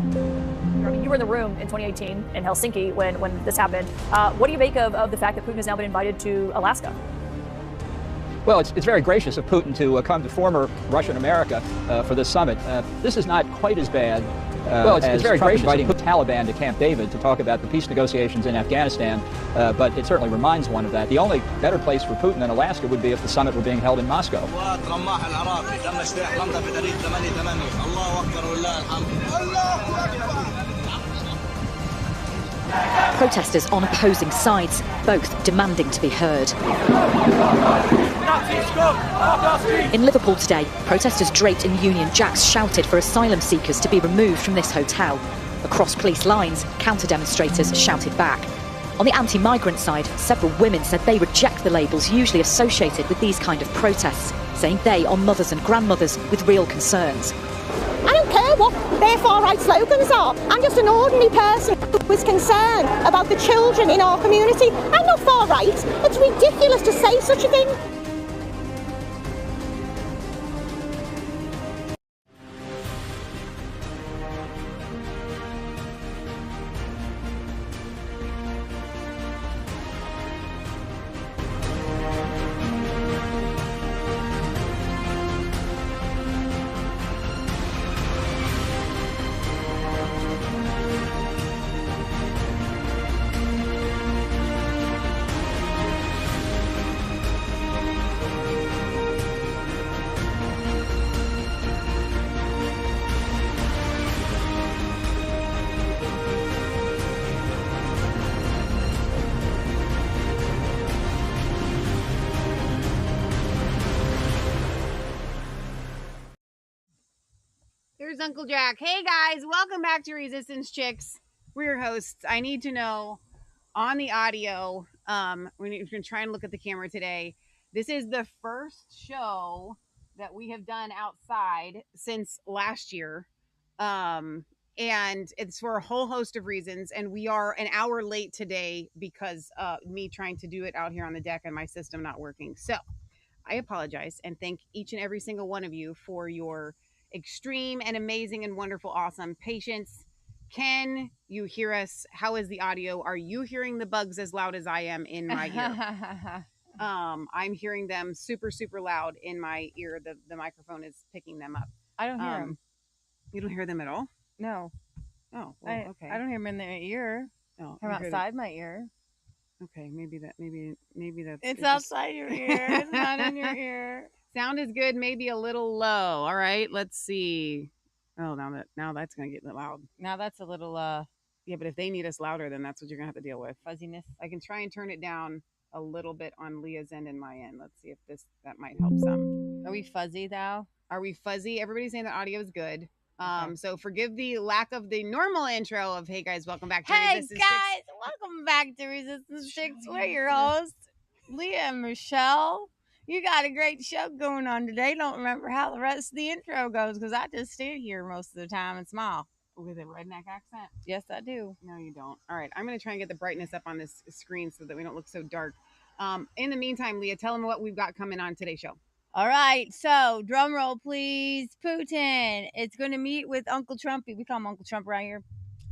I mean, you were in the room in 2018 in Helsinki when this happened. What do you make of the fact that Putin has now been invited to Alaska? Well, it's very gracious of Putin to come to former Russian America for this summit. This is not quite as bad it's very Trump gracious inviting the Taliban to Camp David to talk about the peace negotiations in Afghanistan, but it certainly reminds one of that. The only better place for Putin than Alaska would be if the summit were being held in Moscow. Protesters on opposing sides, both demanding to be heard. In Liverpool today, protesters draped in Union Jacks shouted for asylum seekers to be removed from this hotel. Across police lines, counter-demonstrators shouted back. On the anti-migrant side, several women said they reject the labels usually associated with these kind of protests, saying they are mothers and grandmothers with real concerns. I don't care what their far-right slogans are. I'm just an ordinary person who is concerned about the children in our community. I'm not far-right. It's ridiculous to say such a thing. There's Uncle Jack. Hey guys, welcome back to Resistance Chicks. We're your hosts. I need to know on the audio, we're going to try and look at the camera today. This is the first show that we have done outside since last year. And it's for a whole host of reasons. And we are an hour late today because me trying to do it out here on the deck and my system not working. So I apologize and thank each and every single one of you for your extreme and amazing and wonderful, awesome patience. Can you hear us? How is the audio? Are you hearing the bugs as loud as I am in my ear? I'm hearing them super, super loud in my ear. The microphone is picking them up. I don't hear them. You don't hear them at all? No. Oh, well, okay. I don't hear them in their ear. Oh, I'm outside my ear. Okay, maybe that's it's outside your ear. It's not in your ear. Sound is good, maybe a little low. All right, let's see. Oh, now that's gonna get loud. Now that's a little yeah, but if they need us louder, then that's what you're gonna have to deal with. Fuzziness. I can try and turn it down a little bit on Leah's end and my end. Let's see if that might help some. Are we fuzzy though? Are we fuzzy? Everybody's saying the audio is good. Okay. So forgive the lack of the normal intro of hey guys, welcome back to Resistance Chicks. Welcome back to Resistance Chicks. We're your hosts, Leah and Michelle. You got a great show going on today. Don't remember how the rest of the intro goes because I just stand here most of the time and smile. With a redneck accent? Yes, I do. No, you don't. All right, I'm going to try and get the brightness up on this screen so that we don't look so dark. In the meantime, Leah, tell them what we've got coming on today's show. All right, so drum roll, please. Putin. It's going to meet with Uncle Trumpy. We call him Uncle Trump around here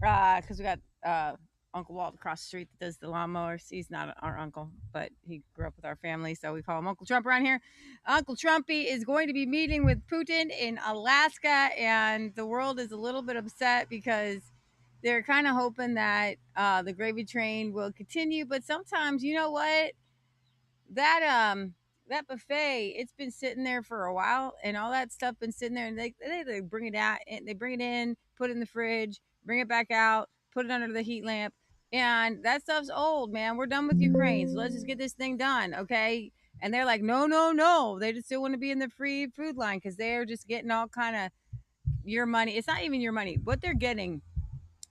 because we got Uncle Walt across the street that does the lawnmowers. He's not our uncle, but he grew up with our family, so we call him Uncle Trump around here. Uncle Trumpy is going to be meeting with Putin in Alaska, and the world is a little bit upset because they're kind of hoping that the gravy train will continue. But sometimes, you know what? That buffet, it's been sitting there for a while, and all that stuff been sitting there, and they bring it out, and they bring it in, put it in the fridge, bring it back out, put it under the heat lamp, and that stuff's old, man. We're done with Ukraine, so let's just get this thing done, okay? And they're like, no, they just still want to be in the free food line because they're just getting all kind of your money. It's not even your money. What they're getting,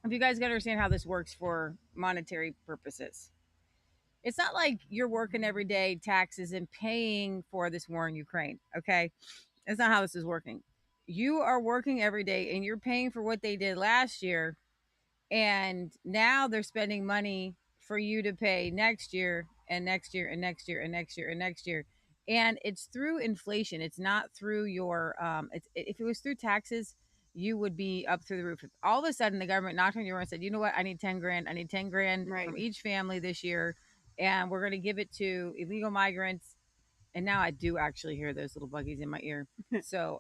if you guys got to understand how this works for monetary purposes. It's not like you're working every day, taxes, and paying for this war in Ukraine, okay? That's not how this is working. You are working every day, and you're paying for what they did last year, and now they're spending money for you to pay next year, and next year, and next year, and next year, and next year. And it's through inflation. It's not through your, if it was through taxes, you would be up through the roof. All of a sudden, the government knocked on your door and said, you know what, I need 10 grand. I need 10 grand from each family this year. And we're going to give it to illegal migrants. And now I do actually hear those little buggies in my ear. So,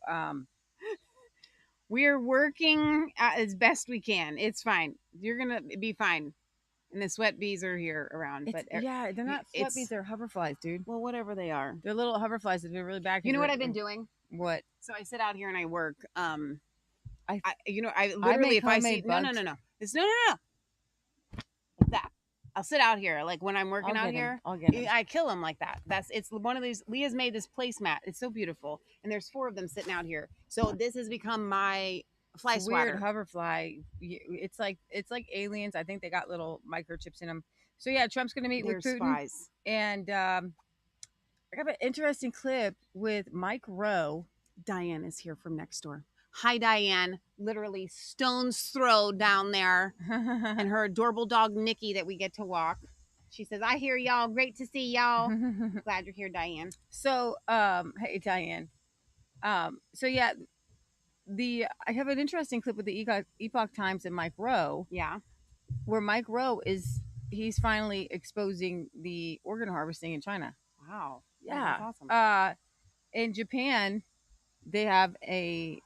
we're working as best we can. It's fine. You're going to be fine. And the sweat bees are here around. But yeah, they're not sweat bees. They're hoverflies, dude. Well, whatever they are. They're little hoverflies that have been really bad. You know what I've been doing? What? So I sit out here and I work. I literally, I if I see, no. It's no. Like that. I'll sit out here. Like when I'm working out here, I kill them like that. It's one of these. Leah's made this placemat. It's so beautiful. And there's 4 of them sitting out here. So this has become my fly swatter. Weird hoverfly. It's like aliens. I think they got little microchips in them. So yeah, Trump's going to meet with Putin. Spies. And I got an interesting clip with Mike Rowe. Diane is here from next door. Hi, Diane. Literally stone's throw down there. And her adorable dog, Nikki, that we get to walk. She says, I hear y'all. Great to see y'all. Glad you're here, Diane. So, hey, Diane. So, yeah, I have an interesting clip with the Epoch Times and Mike Rowe. Yeah. Where Mike Rowe he's finally exposing the organ harvesting in China. Wow. Yeah. That's awesome. In Japan, they have a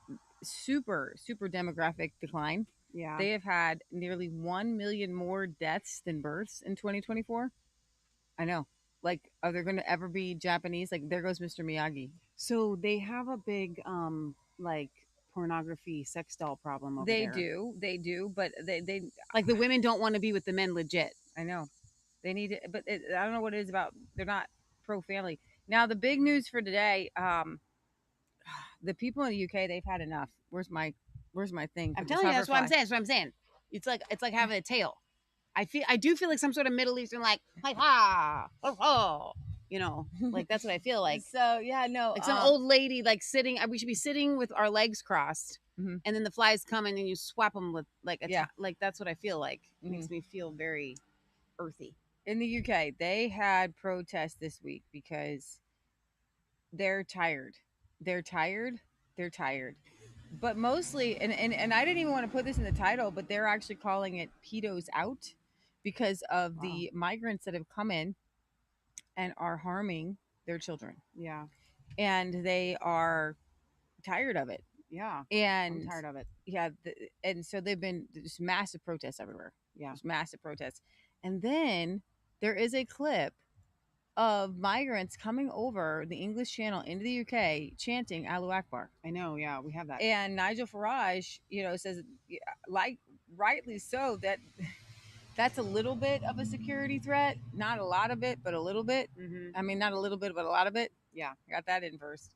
super demographic decline. Yeah. They have had nearly 1 million more deaths than births in 2024. I know. Like, are there going to ever be Japanese? Like, there goes Mr. Miyagi. So they have a big, like, pornography sex doll problem over there. They do. But they like, the women don't want to be with the men legit. I know. They need it. But I don't know what it is about. They're not pro-family. Now, the big news for today, the people in the UK, they've had enough. Where's my thing? I'm telling you, that's what I'm saying. That's what I'm saying. It's like having a tail. I do feel like some sort of Middle Eastern, like you know, like that's what I feel like. So yeah, no, like some old lady, like sitting. We should be sitting with our legs crossed, and then the flies come in and you swap them with like like that's what I feel like. It makes me feel very earthy. In the UK, they had protests this week because they're tired. They're tired. But mostly, and I didn't even want to put this in the title, but they're actually calling it pedos out because of the migrants that have come in and are harming their children. Yeah. And they are tired of it. Yeah. And I'm tired of it. Yeah. And so they've been just massive protests everywhere. Yeah. Just massive protests. And then there is a clip of migrants coming over the English Channel into the UK chanting Allahu Akbar. I know, yeah, we have that. And Nigel Farage, says, like, rightly so, that's a little bit of a security threat. Not a lot of it, but a little bit. Mm-hmm. I mean, not a little bit, but a lot of it. Yeah. I got that in first.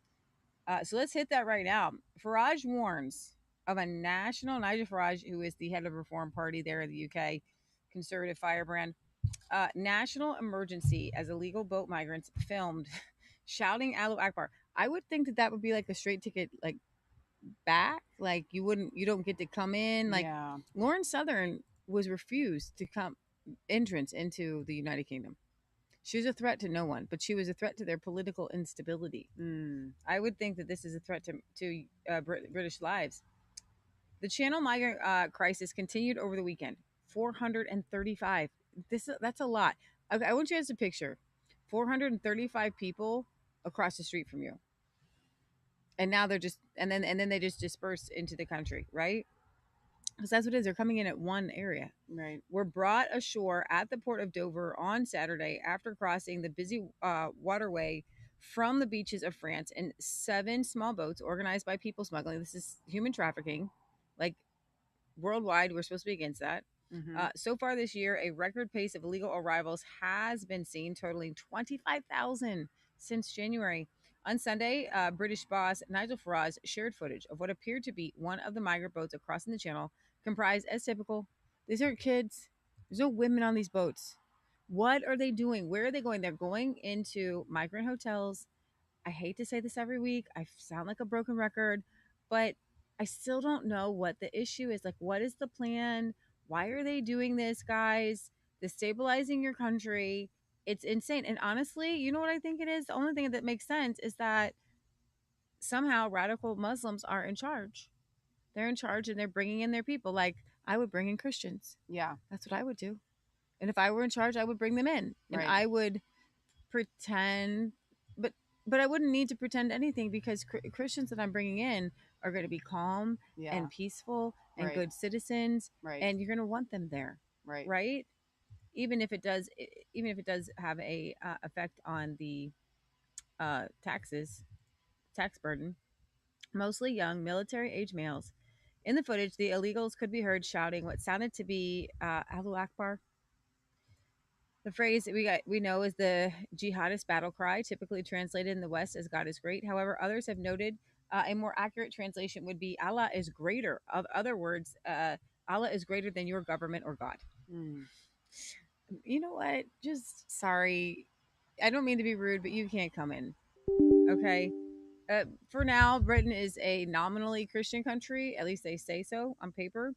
So let's hit that right now. Farage warns of a Nigel Farage, who is the head of the Reform Party there in the UK, conservative firebrand. National emergency as illegal boat migrants filmed shouting Allahu Akbar. I would think that would be like a straight ticket, like back. Like you don't get to come in. Like Lauren Southern was refused to come entrance into the United Kingdom. She was a threat to no one, but she was a threat to their political instability. I would think that this is a threat to British lives. The Channel migrant crisis continued over the weekend. 435. That's a lot. I want you guys to picture 435 people across the street from you, and now they're just and then they just disperse into the country, right? Because that's what it is. They're coming in at one area. Right. Were brought ashore at the port of Dover on Saturday after crossing the busy waterway from the beaches of France in 7 small boats organized by people smuggling. This is human trafficking, like worldwide. We're supposed to be against that. Mm-hmm. So far this year, a record pace of illegal arrivals has been seen, totaling 25,000 since January. On Sunday, British boss Nigel Farage shared footage of what appeared to be one of the migrant boats crossing the channel, comprised as typical. These aren't kids. There's no women on these boats. What are they doing? Where are they going? They're going into migrant hotels. I hate to say this every week. I sound like a broken record, but I still don't know what the issue is. Like, what is the plan? Why are they doing this, guys? Destabilizing your country. It's insane. And honestly, you know what I think it is? The only thing that makes sense is that somehow radical Muslims are in charge. They're in charge and they're bringing in their people. Like I would bring in Christians. Yeah. That's what I would do. And if I were in charge, I would bring them in. And Right. I would pretend, but I wouldn't need to pretend anything because Christians that I'm bringing in are going to be calm and peaceful and Right. good citizens. Right. And you're going to want them there. Right. Right. Even if it does have a effect on the tax burden, mostly young military age males. In the footage, the illegals could be heard shouting what sounded to be Allahu Akbar. The phrase we know is the jihadist battle cry, typically translated in the West as God is great. However, others have noted a more accurate translation would be Allah is greater. Of other words, Allah is greater than your government or God. You know what? Just sorry. I don't mean to be rude, but you can't come in. Okay. For now, Britain is a nominally Christian country. At least they say so on paper.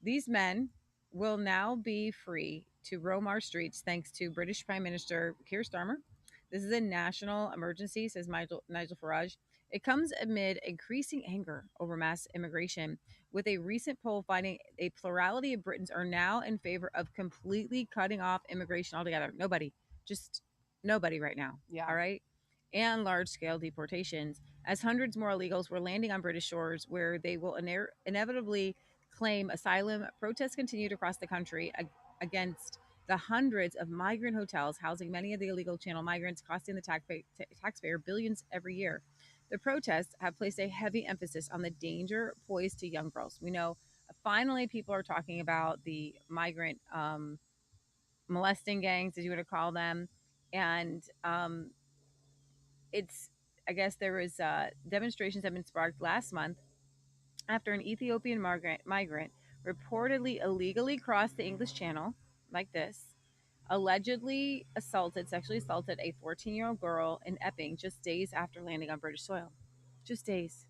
These men will now be free to roam our streets thanks to British Prime Minister Keir Starmer. This is a national emergency, says Nigel Farage. It comes amid increasing anger over mass immigration, with a recent poll finding a plurality of Britons are now in favor of completely cutting off immigration altogether. Nobody, just nobody right now. Yeah. All right. And large-scale deportations, as hundreds more illegals were landing on British shores where they will inevitably claim asylum. Protests continued across the country against the hundreds of migrant hotels housing many of the illegal channel migrants, costing the taxpayer billions every year. The protests have placed a heavy emphasis on the danger posed to young girls. We know finally people are talking about the migrant molesting gangs, as you want to call them. And I guess there was demonstrations have been sparked last month after an Ethiopian migrant reportedly illegally crossed the English Channel like this, allegedly sexually assaulted a 14-year-old girl in Epping just days after landing on British soil. Just days.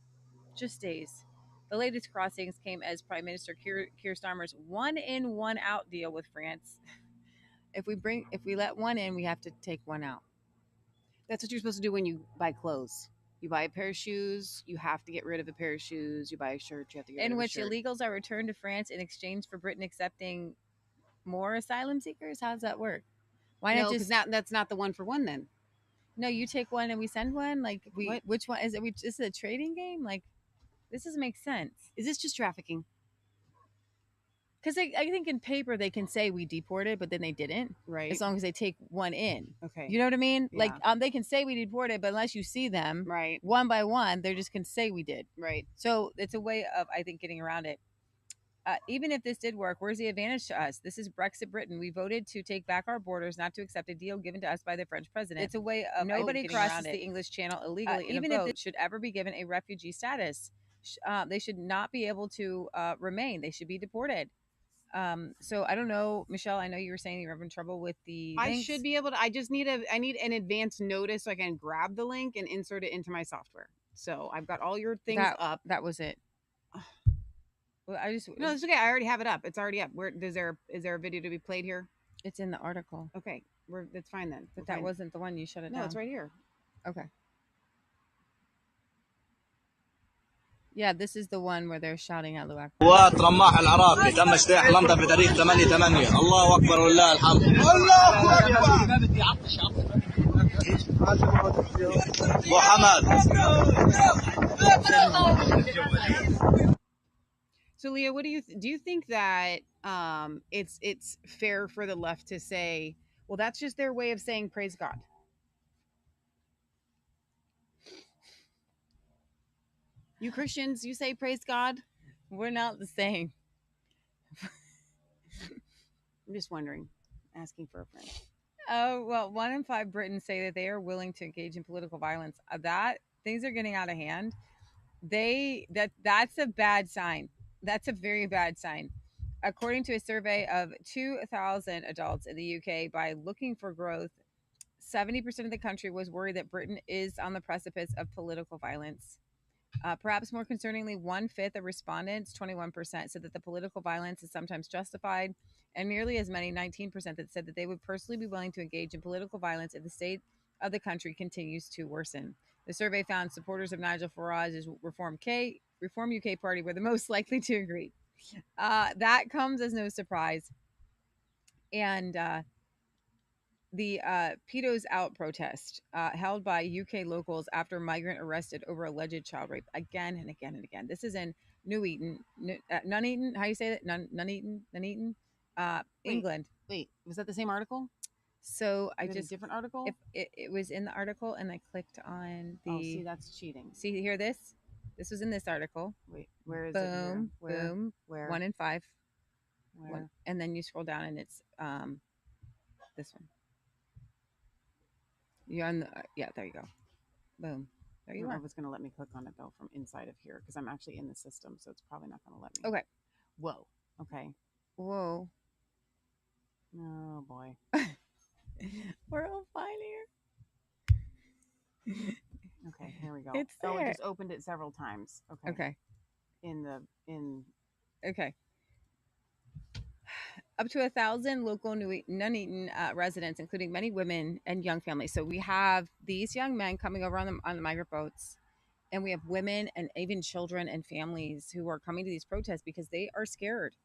The latest crossings came as Prime Minister Keir Starmer's 1-in, 1-out deal with France. If we let one in, we have to take one out. That's what you're supposed to do when you buy clothes. You buy a pair of shoes, you have to get rid of a pair of shoes. You buy a shirt, you have to get rid of a shirt. In which illegals are returned to France in exchange for Britain accepting more asylum seekers? How does that work? Why not just... that's not the one for one then. No, you take one and we send one? Like, which one? Is it a trading game? Like, this doesn't make sense. Is this just trafficking? Because I think in paper they can say we deported, but then they didn't. Right. As long as they take one in. Okay. You know what I mean? Yeah. Like, they can say we deported, but unless you see them, right, one by one, they're just going to say we did. Right. So it's a way of, I think, getting around it. Even if this did work, where's the advantage to us? This is Brexit Britain. We voted to take back our borders, not to accept a deal given to us by the French president. It's a way of nobody crosses the English Channel illegally. Even if it should ever be given a refugee status, they should not be able to remain. They should be deported. So I don't know, Michelle, I know you were saying you were having trouble with the links. I should be able to, I need an advance notice so I can grab the link and insert it into my software. So I've got all your things up. That was it. Well, no, it's okay. I already have it up. It's already up. Is there a video to be played here? It's in the article. Okay. That's fine then. But that wasn't the one you shut it down. No, it's right here. Okay. Yeah, this is the one where they're shouting at Luwak. قوات رماح العراقي تم اجتياح لندن بتاريخ 8/8. الله اكبر ولله الحمد. الله اكبر. محمد. So Leah, what do you think that it's fair for the left to say, well, that's just their way of saying praise God? You Christians, you say praise God? We're not the same. I'm just wondering, asking for a friend. Oh, well, 1 in 5 Britons say that they are willing to engage in political violence. That things are getting out of hand. That's a bad sign. That's a very bad sign. According to a survey of 2,000 adults in the UK by Looking for Growth, 70% of the country was worried that Britain is on the precipice of political violence. Perhaps more concerningly, 1/5 of respondents, 21%, said that the political violence is sometimes justified, and nearly as many, 19%, that said that they would personally be willing to engage in political violence if the state of the country continues to worsen. The survey found supporters of Nigel Farage's Reform UK party were the most likely to agree. That comes as no surprise. And the Pedos Out protest held by UK locals after migrant arrested over alleged child rape again and again and again. This is in Nuneaton. How you say that? Nuneaton, England. Wait, was that the same article? So I just a different article. If it was in the article, and I clicked on the. Oh, see, that's cheating. See here, this was in this article. Wait, where is boom, it? Here? Boom. Where? 1 in 5. Where? And then you scroll down, and it's this one. You're on the yeah. There you go. Boom. There you are. I was going to let me click on it though from inside of here because I'm actually in the system, so it's probably not going to let me. Okay. Whoa. Okay. Whoa. Oh boy. We're all fine here. Okay, here we go. It's there. Oh, I just opened it several times. Okay. Okay. Okay. Up to 1,000 local Nuneaton residents, including many women and young families. So we have these young men coming over on the migrant boats, and we have women and even children and families who are coming to these protests because they are scared.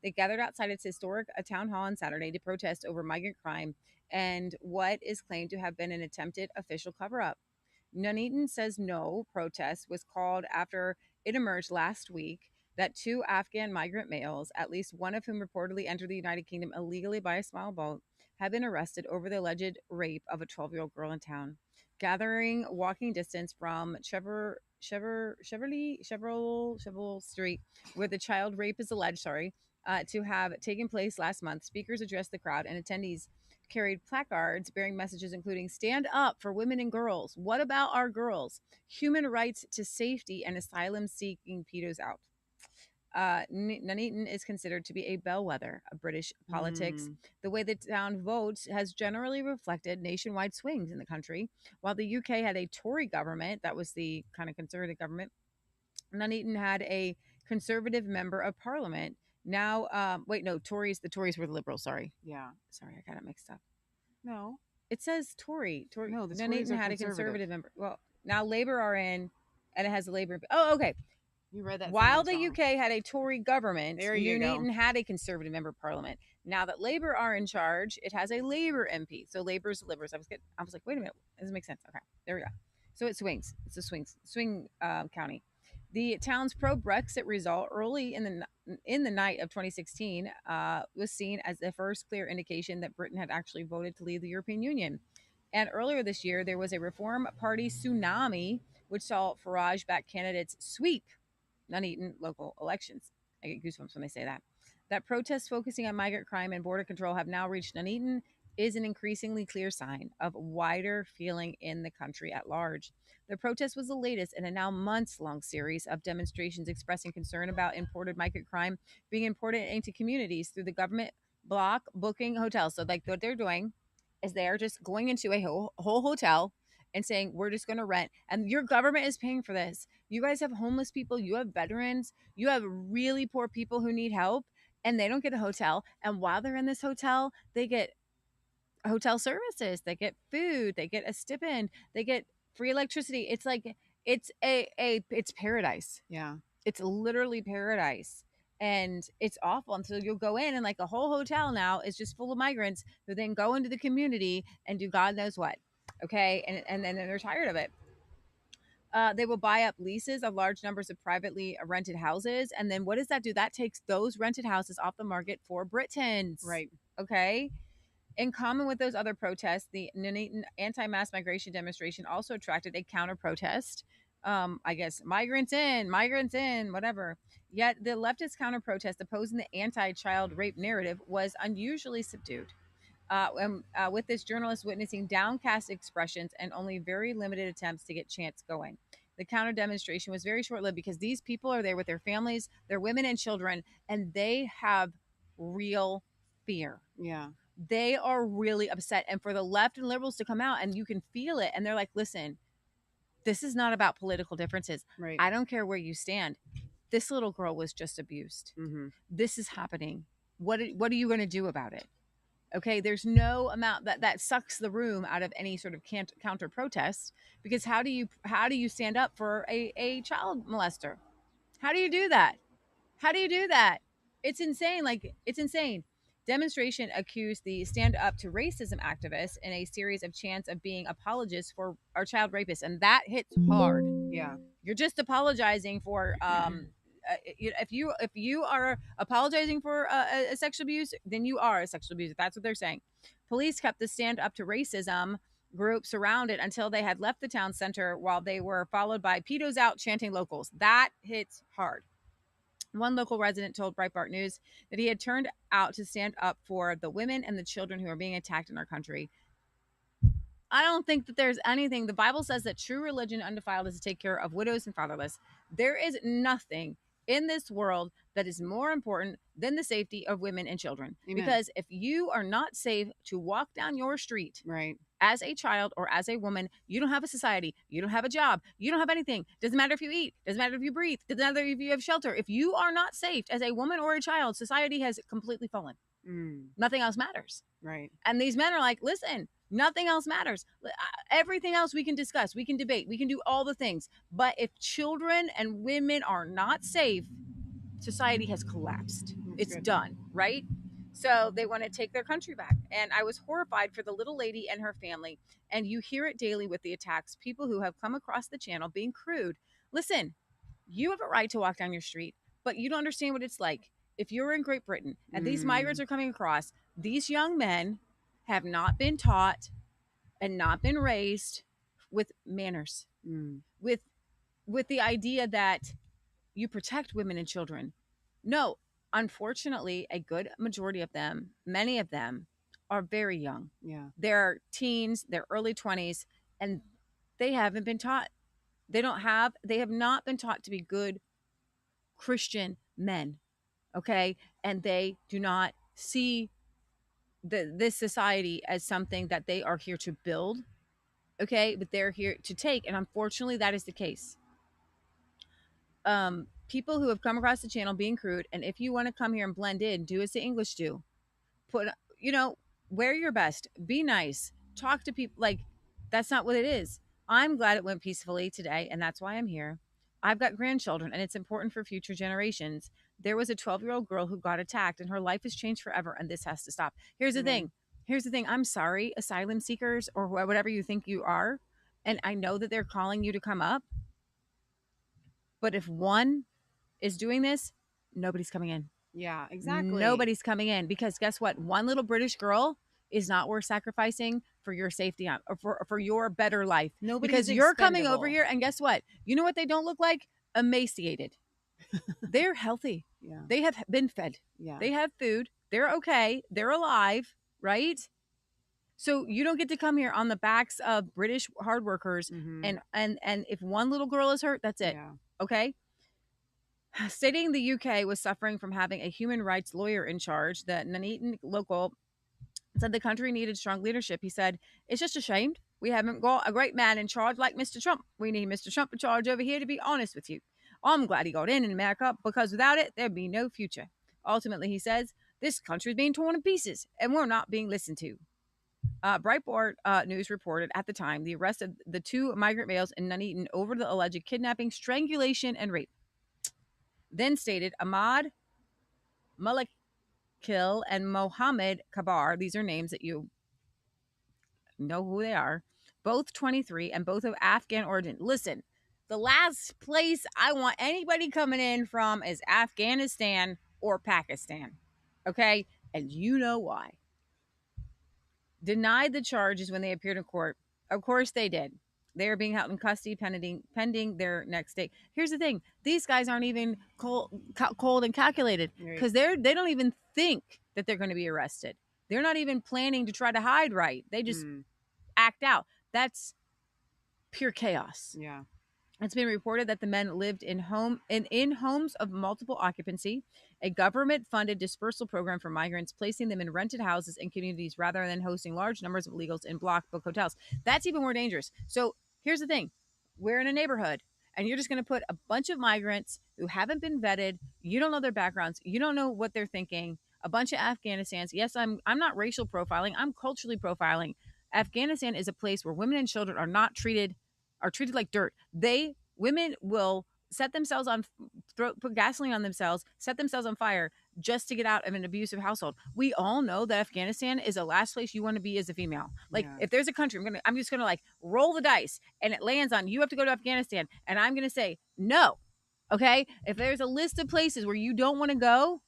They gathered outside its historic town hall on Saturday to protest over migrant crime and what is claimed to have been an attempted official cover-up. Nuneaton says no protest was called after it emerged last week that 2 Afghan migrant males, at least one of whom reportedly entered the United Kingdom illegally by a small boat, have been arrested over the alleged rape of a 12-year-old girl in town. Gathering walking distance from Cheverell Street, where the child rape is alleged, to have taken place last month, speakers addressed the crowd, and attendees carried placards bearing messages including "Stand up for women and girls. What about our girls? Human rights to safety and asylum-seeking pedos out." Nuneaton is considered to be a bellwether of British politics. The way the town votes has generally reflected nationwide swings in the country. While the UK had a Tory government, that was the kind of conservative government, Nuneaton had a conservative member of parliament. Now, the Tories were the Liberals, sorry. Yeah. Sorry, I got it mixed up. No. It says Tory. No, the Nuneaton had a conservative member. Well, now Labour are in, and it has a Labour. Oh, okay. You read that. While the UK had a Tory government, Nuneaton had a conservative member of parliament. Now that Labour are in charge, it has a Labour MP. So Labour's the Liberals. I was like, wait a minute, doesn't make sense. Okay, there we go. So it swings. It's a swing county. The town's pro-Brexit result early in the night of 2016 was seen as the first clear indication that Britain had actually voted to leave the European Union. And earlier this year, there was a Reform Party tsunami, which saw Farage-backed candidates sweep Nuneaton local elections. I get goosebumps when they say that. That protests focusing on migrant crime and border control have now reached Nuneaton is an increasingly clear sign of wider feeling in the country at large. The protest was the latest in a now months-long series of demonstrations expressing concern about imported migrant crime being imported into communities through the government block booking hotels. So like what they're doing is they're just going into a whole hotel and saying, we're just going to rent. And your government is paying for this. You guys have homeless people. You have veterans. You have really poor people who need help. And they don't get a hotel. And while they're in this hotel, they get hotel services. They get food. They get a stipend. They get free electricity. It's like, it's paradise. Yeah. It's literally paradise. And it's awful. And so you'll go in and like a whole hotel now is just full of migrants who then go into the community and do God knows what. Okay. And then they're tired of it. They will buy up leases of large numbers of privately rented houses. And then what does that do? That takes those rented houses off the market for Britons. Right. Okay. In common with those other protests, the Nuneaton anti-mass migration demonstration also attracted a counter-protest. I guess migrants in, whatever. Yet the leftist counter-protest opposing the anti-child rape narrative was unusually subdued. With this journalist witnessing downcast expressions and only very limited attempts to get chants going. The counter demonstration was very short-lived because these people are there with their families, their women and children, and they have real fear. Yeah. They are really upset. And for the left and liberals to come out and you can feel it. And they're like, listen, this is not about political differences. Right. I don't care where you stand. This little girl was just abused. Mm-hmm. This is happening. What are you going to do about it? Okay, there's no amount that sucks the room out of any sort of counter protest, because how do you stand up for a child molester? How do you do that? How do you do that? It's insane. Like, it's insane. Demonstration accused the Stand Up to Racism activists in a series of chants of being apologists for our child rapists, and that hits hard. Yeah. You're just apologizing for if you are apologizing for a sexual abuse, then you are a sexual abuser. That's what they're saying. Police kept the Stand Up to Racism group surrounded until they had left the town center, while they were followed by pedos out chanting locals. That hits hard. One local resident told Breitbart News that he had turned out to stand up for the women and the children who are being attacked in our country. I don't think that there's anything. The Bible says that true religion undefiled is to take care of widows and fatherless. There is nothing in this world that is more important than the safety of women and children. Amen. Because if you are not safe to walk down your street, right, as a child or as a woman, you don't have a society, you don't have a job, you don't have anything. Doesn't matter if you eat, doesn't matter if you breathe, doesn't matter if you have shelter. If you are not safe as a woman or a child, society has completely fallen. Nothing else matters. Right. And these men are like, listen, nothing else matters. Everything else we can discuss, we can debate, we can do all the things. But if children and women are not safe, society has collapsed. It's done, right? So they want to take their country back. And I was horrified for the little lady and her family. And you hear it daily with the attacks, people who have come across the channel being crude. Listen, you have a right to walk down your street, but you don't understand what it's like. If you're in Great Britain and these migrants are coming across, these young men have not been taught and not been raised with manners, with the idea that you protect women and children. No, unfortunately, a good majority of them, many of them, are very young. Yeah. They're teens, they're early 20s, and they haven't been taught. They have not been taught to be good Christian men. Okay? And they do not see this society as something that they are here to build. Okay? But they're here to take. And unfortunately, that is the case. People who have come across the channel being crude, and if you want to come here and blend in, do as the English do. Wear your best, be nice, talk to people. Like, that's not what it is. I'm glad it went peacefully today, and that's why I'm here. I've got grandchildren, and it's important for future generations. There was a 12-year-old girl who got attacked, and her life has changed forever, and this has to stop. Here's the thing. I'm sorry, asylum seekers or whatever you think you are, and I know that they're calling you to come up, but if one is doing this, nobody's coming in. Yeah, exactly. Nobody's coming in, because guess what? One little British girl is not worth sacrificing for your safety or for your better life. Because you're coming over here, and guess what? You know what they don't look like? Emaciated. They're healthy. Yeah. They have been fed. Yeah. They have food. They're okay. They're alive, right? So you don't get to come here on the backs of British hard workers. And if one little girl is hurt, that's it. Yeah. Okay? Stating the UK was suffering from having a human rights lawyer in charge, the Nuneaton local said the country needed strong leadership. He said, it's just a shame we haven't got a great man in charge like Mr. Trump. We need Mr. Trump in charge over here, to be honest with you. I'm glad he got in America, because without it, there'd be no future. Ultimately, he says, this country is being torn to pieces, and we're not being listened to. Breitbart News reported at the time the arrest of the two migrant males in Nuneaton over the alleged kidnapping, strangulation, and rape. Then stated Ahmad Malakil and Mohammed Kabar, these are names that you know who they are, both 23 and both of Afghan origin. Listen, the last place I want anybody coming in from is Afghanistan or Pakistan. Okay? And you know why. Denied the charges when they appeared in court. Of course they did. They are being held in custody pending their next date. Here's the thing. These guys aren't even cold and calculated, because they don't even think that they're going to be arrested. They're not even planning to try to hide right. They just act out. That's pure chaos. Yeah. It's been reported that the men lived in homes of multiple occupancy, a government-funded dispersal program for migrants, placing them in rented houses and communities rather than hosting large numbers of illegals in block book hotels. That's even more dangerous. So here's the thing. We're in a neighborhood, and you're just going to put a bunch of migrants who haven't been vetted. You don't know their backgrounds. You don't know what they're thinking. a bunch of Afghanistans. Yes, I'm not racial profiling. I'm culturally profiling. Afghanistan is a place where women and children are not treated like dirt. Women will set themselves on, put gasoline on themselves, set themselves on fire just to get out of an abusive household. We all know that Afghanistan is the last place you want to be as a female. Like, if there's a country, I'm just gonna like roll the dice and it lands on you have to go to Afghanistan, and I'm gonna say no. Okay, if there's a list of places where you don't want to go,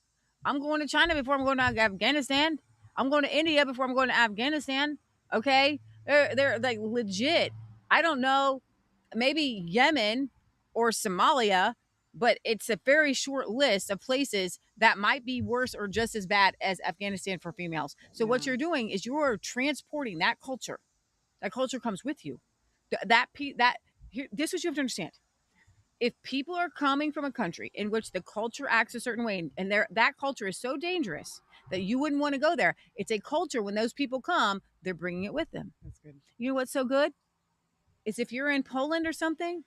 I'm going to China before I'm going to Afghanistan. I'm going to India before I'm going to Afghanistan. Okay, they're like legit. I don't know, maybe Yemen or Somalia, but it's a very short list of places that might be worse or just as bad as Afghanistan for females. So what you're doing is you're transporting that culture. That culture comes with you. This is what you have to understand. If people are coming from a country in which the culture acts a certain way, and that culture is so dangerous that you wouldn't want to go there, it's a culture when those people come, they're bringing it with them. That's good. You know what's so good? Is if you're in Poland or something,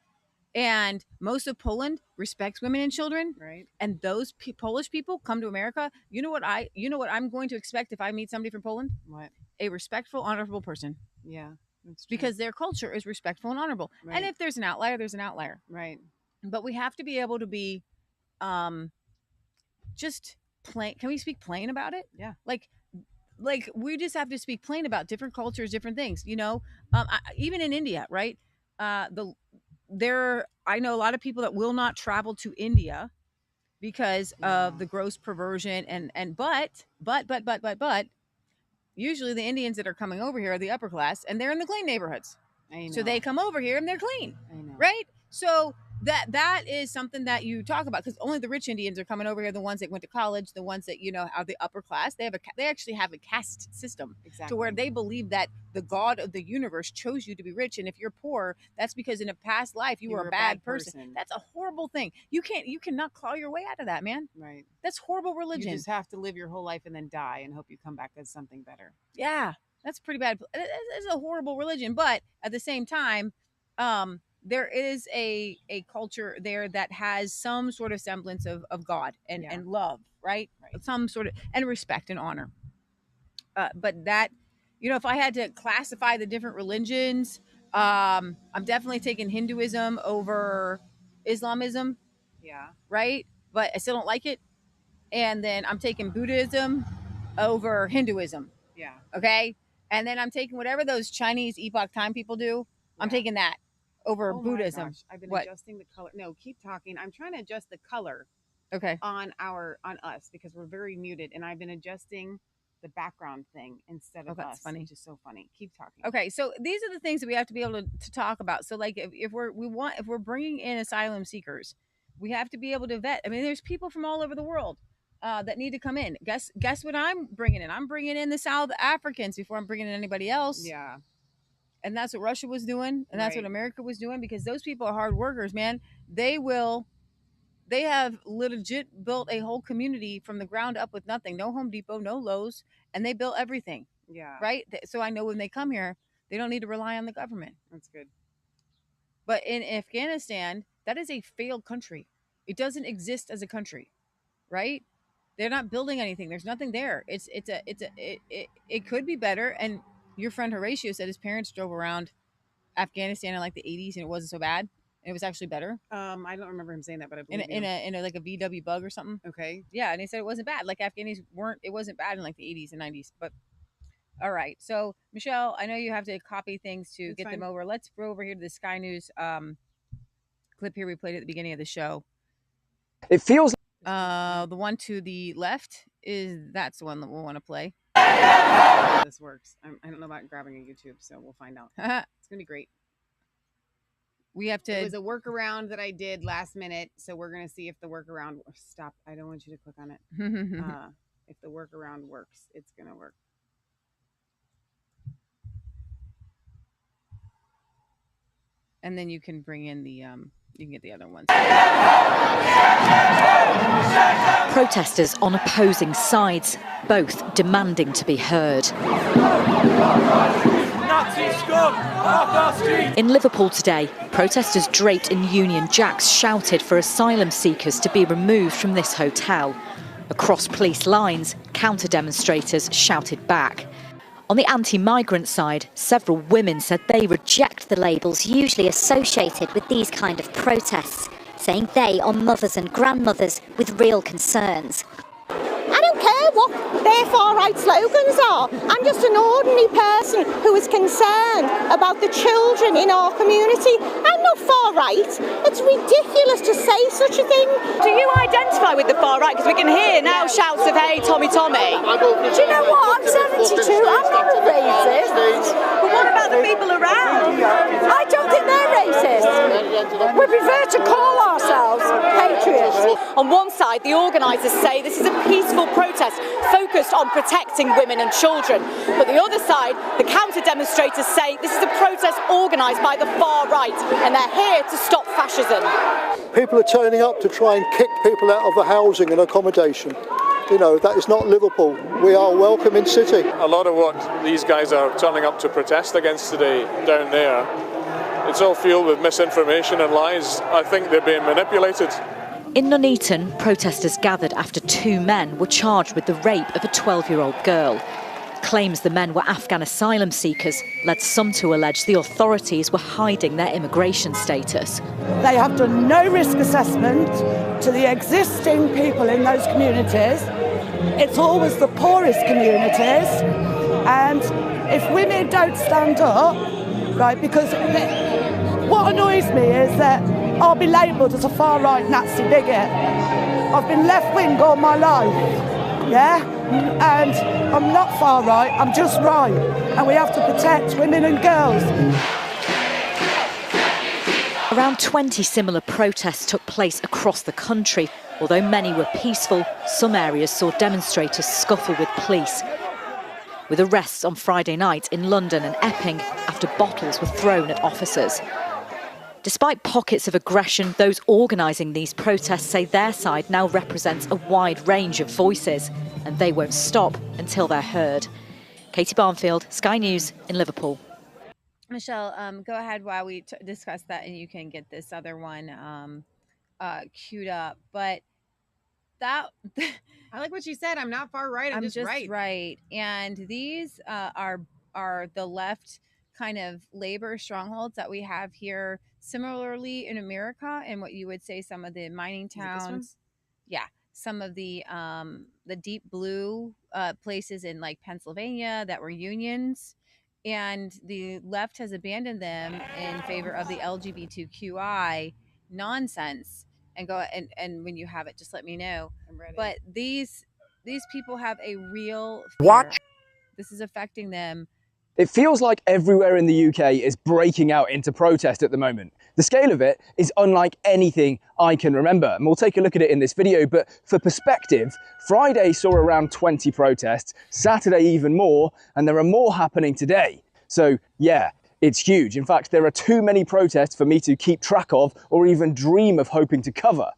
and most of Poland respects women and children, right? And those Polish people come to America. You know what I'm going to expect if I meet somebody from Poland? What? A respectful, honorable person. Yeah, that's true. Because their culture is respectful and honorable. Right. And if there's an outlier, there's an outlier. Right. But we have to be able to be, just plain. Can we speak plain about it? Yeah. Like we just have to speak plain about different cultures, different things. You know, even in India, right? I know a lot of people that will not travel to India because of the gross perversion but usually the Indians that are coming over here are the upper class and they're in the clean neighborhoods. I know. So they come over here and they're clean. I know. Right? So that is something that you talk about, because only the rich Indians are coming over here, the ones that went to college, the ones that, you know, are the upper class. They actually have a caste system. Exactly. To where they believe that the God of the universe chose you to be rich, and if you're poor, that's because in a past life you were a bad person. That's a horrible thing. You cannot claw your way out of that, man. Right. That's horrible religion. You just have to live your whole life and then die and hope you come back as something better. Yeah, that's pretty bad. It's a horrible religion, but at the same time, there is a culture there that has some sort of semblance of God and love, right? Some sort of, and respect and honor. But that, you know, if I had to classify the different religions, I'm definitely taking Hinduism over Islamism. Yeah. Right? But I still don't like it. And then I'm taking Buddhism over Hinduism. Yeah. Okay? And then I'm taking whatever those Chinese Epoch Time people do. Yeah. I'm taking that over Buddhism. My gosh. I've been adjusting the color. No, keep talking. I'm trying to adjust the color. Okay. On us, because we're very muted, and I've been adjusting the background thing instead of us. That's funny. Which is so funny. Keep talking. Okay, so these are the things that we have to be able to talk about. So like if we're bringing in asylum seekers, we have to be able to vet. I mean, there's people from all over the world that need to come in. Guess what I'm bringing in? I'm bringing in the South Africans before I'm bringing in anybody else. Yeah. And that's what Russia was doing, and that's what America was doing, because those people are hard workers, man. They have legit built a whole community from the ground up with nothing. No Home Depot, no Lowe's, and they built everything. Yeah. Right? So I know when they come here, they don't need to rely on the government. That's good. But in Afghanistan, that is a failed country. It doesn't exist as a country, right? They're not building anything. There's nothing there. It could be better. And your friend Horatio said his parents drove around Afghanistan in like the 80s and it wasn't so bad. And it was actually better. I don't remember him saying that, but I believe in a like a VW Bug or something. Okay. Yeah, and he said it wasn't bad. Like Afghanis it wasn't bad in like the 80s and 90s. But all right. So Michelle, I know you have to copy things to get them over. Let's go over here to the Sky News clip here we played at the beginning of the show. It feels the one to the left that's the one that we'll want to play. This works. I don't know about grabbing a YouTube, so we'll find out. It's gonna be great. We have to. It was a workaround that I did last minute, so we're gonna see if the workaround. Stop! I don't want you to click on it. If the workaround works, it's gonna work. And then you can bring in the you can get the other ones. Protesters on opposing sides, both demanding to be heard. In Liverpool today, protesters draped in Union Jacks shouted for asylum seekers to be removed from this hotel. Across police lines, counter-demonstrators shouted back. On the anti-migrant side, several women said they reject the labels usually associated with these kind of protests, saying they are mothers and grandmothers with real concerns. I don't care what their far-right slogans are. I'm just an ordinary person who is concerned about the children in our community. I'm not far-right. It's ridiculous to say such a thing. Do you identify with the far-right? Because we can hear now shouts of, hey, Tommy, Tommy. Do you know what? I'm 72. I'm not a racist. But what about the people around? I don't think they're racist. We prefer to call ourselves patriots. On one side, the organisers say this is a peaceful protest focused on protecting women and children. But the other side, the counter-demonstrators say this is a protest organised by the far right and they're here to stop fascism. People are turning up to try and kick people out of the housing and accommodation. You know, that is not Liverpool. We are a welcoming city. A lot of what these guys are turning up to protest against today down there, it's all fueled with misinformation and lies. I think they're being manipulated. In Nuneaton, protesters gathered after two men were charged with the rape of a 12-year-old girl. Claims the men were Afghan asylum seekers led some to allege the authorities were hiding their immigration status. They have done no risk assessment to the existing people in those communities. It's always the poorest communities. And if women don't stand up, right, because what annoys me is that I'll be labelled as a far-right Nazi bigot. I've been left-wing all my life, yeah? And I'm not far-right, I'm just right. And we have to protect women and girls. Around 20 similar protests took place across the country. Although many were peaceful, some areas saw demonstrators scuffle with police. With arrests on Friday night in London and Epping after bottles were thrown at officers. Despite pockets of aggression, those organising these protests say their side now represents a wide range of voices, and they won't stop until they're heard. Katie Barnfield, Sky News in Liverpool. Michelle, go ahead while we discuss that, and you can get this other one queued up. But that I like what she said. I'm not far right. I'm just right. And these are the left kind of labor strongholds that we have here. Similarly in America, and what you would say some of the mining towns, yeah, some of the deep blue places in like Pennsylvania that were unions, and the left has abandoned them in favor of the LGBTQI nonsense. And go and when you have it, just let me know. I'm ready. But these people have a real fear. Watch. This is affecting them. It feels like everywhere in the UK is breaking out into protest at the moment. The scale of it is unlike anything I can remember, and we'll take a look at it in this video. But for perspective, Friday saw around 20 protests, Saturday even more, and there are more happening today. So yeah, it's huge. In fact, there are too many protests for me to keep track of or even dream of hoping to cover.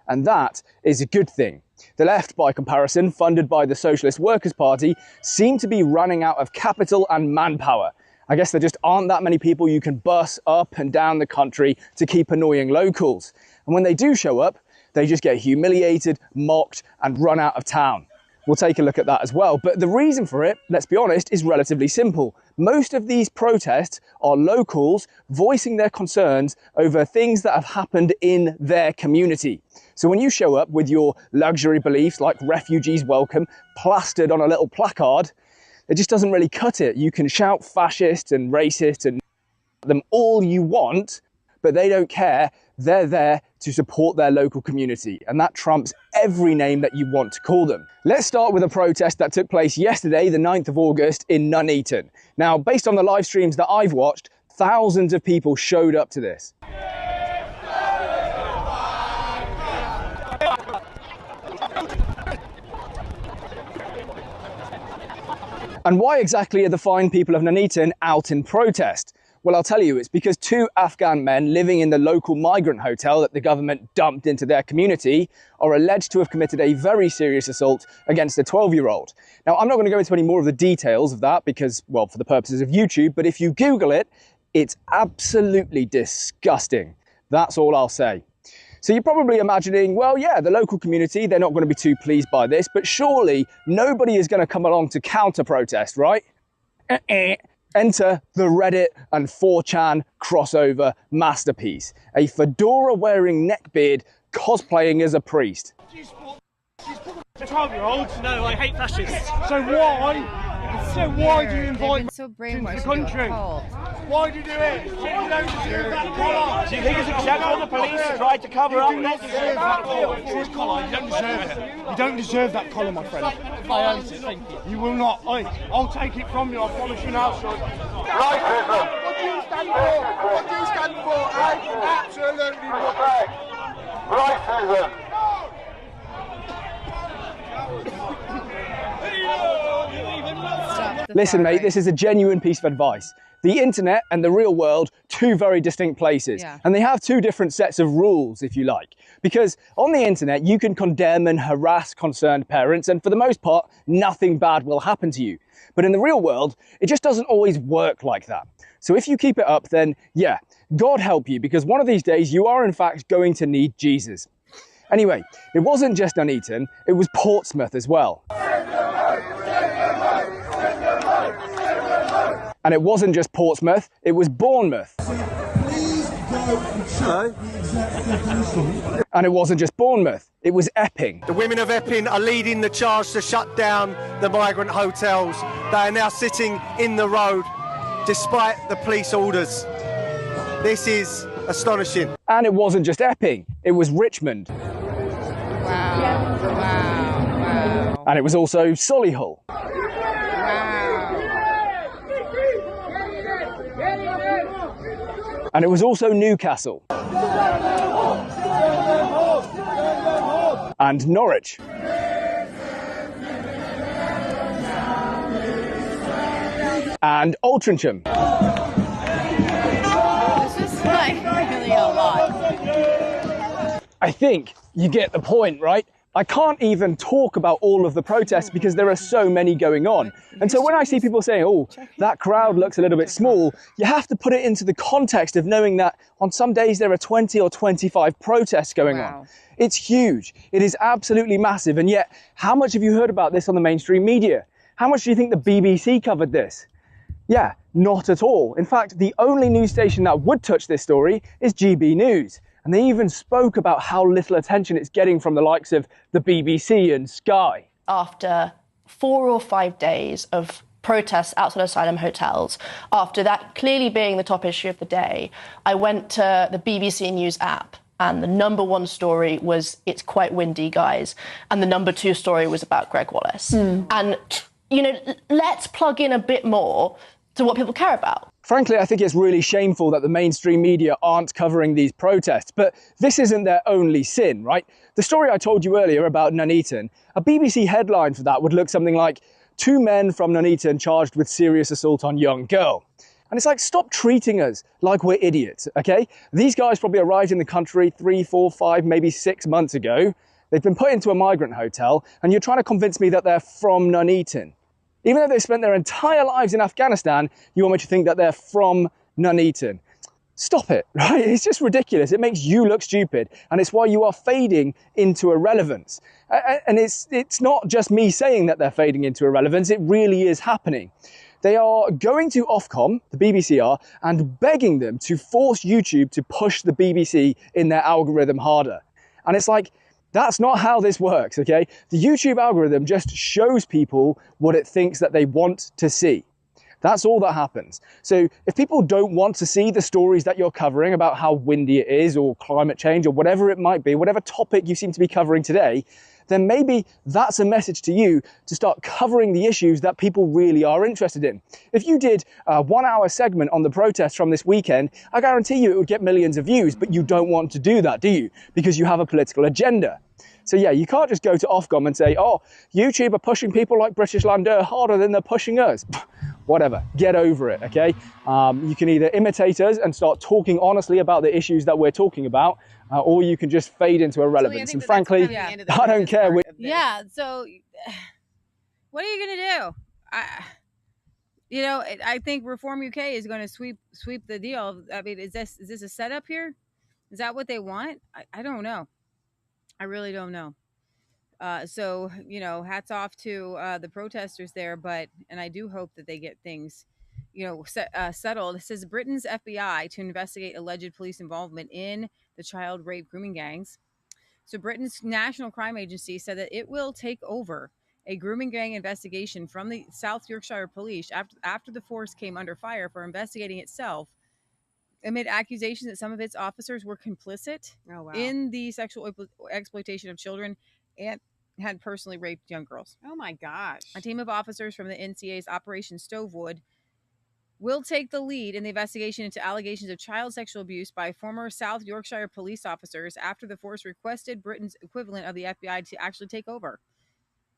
And that is a good thing. The left, by comparison, funded by the Socialist Workers' Party, seem to be running out of capital and manpower. I guess there just aren't that many people you can bus up and down the country to keep annoying locals. And when they do show up, they just get humiliated, mocked, and run out of town. We'll take a look at that as well. But the reason for it, let's be honest, is relatively simple. Most of these protests are locals voicing their concerns over things that have happened in their community. So when you show up with your luxury beliefs like refugees welcome plastered on a little placard, it just doesn't really cut it. You can shout fascist and racist and them all you want, but they don't care. They're there to support their local community, and that trumps every name that you want to call them. Let's start with a protest that took place yesterday, the 9th of August in Nuneaton. Now, based on the live streams that I've watched, thousands of people showed up to this. And why exactly are the fine people of Nuneaton out in protest? Well, I'll tell you, it's because two Afghan men living in the local migrant hotel that the government dumped into their community are alleged to have committed a very serious assault against a 12-year-old. Now, I'm not going to go into any more of the details of that because, well, for the purposes of YouTube, but if you Google it, it's absolutely disgusting. That's all I'll say. So you're probably imagining, well, yeah, the local community, they're not going to be too pleased by this, but surely nobody is going to come along to counter-protest, right? Enter the Reddit and 4chan crossover masterpiece, a fedora-wearing neckbeard cosplaying as a priest. 12-year-olds? No, I hate fascists. So why do you invite so me into the country? Why do you do it? You don't deserve that collar. Do you think it's acceptable the police tried to cover up? You don't deserve that collar. You don't deserve it. You don't deserve that collar, my friend. I own it, thank you. You will not. I'll take it from you, I promise you now, son. Racism. What do you stand for? What do you stand for? Absolutely nothing. Racism. Listen, mate, this is a genuine piece of advice. The internet and the real world, two very distinct places. Yeah. And they have two different sets of rules, if you like. Because on the internet, you can condemn and harass concerned parents, and for the most part, nothing bad will happen to you. But in the real world, it just doesn't always work like that. So if you keep it up, then yeah, God help you, because one of these days you are in fact going to need Jesus. Anyway, it wasn't just Nuneaton, it was Portsmouth as well. And it wasn't just Portsmouth, it was Bournemouth. And it wasn't just Bournemouth, it was Epping. The women of Epping are leading the charge to shut down the migrant hotels. They are now sitting in the road despite the police orders. This is astonishing. And it wasn't just Epping, it was Richmond. Wow, wow, wow. And it was also Solihull. And it was also Newcastle. And Norwich. And Altrincham. This is like really a lot. I think you get the point, right? I can't even talk about all of the protests because there are so many going on. And so when I see people saying, oh, that crowd looks a little bit small, you have to put it into the context of knowing that on some days there are 20 or 25 protests going on. It's huge. It is absolutely massive. And yet, how much have you heard about this on the mainstream media? How much do you think the BBC covered this? Yeah, not at all. In fact, the only news station that would touch this story is GB News. And they even spoke about how little attention it's getting from the likes of the BBC and Sky. After 4 or 5 days of protests outside asylum hotels, after that clearly being the top issue of the day, I went to the BBC News app, and the #1 story was, "It's quite windy, guys." And the #2 story was about Greg Wallace. And, you know, let's plug in a bit more to what people care about. Frankly, I think it's really shameful that the mainstream media aren't covering these protests, but this isn't their only sin, right? The story I told you earlier about Nuneaton, a BBC headline for that would look something like, 2 men from Nuneaton charged with serious assault on young girl. And it's like, stop treating us like we're idiots, okay? These guys probably arrived in the country 3, 4, 5, maybe 6 months ago. They've been put into a migrant hotel, and you're trying to convince me that they're from Nuneaton. Even though they've spent their entire lives in Afghanistan, you want me to think that they're from Nuneaton. Stop it, right? It's just ridiculous. It makes you look stupid, and it's why you are fading into irrelevance. And it's not just me saying that they're fading into irrelevance, it really is happening. They are going to Ofcom, the BBC are, and begging them to force YouTube to push the BBC in their algorithm harder. And it's like, that's not how this works, okay? The YouTube algorithm just shows people what it thinks that they want to see. That's all that happens. So if people don't want to see the stories that you're covering about how windy it is or climate change or whatever it might be, whatever topic you seem to be covering today, then maybe that's a message to you to start covering the issues that people really are interested in. If you did a 1-hour segment on the protests from this weekend, I guarantee you it would get millions of views, but you don't want to do that, do you? Because you have a political agenda. So yeah, you can't just go to Ofcom and say, oh, YouTube are pushing people like British Lander harder than they're pushing us. Whatever, get over it, okay? You can either imitate us and start talking honestly about the issues that we're talking about, or you can just fade into irrelevance. And frankly, I don't care. Yeah, so what are you going to do? I think Reform UK is going to sweep the deal. I mean, is this a setup here? Is that what they want? I don't know. I really don't know. So, you know, hats off to the protesters there, and I do hope that they get things, you know, settled. It says Britain's FBI to investigate alleged police involvement in the child rape grooming gangs. So Britain's National Crime Agency said that it will take over a grooming gang investigation from the South Yorkshire Police after the force came under fire for investigating itself amid accusations that some of its officers were complicit in the sexual exploitation of children and had personally raped young girls. Oh my gosh. A team of officers from the NCA's Operation Stovewood will take the lead in the investigation into allegations of child sexual abuse by former South Yorkshire police officers after the force requested Britain's equivalent of the FBI to actually take over.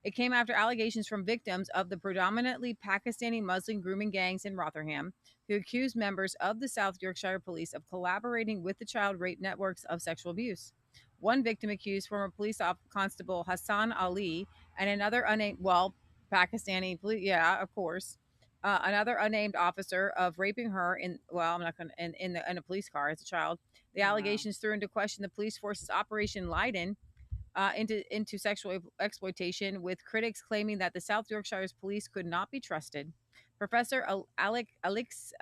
It came after allegations from victims of the predominantly Pakistani Muslim grooming gangs in Rotherham, who accused members of the South Yorkshire Police of collaborating with the child rape networks of sexual abuse. One victim accused former police constable Hassan Ali and another unnamed, Pakistani police, yeah, of course, another unnamed officer of raping her in a police car as a child. The allegations threw into question the police force's Operation Leiden into sexual exploitation, with critics claiming that the South Yorkshire's police could not be trusted. Professor Alexis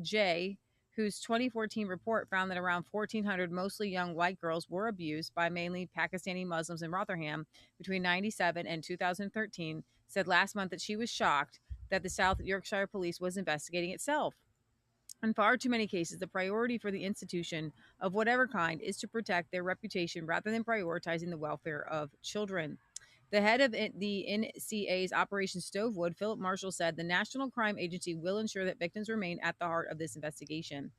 J., whose 2014 report found that around 1,400 mostly young white girls were abused by mainly Pakistani Muslims in Rotherham between 1997 and 2013, said last month that she was shocked that the South Yorkshire Police was investigating itself. In far too many cases, the priority for the institution of whatever kind is to protect their reputation rather than prioritizing the welfare of children. The head of the NCA's Operation Stovewood, Philip Marshall, said the National Crime Agency will ensure that victims remain at the heart of this investigation.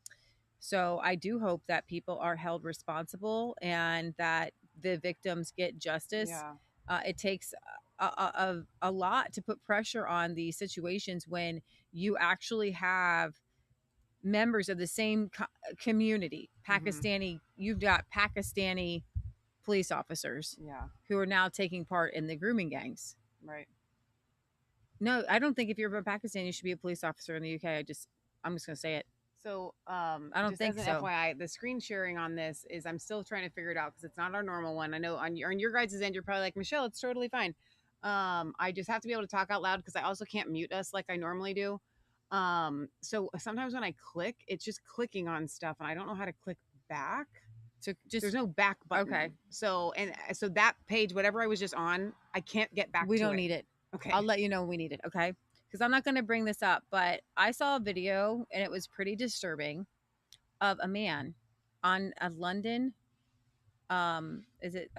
So I do hope that people are held responsible and that the victims get justice. Yeah. It takes a lot to put pressure on these situations when you actually have members of the same community, Pakistani, you've got Pakistani police officers who are now taking part in the grooming gangs. Right. No, I don't think if you're a Pakistani, you should be a police officer in the UK. I'm just going to say it. So I don't think as so. an FYI, the screen sharing on this is I'm still trying to figure it out because it's not our normal one. I know on your guys' end, you're probably like, Michelle, it's totally fine. I just have to be able to talk out loud because I also can't mute us like I normally do. So sometimes when I click, it's just clicking on stuff and I don't know how to click back. So just there's no back button. Okay. So that page, whatever I was just on, I can't get back to it. We don't need it. Okay. I'll let you know when we need it. Okay. Because I'm not going to bring this up, but I saw a video and it was pretty disturbing of a man on a London, a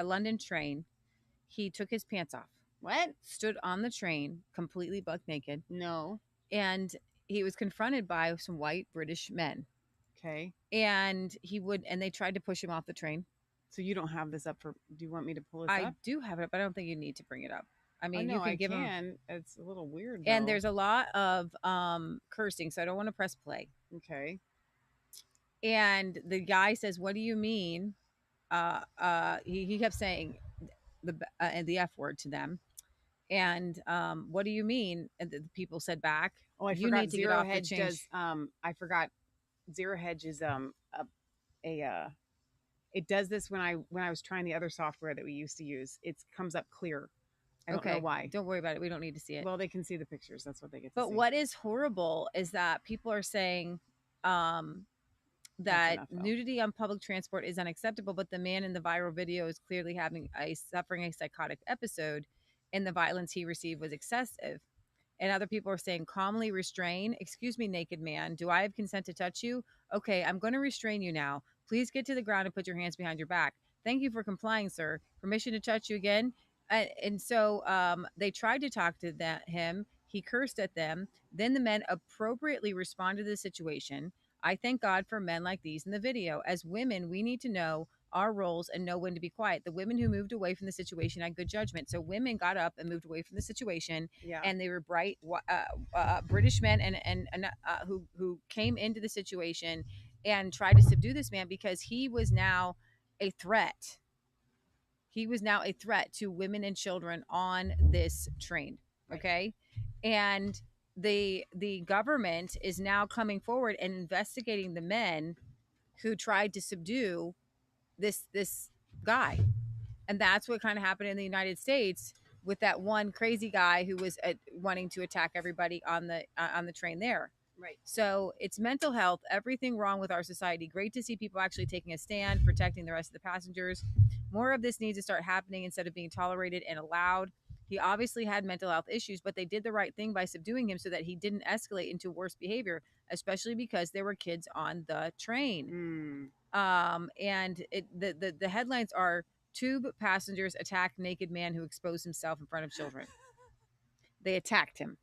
London train. He took his pants off. What? Stood on the train completely buck naked. No. And he was confronted by some white British men. Okay. And they tried to push him off the train. So you don't have this up do you want me to pull this up? I do have it, but I don't think you need to bring it up. I mean, you can give him. It's a little weird, though. And there's a lot of cursing, so I don't want to press play. Okay. And the guy says, "What do you mean?" He kept saying the F word to them. And what do you mean? And the people said back, "Oh, I you forgot need to Zero get off Hedge the change." does. I forgot Zero Hedge is it does this when I was trying the other software that we used to use. It comes up clear. I don't know why. Don't worry about it. We don't need to see it. Well, they can see the pictures. That's what they get to But see. what is horrible is that people are saying that nudity on public transport is unacceptable, but the man in the viral video is clearly suffering a psychotic episode, and the violence he received was excessive. And other people are saying, calmly restrain. Excuse me, naked man. Do I have consent to touch you? Okay, I'm going to restrain you now. Please get to the ground and put your hands behind your back. Thank you for complying, sir. Permission to touch you again? And so they tried to talk to him. He cursed at them. Then the men appropriately responded to the situation. I thank God for men like these in the video. As women, we need to know our roles and know when to be quiet. The women who moved away from the situation had good judgment. So women got up and moved away from the situation, and they were bright British men and who came into the situation and tried to subdue this man because he was now a threat. He was now a threat to women and children on this train. Okay. And the government is now coming forward and investigating the men who tried to subdue this guy. And that's what kind of happened in the United States with that one crazy guy who was wanting to attack everybody on the train there. Right. So it's mental health, everything wrong with our society. Great to see people actually taking a stand, protecting the rest of the passengers. More of this needs to start happening instead of being tolerated and allowed. He obviously had mental health issues, but they did the right thing by subduing him so that he didn't escalate into worse behavior, especially because there were kids on the train. And the headlines are tube passengers attack naked man who exposed himself in front of children. They attacked him.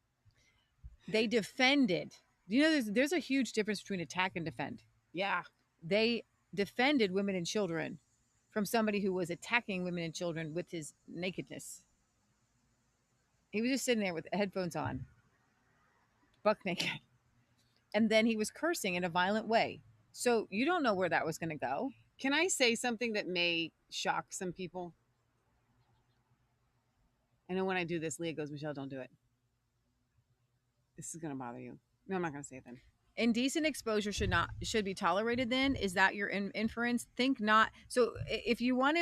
They defended. You know, there's a huge difference between attack and defend. Yeah. They defended women and children from somebody who was attacking women and children with his nakedness. He was just sitting there with headphones on, buck naked. And then he was cursing in a violent way. So you don't know where that was going to go. Can I say something that may shock some people? I know when I do this, Leah goes, Michelle, don't do it. This is going to bother you. No, I'm not going to say it then. Indecent exposure should be tolerated. Then is that your inference? Think not. So if you want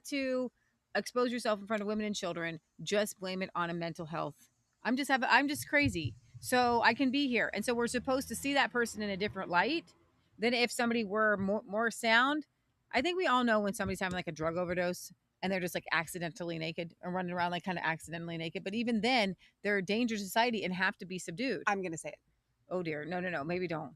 to expose yourself in front of women and children, just blame it on a mental health. I'm just crazy. So I can be here. And so we're supposed to see that person in a different light than if somebody were more sound. I think we all know when somebody's having like a drug overdose and they're just like accidentally naked or running around like kind of accidentally naked. But even then, they're a danger to society and have to be subdued. I'm going to say it. Oh dear. No. Maybe don't.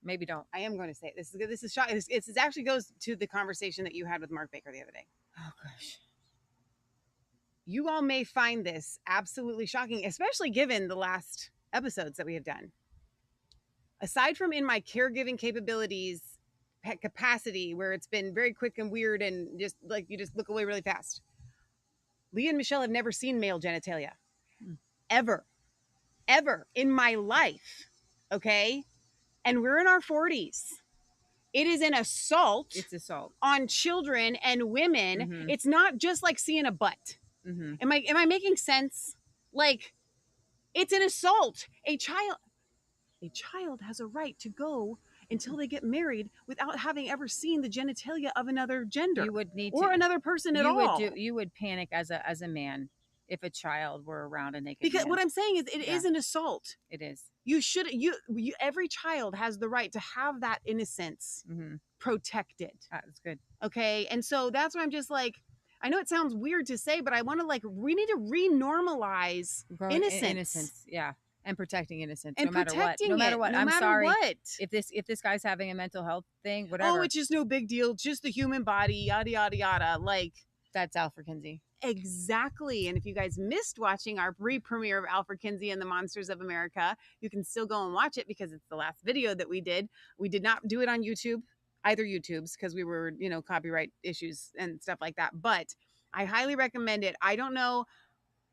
Maybe don't. I am going to say it. This is shocking. This actually goes to the conversation that you had with Mark Baker the other day. Oh gosh. You all may find this absolutely shocking, especially given the last episodes that we have done. Aside from in my caregiving capabilities capacity, where it's been very quick and weird and just like you just look away really fast, Leah and Michelle have never seen male genitalia. Ever in my life. Okay. And we're in our 40s. It is an assault. It's assault on children and women. Mm-hmm. It's not just like seeing a butt. Mm-hmm. Am I making sense? Like, it's an assault. A child has a right to go until they get married without having ever seen the genitalia of another gender. You would need or another person at all. You would panic as a man if a child were around a naked because man. What I'm saying is it is an assault. It is. You every child has the right to have that innocence protected. That's good. Okay. And so that's why I'm just like, I know it sounds weird to say, but I want to we need to re-normalize innocence. Yeah. And protecting innocence, and no matter what. No matter what. I'm sorry. If this guy's having a mental health thing, whatever. Oh, it's just no big deal. Just the human body, yada yada yada. Like, that's Alfred Kinsey. Exactly. And if you guys missed watching our pre-premiere of Alfred Kinsey and the Monsters of America, you can still go and watch it because it's the last video that we did. We did not do it on YouTube, either YouTube's, because we were, copyright issues and stuff like that. But I highly recommend it. I don't know.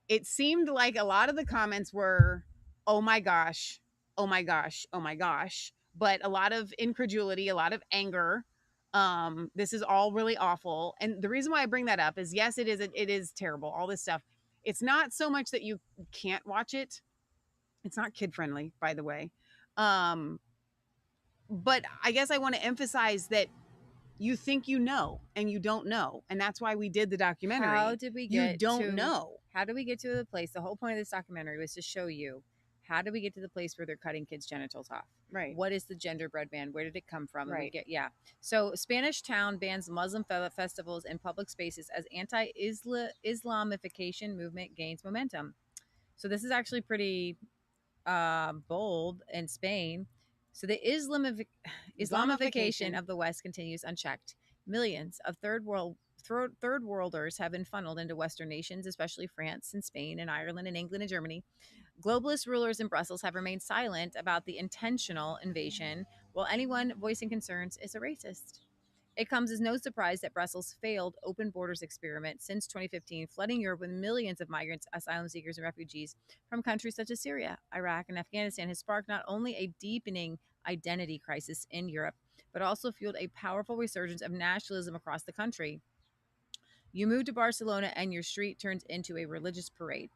It seemed like a lot of the comments were, oh my gosh, oh my gosh, oh my gosh. But a lot of incredulity, a lot of anger. This is all really awful. And the reason why I bring that up is, yes, it is terrible. All this stuff. It's not so much that you can't watch it. It's not kid friendly, by the way. But I guess I want to emphasize that you think you know and you don't know. And that's why we did the documentary. How did we get You don't know. How did we get to the place? The whole point of this documentary was to show you, how do we get to the place where they're cutting kids' genitals off? Right. What is the genderbread ban? Where did it come from? Right. So Spanish Town bans Muslim festivals and public spaces as anti-Islamification movement gains momentum. So this is actually pretty bold in Spain. So the Islamification of the West continues unchecked. Millions of third worlders have been funneled into Western nations, especially France and Spain and Ireland and England and Germany. Globalist rulers in Brussels have remained silent about the intentional invasion, while anyone voicing concerns is a racist. It comes as no surprise that Brussels' failed open borders experiment since 2015, flooding Europe with millions of migrants, asylum seekers, and refugees from countries such as Syria, Iraq, and Afghanistan, has sparked not only a deepening identity crisis in Europe, but also fueled a powerful resurgence of nationalism across the country. You move to Barcelona and your street turns into a religious parade.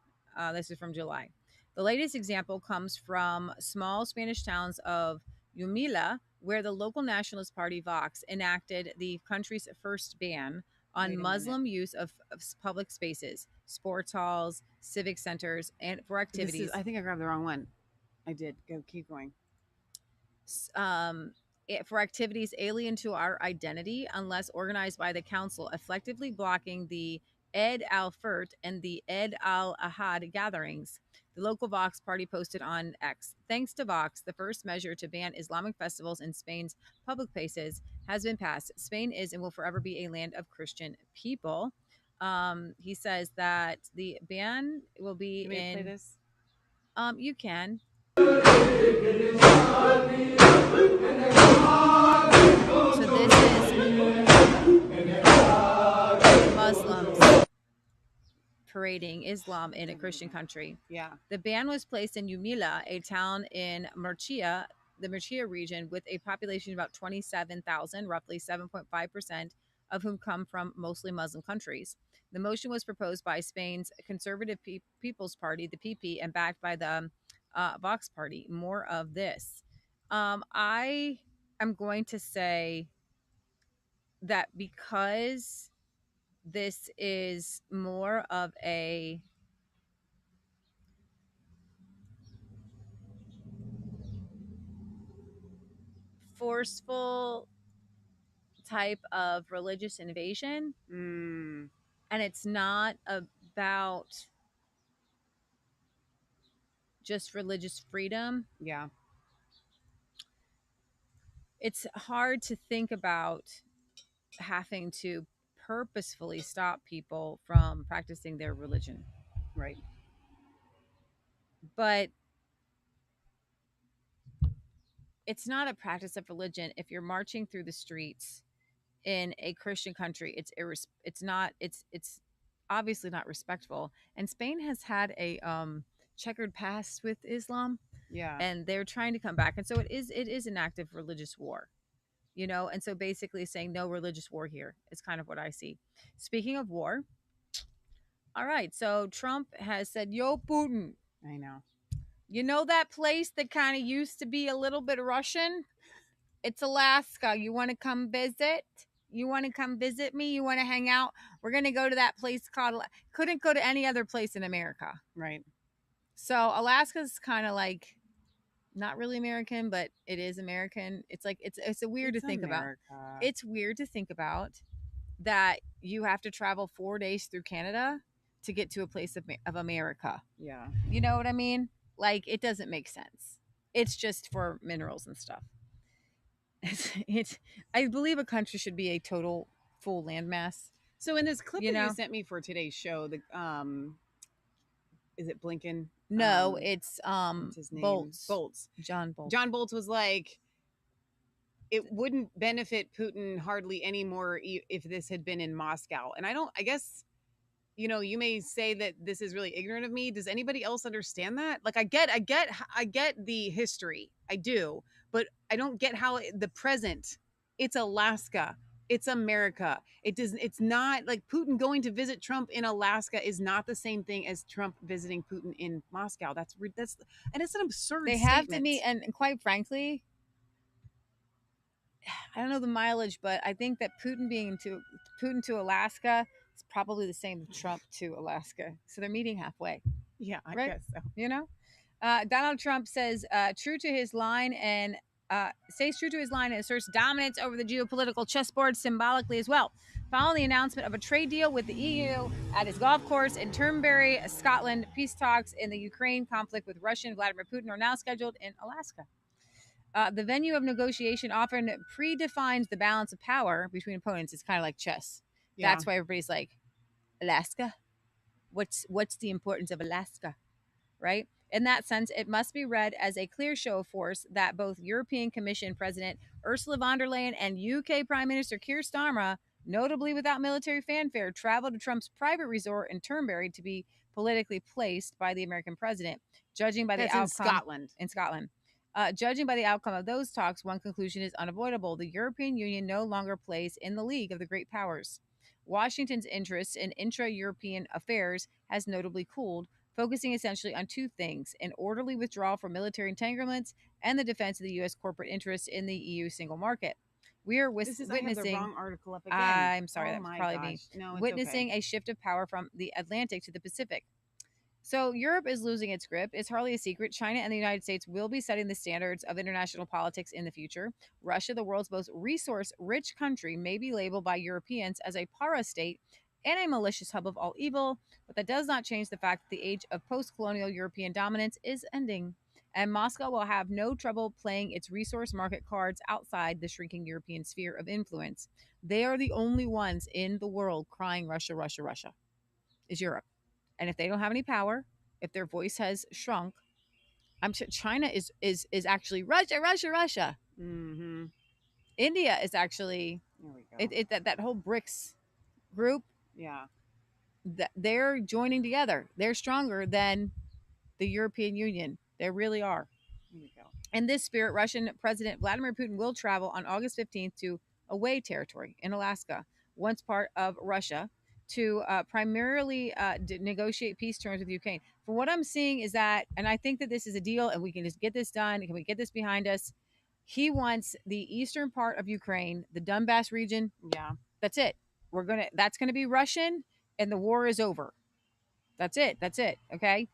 This is from July. The latest example comes from small Spanish towns of Humila, where the local Nationalist Party Vox enacted the country's first ban on Muslim use of public spaces, sports halls, civic centers, and for activities. I think I grabbed the wrong one. I did. Go, keep going. For activities alien to our identity unless organized by the council, effectively blocking the Eid al-Fitr and the Eid al-Ahad gatherings. The local Vox party posted on X. Thanks to Vox, the first measure to ban Islamic festivals in Spain's public places has been passed. Spain is and will forever be a land of Christian people. He says that the ban will be Can we play this? You can. So this is Muslims parading Islam in a Christian country. Yeah. The ban was placed in Umila, a town in Murcia, the Murcia region, with a population of about 27,000, roughly 7.5% of whom come from mostly Muslim countries. The motion was proposed by Spain's Conservative People's Party, the PP, and backed by the Vox Party. More of this. I am going to say that because this is more of a forceful type of religious invasion, and it's not about just religious freedom. Yeah. It's hard to think about having to purposefully stop people from practicing their religion. Right. But it's not a practice of religion if you're marching through the streets in a Christian country. It's obviously not respectful. And Spain has had a checkered past with Islam. Yeah. And they're trying to come back. And so it is an active religious war, you know? And so basically saying no religious war here is kind of what I see. Speaking of war. All right. So Trump has said, yo, Putin. I know. You know that place that kind of used to be a little bit Russian? It's Alaska. You want to come visit? You want to come visit me? You want to hang out? We're going to go to that place called... Couldn't go to any other place in America. Right. So Alaska's kind of like not really American, but it is American. It's like it's weird to think about. It's weird to think about that you have to travel 4 days through Canada to get to a place of America. Yeah. You know what I mean? Like, it doesn't make sense. It's just for minerals and stuff. I believe a country should be a total full landmass. So in this clip that you sent me for today's show, the is it Blinken? No, it's what's his name? Bolts. John Bolts. John Bolts was like, it wouldn't benefit Putin hardly anymore if this had been in Moscow. And I guess, you know, you may say that this is really ignorant of me. Does anybody else understand that? Like, I get the history. I do, but I don't get how the present, it's Alaska. It's America. It's not like Putin going to visit Trump in Alaska is not the same thing as Trump visiting Putin in Moscow. That's and it's an absurd They statement. have to meet, and quite frankly, I don't know the mileage, but I think that Putin to Alaska is probably the same as Trump to Alaska. So they're meeting halfway. Yeah, I right? guess so. You know, Donald Trump says true to his line and stays true to his line and asserts dominance over the geopolitical chessboard symbolically as well. Following the announcement of a trade deal with the EU at his golf course in Turnberry, Scotland, peace talks in the Ukraine conflict with Russian Vladimir Putin are now scheduled in Alaska. The venue of negotiation often predefines the balance of power between opponents. It's kind of like chess. Yeah. That's why everybody's like, Alaska? What's the importance of Alaska? Right? In that sense, it must be read as a clear show of force that both European Commission President Ursula von der Leyen and UK Prime Minister Keir Starmer, notably without military fanfare, traveled to Trump's private resort in Turnberry to be politically placed by the American president. Judging by the outcome in Scotland. Judging by the outcome of those talks, one conclusion is unavoidable. The European Union no longer plays in the league of the great powers. Washington's interest in intra-European affairs has notably cooled focusing essentially on two things: an orderly withdrawal from military entanglements and the defense of the U.S. corporate interests in the EU single market. We are I have the witnessing. wrong article up again. I'm sorry, Oh that was my probably me. gosh. No, it's Witnessing okay. a shift of power from the Atlantic to the Pacific. So Europe is losing its grip. It's hardly a secret. China and the United States will be setting the standards of international politics in the future. Russia, the world's most resource-rich country, may be labeled by Europeans as a para state and a malicious hub of all evil, but that does not change the fact that the age of post-colonial European dominance is ending, and Moscow will have no trouble playing its resource market cards outside the shrinking European sphere of influence. They are the only ones in the world crying Russia, Russia, Russia, is Europe. And if they don't have any power, if their voice has shrunk, I'm sure China is actually Russia, Russia, Russia. Mm-hmm. India is actually that whole BRICS group. Yeah, that they're joining together. They're stronger than the European Union. They really are. Here we go. In this spirit, Russian President Vladimir Putin will travel on August 15th to Away territory in Alaska, once part of Russia, to primarily negotiate peace terms with Ukraine. From what I'm seeing is that, and I think that this is a deal and we can just get this done. Can we get this behind us? He wants the eastern part of Ukraine, the Donbass region. Yeah. That's it. That's going to be Russian and the war is over. That's it. Okay.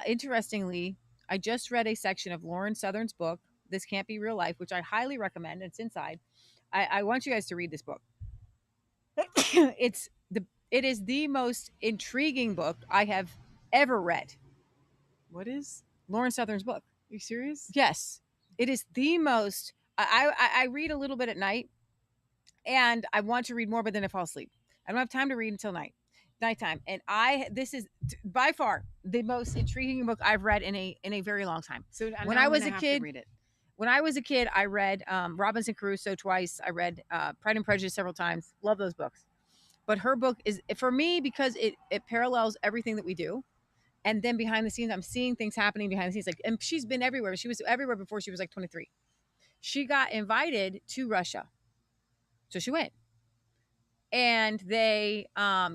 Interestingly, I just read a section of Lauren Southern's book, This Can't Be Real Life, which I highly recommend. It's inside. I want you guys to read this book. It is the most intriguing book I have ever read. What is Lauren Southern's book? Are you serious? Yes. It is the most. I read a little bit at night, and I want to read more, but then I fall asleep. I don't have time to read until nighttime. And this is by far the most intriguing book I've read in a very long time. So when I was a have kid, to read it. When I was a kid, I read Robinson Crusoe twice. I read Pride and Prejudice several times. Love those books. But her book is, for me, because it parallels everything that we do. And then behind the scenes, I'm seeing things happening behind the scenes. And she's been everywhere. She was everywhere before she was like 23. She got invited to Russia. So she went. And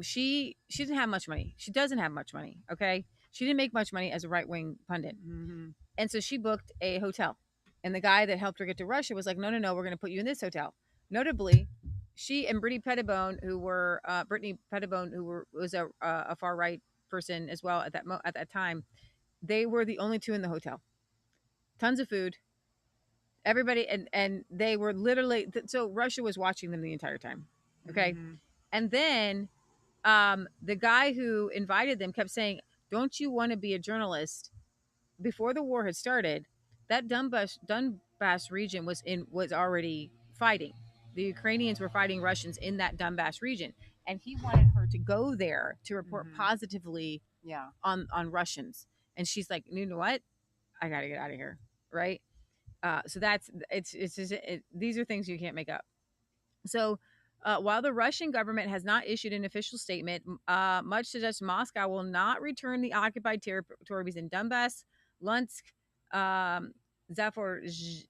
she didn't have much money. She doesn't have much money, okay? She didn't make much money as a right-wing pundit. Mm-hmm. And so she booked a hotel. And the guy that helped her get to Russia was like, no, we're going to put you in this hotel. Notably, she and Brittany Pettibone, who was a far right person as well at that time, they were the only two in the hotel. Tons of food, everybody, and they were literally so Russia was watching them the entire time. Okay, Mm-hmm. and then the guy who invited them kept saying, "Don't you want to be a journalist?" Before the war had started, that Donbass region was already fighting. The Ukrainians were fighting Russians in that Donbass region, and he wanted her to go there to report positively on Russians. And she's like, you know what? I got to get out of here, right? So these are things you can't make up. So while the Russian government has not issued an official statement, much suggests Moscow will not return the occupied territories in Donbass, Luhansk, Zaporizhzhia,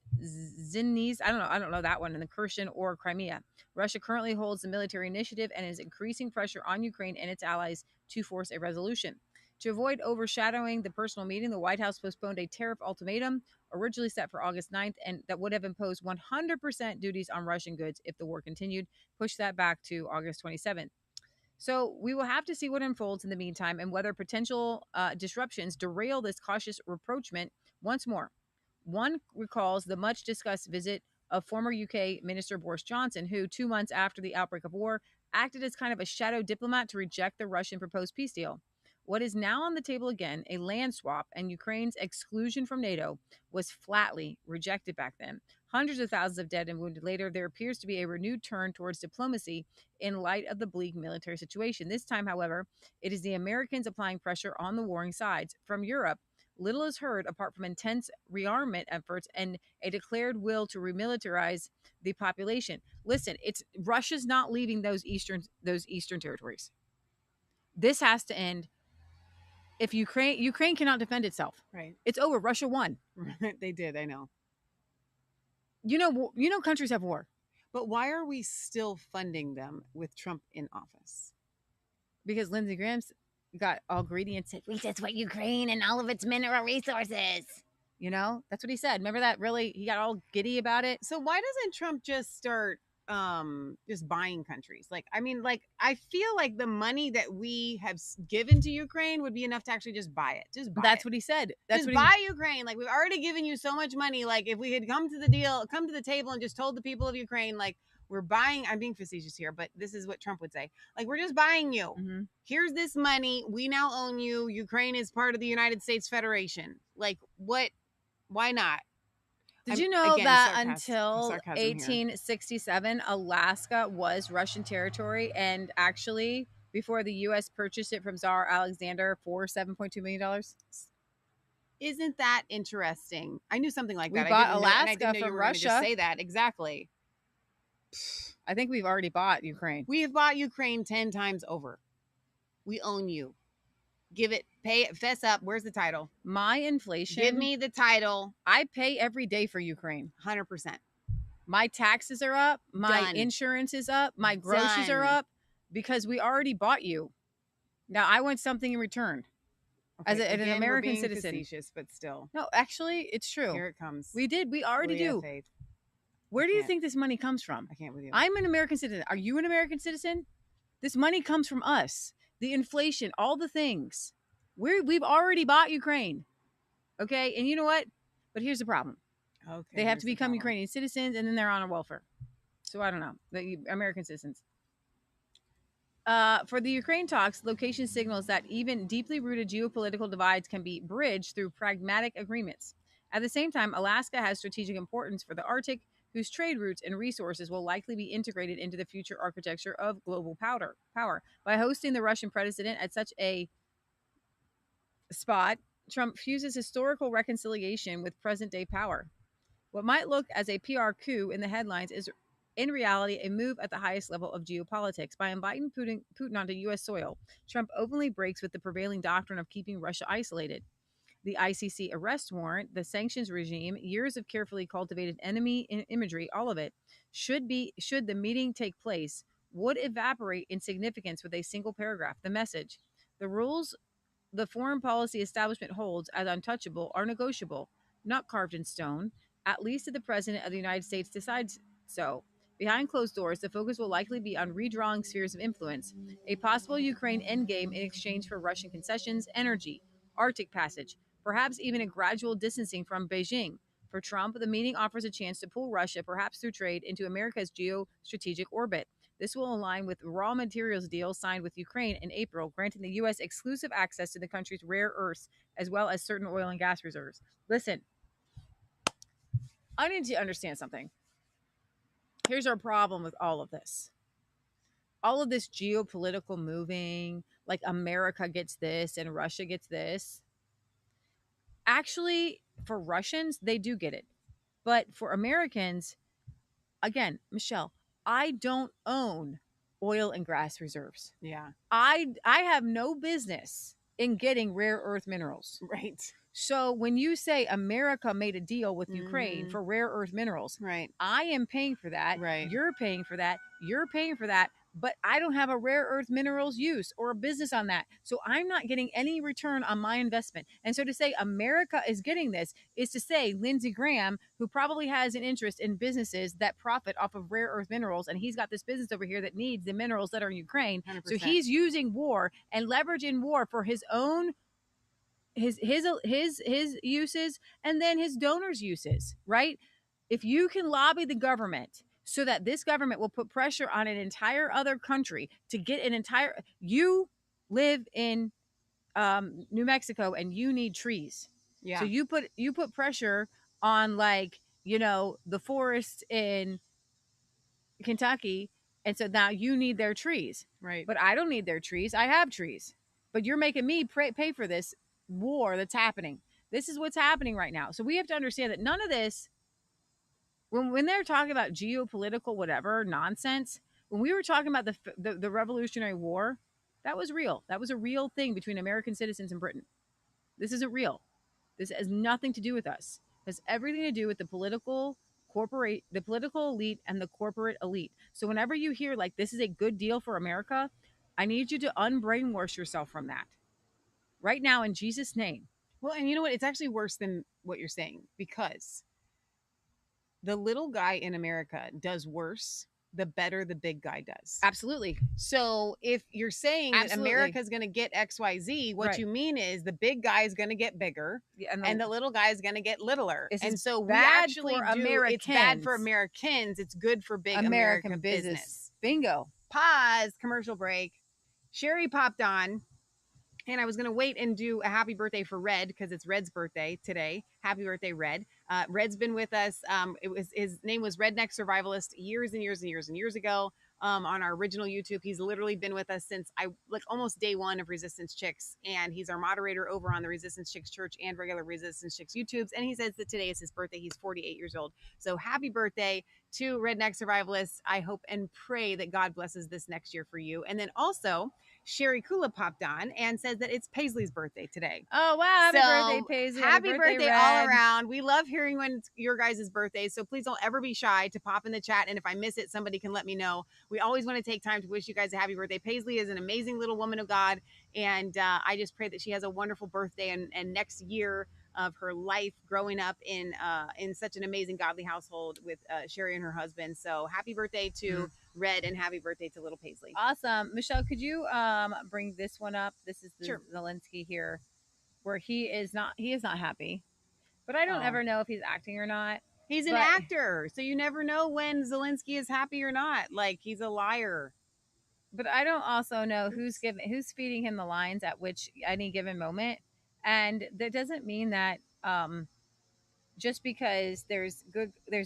I don't know that one, in the Kherson or Crimea. Russia currently holds the military initiative and is increasing pressure on Ukraine and its allies to force a resolution. To avoid overshadowing the personal meeting, the White House postponed a tariff ultimatum originally set for August 9th, and that would have imposed 100% duties on Russian goods if the war continued, pushed that back to August 27th. So we will have to see what unfolds in the meantime and whether potential disruptions derail this cautious rapprochement once more. One recalls the much-discussed visit of former UK Minister Boris Johnson, who 2 months after the outbreak of war acted as kind of a shadow diplomat to reject the Russian proposed peace deal. What is now on the table again, a land swap and Ukraine's exclusion from NATO, was flatly rejected back then. Hundreds of thousands of dead and wounded later, there appears to be a renewed turn towards diplomacy in light of the bleak military situation. This time, however, it is the Americans applying pressure on the warring sides. From Europe, little is heard apart from intense rearmament efforts and a declared will to remilitarize the population. Listen, Russia's not leaving those eastern territories. This has to end. If Ukraine cannot defend itself, right? It's over. Russia won. They did. I know. You know, countries have war. But why are we still funding them with Trump in office? Because Lindsey Graham's got all greedy and said, we just want Ukraine and all of its mineral resources. You know, that's what he said. Remember that? Really, he got all giddy about it. So why doesn't Trump just start just buying countries? Like, I mean, like, I feel like the money that we have given to Ukraine would be enough to actually just buy it. Just buy That's it. what he said. That's just what buy Ukraine. Like, we've already given you so much money. Like, if we had come to the table and just told the people of Ukraine, like, we're buying, I'm being facetious here, but this is what Trump would say. Like, we're just buying you. Mm-hmm. Here's this money. We now own you. Ukraine is part of the United States Federation. Like, what? Why not? Did you know that until 1867, Alaska was Russian territory, and actually before the U.S. purchased it from Tsar Alexander for $7.2 million? Isn't that interesting? I knew something like We that. bought I Alaska didn't know you from were gonna Russia. just say that exactly. I think we've already bought Ukraine. We have bought Ukraine 10 times over. We own you. Give it, pay it, fess up. Where's the title? My inflation. Give me the title. I pay every day for Ukraine. 100%. My taxes are up. My Done. insurance is up. My groceries are up because we already bought you. Now I want something in return. Okay, As an again, American we're being citizen. facetious, but still. No, actually, it's true. Here it comes. We did. We already Leah do. Faith. Where do you think this money comes from? I can't with you. I'm an American citizen. Are you an American citizen? This money comes from us. The inflation, all the things. We've already bought Ukraine. Okay? And you know what? But here's the problem. Okay. They have to become Ukrainian citizens, and then they're on a welfare. So I don't know. The American citizens. For the Ukraine talks, location signals that even deeply rooted geopolitical divides can be bridged through pragmatic agreements. At the same time, Alaska has strategic importance for the Arctic, whose trade routes and resources will likely be integrated into the future architecture of global power. By hosting the Russian president at such a spot, Trump fuses historical reconciliation with present-day power. What might look as a PR coup in the headlines is in reality a move at the highest level of geopolitics. By inviting Putin onto U.S. soil, Trump openly breaks with the prevailing doctrine of keeping Russia isolated. The ICC arrest warrant, the sanctions regime, years of carefully cultivated enemy imagery, all of it, should the meeting take place, would evaporate in significance with a single paragraph. The message: the rules the foreign policy establishment holds as untouchable are negotiable, not carved in stone, at least if the President of the United States decides so. Behind closed doors, the focus will likely be on redrawing spheres of influence, a possible Ukraine endgame in exchange for Russian concessions, energy, Arctic passage, perhaps even a gradual distancing from Beijing. For Trump, the meeting offers a chance to pull Russia, perhaps through trade, into America's geostrategic orbit. This will align with raw materials deal signed with Ukraine in April, granting the U.S. exclusive access to the country's rare earths, as well as certain oil and gas reserves. Listen, I need you to understand something. Here's our problem with all of this. All of this geopolitical moving, like America gets this and Russia gets this. Actually, for Russians, they do get it. But for Americans, again, Michelle, I don't own oil and gas reserves. Yeah. I have no business in getting rare earth minerals. Right. So when you say America made a deal with Ukraine for rare earth minerals, right, I am paying for that. Right. You're paying for that. You're paying for that. But I don't have a rare earth minerals use or a business on that. So I'm not getting any return on my investment. And so to say America is getting this is to say Lindsey Graham, who probably has an interest in businesses that profit off of rare earth minerals, and he's got this business over here that needs the minerals that are in Ukraine. 100%. So he's using war and leverage in war for his own his uses and then his donors' uses, right? If you can lobby the government so that this government will put pressure on an entire other country to get an entire, you live in New Mexico and you need trees. Yeah. So you put pressure on, like, you know, the forest in Kentucky, and so now you need their trees. Right. But I don't need their trees. I have trees. But you're making me pay for this war that's happening. This is what's happening right now. So we have to understand that none of this, when they're talking about geopolitical whatever nonsense, when we were talking about the Revolutionary War, that was real. That was a real thing between American citizens and Britain. This isn't real. This has nothing to do with us. It has everything to do with the political elite and the corporate elite. So whenever you hear like this is a good deal for America, I need you to unbrainwash yourself from that. right now in Jesus' name. Well, and you know what? It's actually worse than what you're saying, because the little guy in America does worse the better the big guy does. Absolutely. So if you're saying that America's going to get XYZ, what you mean is the big guy is going to get bigger, and the little guy is going to get littler. And so we actually it's bad for Americans. It's good for big American business. Bingo. Pause, commercial break. Sherry popped on, and I was going to wait and do a happy birthday for Red, because it's Red's birthday today. Happy birthday, Red. Red's been with us. His name was Redneck Survivalist years and years and years and years ago on our original YouTube. He's literally been with us since almost day one of Resistance Chicks, and he's our moderator over on the Resistance Chicks Church and regular Resistance Chicks YouTubes. And he says that today is his birthday. He's 48 years old. So happy birthday to Redneck Survivalist. I hope and pray that God blesses this next year for you. And then also, Sherry Kula popped on and says that it's Paisley's birthday today. Oh, wow. Happy birthday, Paisley. Happy birthday all around. We love hearing when it's your guys' birthdays, so please don't ever be shy to pop in the chat, and if I miss it, somebody can let me know. We always want to take time to wish you guys a happy birthday. Paisley is an amazing little woman of God, and I just pray that she has a wonderful birthday and next year of her life growing up in such an amazing godly household with Sherry and her husband. So happy birthday to Red, and happy birthday to little Paisley. Awesome. Michelle, could you bring this one up? This is the Zelensky here, where he is not happy, but I don't ever know if he's acting or not. He's an actor, so you never know when Zelensky is happy or not. Like, he's a liar. But I don't also know who's feeding him the lines at any given moment. And that doesn't mean that just because there's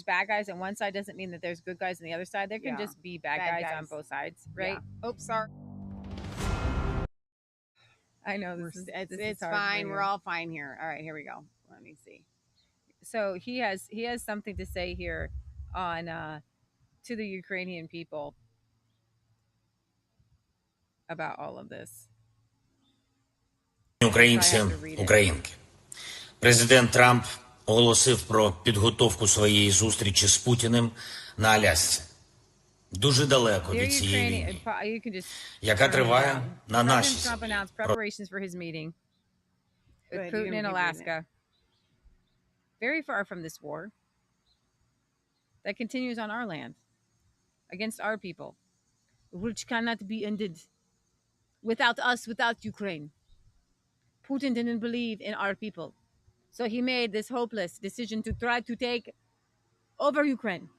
bad guys on one side doesn't mean that there's good guys on the other side. There can just be bad guys on both sides, right? Yeah. Oops, sorry. I know it's fine. We're all fine here. All right, here we go. Let me see. So he has something to say here on to the Ukrainian people about all of this. Українці, українки. Президент Трамп оголосив про підготовку своєї зустрічі з Путіним на Алясці. Дуже далеко від цієї війни, яка триває на нашій землі. Trump announced preparations for his meeting with Putin in Alaska. Very far from this war that continues on our land against our people, which cannot be ended without us, without Ukraine. Putin didn't believe in our people, so he made this hopeless decision to try to take over Ukraine.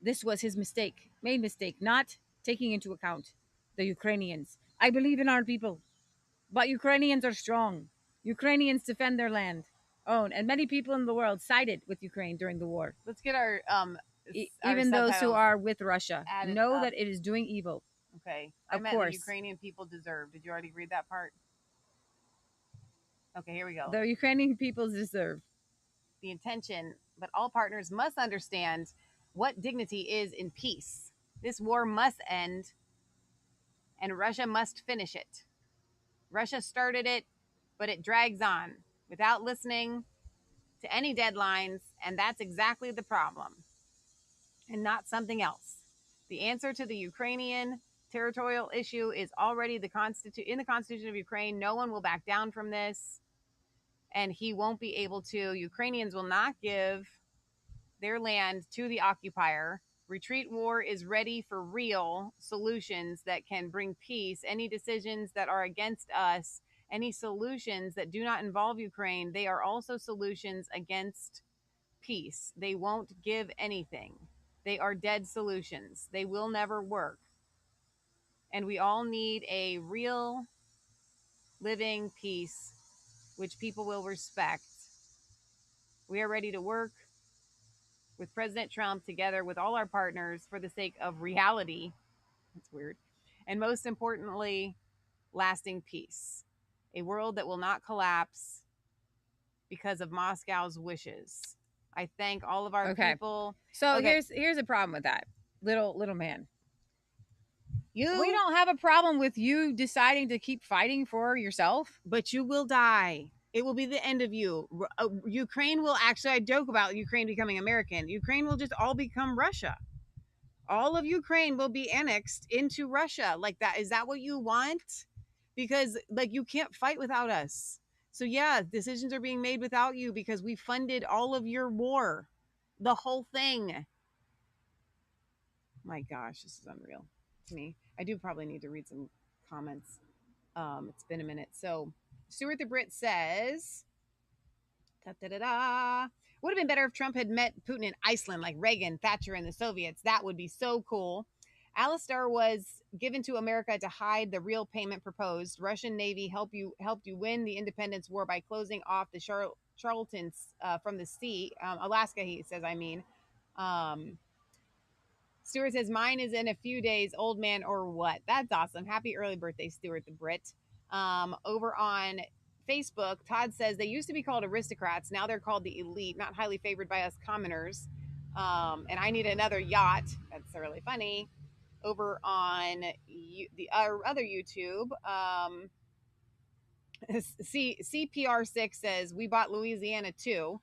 This was his main mistake, not taking into account the Ukrainians. I believe in our people, but Ukrainians are strong. Ukrainians defend their land, and many people in the world sided with Ukraine during the war. Let's get our even those who are with Russia know that it is doing evil. Okay, of course. The Ukrainian people deserve. Did you already read that part? Okay, here we go. The Ukrainian people deserve the intention, but all partners must understand what dignity is in peace. This war must end, and Russia must finish it. Russia started it, but it drags on without listening to any deadlines, and that's exactly the problem, and not something else. The answer to the Ukrainian territorial issue is already in the Constitution of Ukraine. No one will back down from this, and he won't be able to. Ukrainians will not give their land to the occupier. Retreat war is ready for real solutions that can bring peace. Any decisions that are against us, any solutions that do not involve Ukraine, they are also solutions against peace. They won't give anything. They are dead solutions. They will never work. And we all need a real living peace, which people will respect. We are ready to work with President Trump together with all our partners for the sake of reality. That's weird. And most importantly, lasting peace. A world that will not collapse because of Moscow's wishes. I thank all of our people. So here's a problem with that, little man. We don't have a problem with you deciding to keep fighting for yourself, but you will die. It will be the end of you. Ukraine will actually, I joke about Ukraine becoming American. Ukraine will just all become Russia. All of Ukraine will be annexed into Russia like that. Is that what you want? because like you can't fight without us. So yeah, decisions are being made without you because we funded all of your war, the whole thing. My gosh, this is unreal to me. I do probably need to read some comments. It's been a minute. So Stuart the Brit says, would have been better if Trump had met Putin in Iceland like Reagan, Thatcher, and the Soviets. That would be so cool. Alistair was given to America to hide the real payment proposed. Russian Navy helped you win the independence war by closing off the charlatans from the sea. Alaska, he says, I mean. Stuart says, mine is in a few days, old man or what? That's awesome. Happy early birthday, Stuart the Brit. Over on Facebook, Todd says, they used to be called aristocrats. Now they're called the elite, not highly favored by us commoners. And I need another yacht. That's really funny. Over on the other YouTube, CPR6 says, we bought Louisiana too.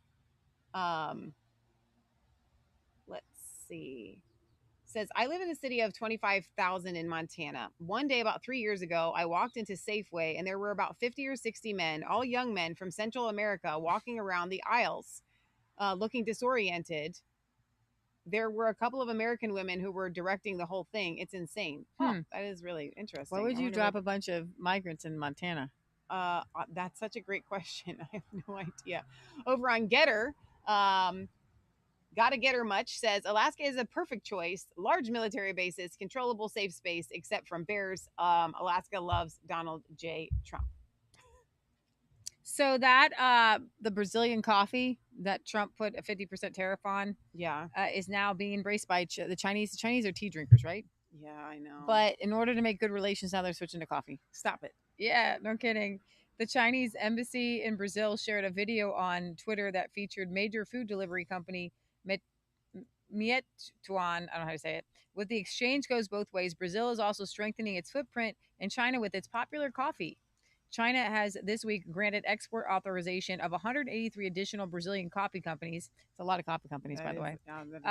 Let's see. Says, I live in a city of 25,000 in Montana. One day about 3 years ago, I walked into Safeway and there were about 50 or 60 men, all young men from Central America, walking around the aisles, looking disoriented. There were a couple of American women who were directing the whole thing. It's insane. That is really interesting. Why would you drop a bunch of migrants in Montana? That's such a great question. I have no idea. Over on Getter, Gotta Get Her Much says, Alaska is a perfect choice. Large military bases, controllable safe space, except from bears. Alaska loves Donald J. Trump. So that the Brazilian coffee that Trump put a 50% tariff on, is now being embraced by the Chinese. The Chinese are tea drinkers, right? Yeah, I know. But in order to make good relations, now they're switching to coffee. Stop it. Yeah, no kidding. The Chinese embassy in Brazil shared a video on Twitter that featured major food delivery company Meituan, I don't know how to say it. With the exchange goes both ways, Brazil is also strengthening its footprint in China with its popular coffee. China has this week granted export authorization of 183 additional Brazilian coffee companies. It's a lot of coffee companies, by the way.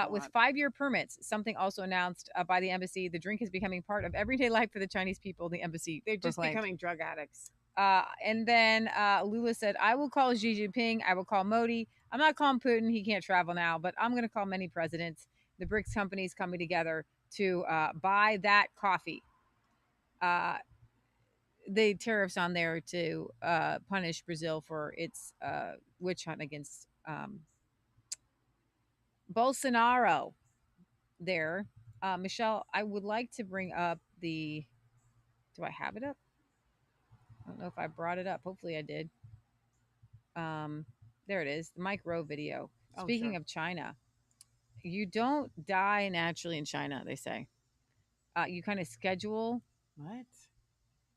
With 5-year permits, something also announced by the embassy. The drink is becoming part of everyday life for the Chinese people, the embassy They're just proclaimed. becoming drug addicts. And then Lula said, I will call Xi Jinping. I will call Modi. I'm not calling Putin. He can't travel now, but I'm going to call many presidents. The BRICS companies coming together to buy that coffee. The tariffs on there to punish Brazil for its witch hunt against Bolsonaro there. Michelle, I would like to bring up do I have it up? I don't know if I brought it up. Hopefully I did. There it is. The Mike Rowe video. Speaking of China, you don't die naturally in China, they say. You kind of schedule. What?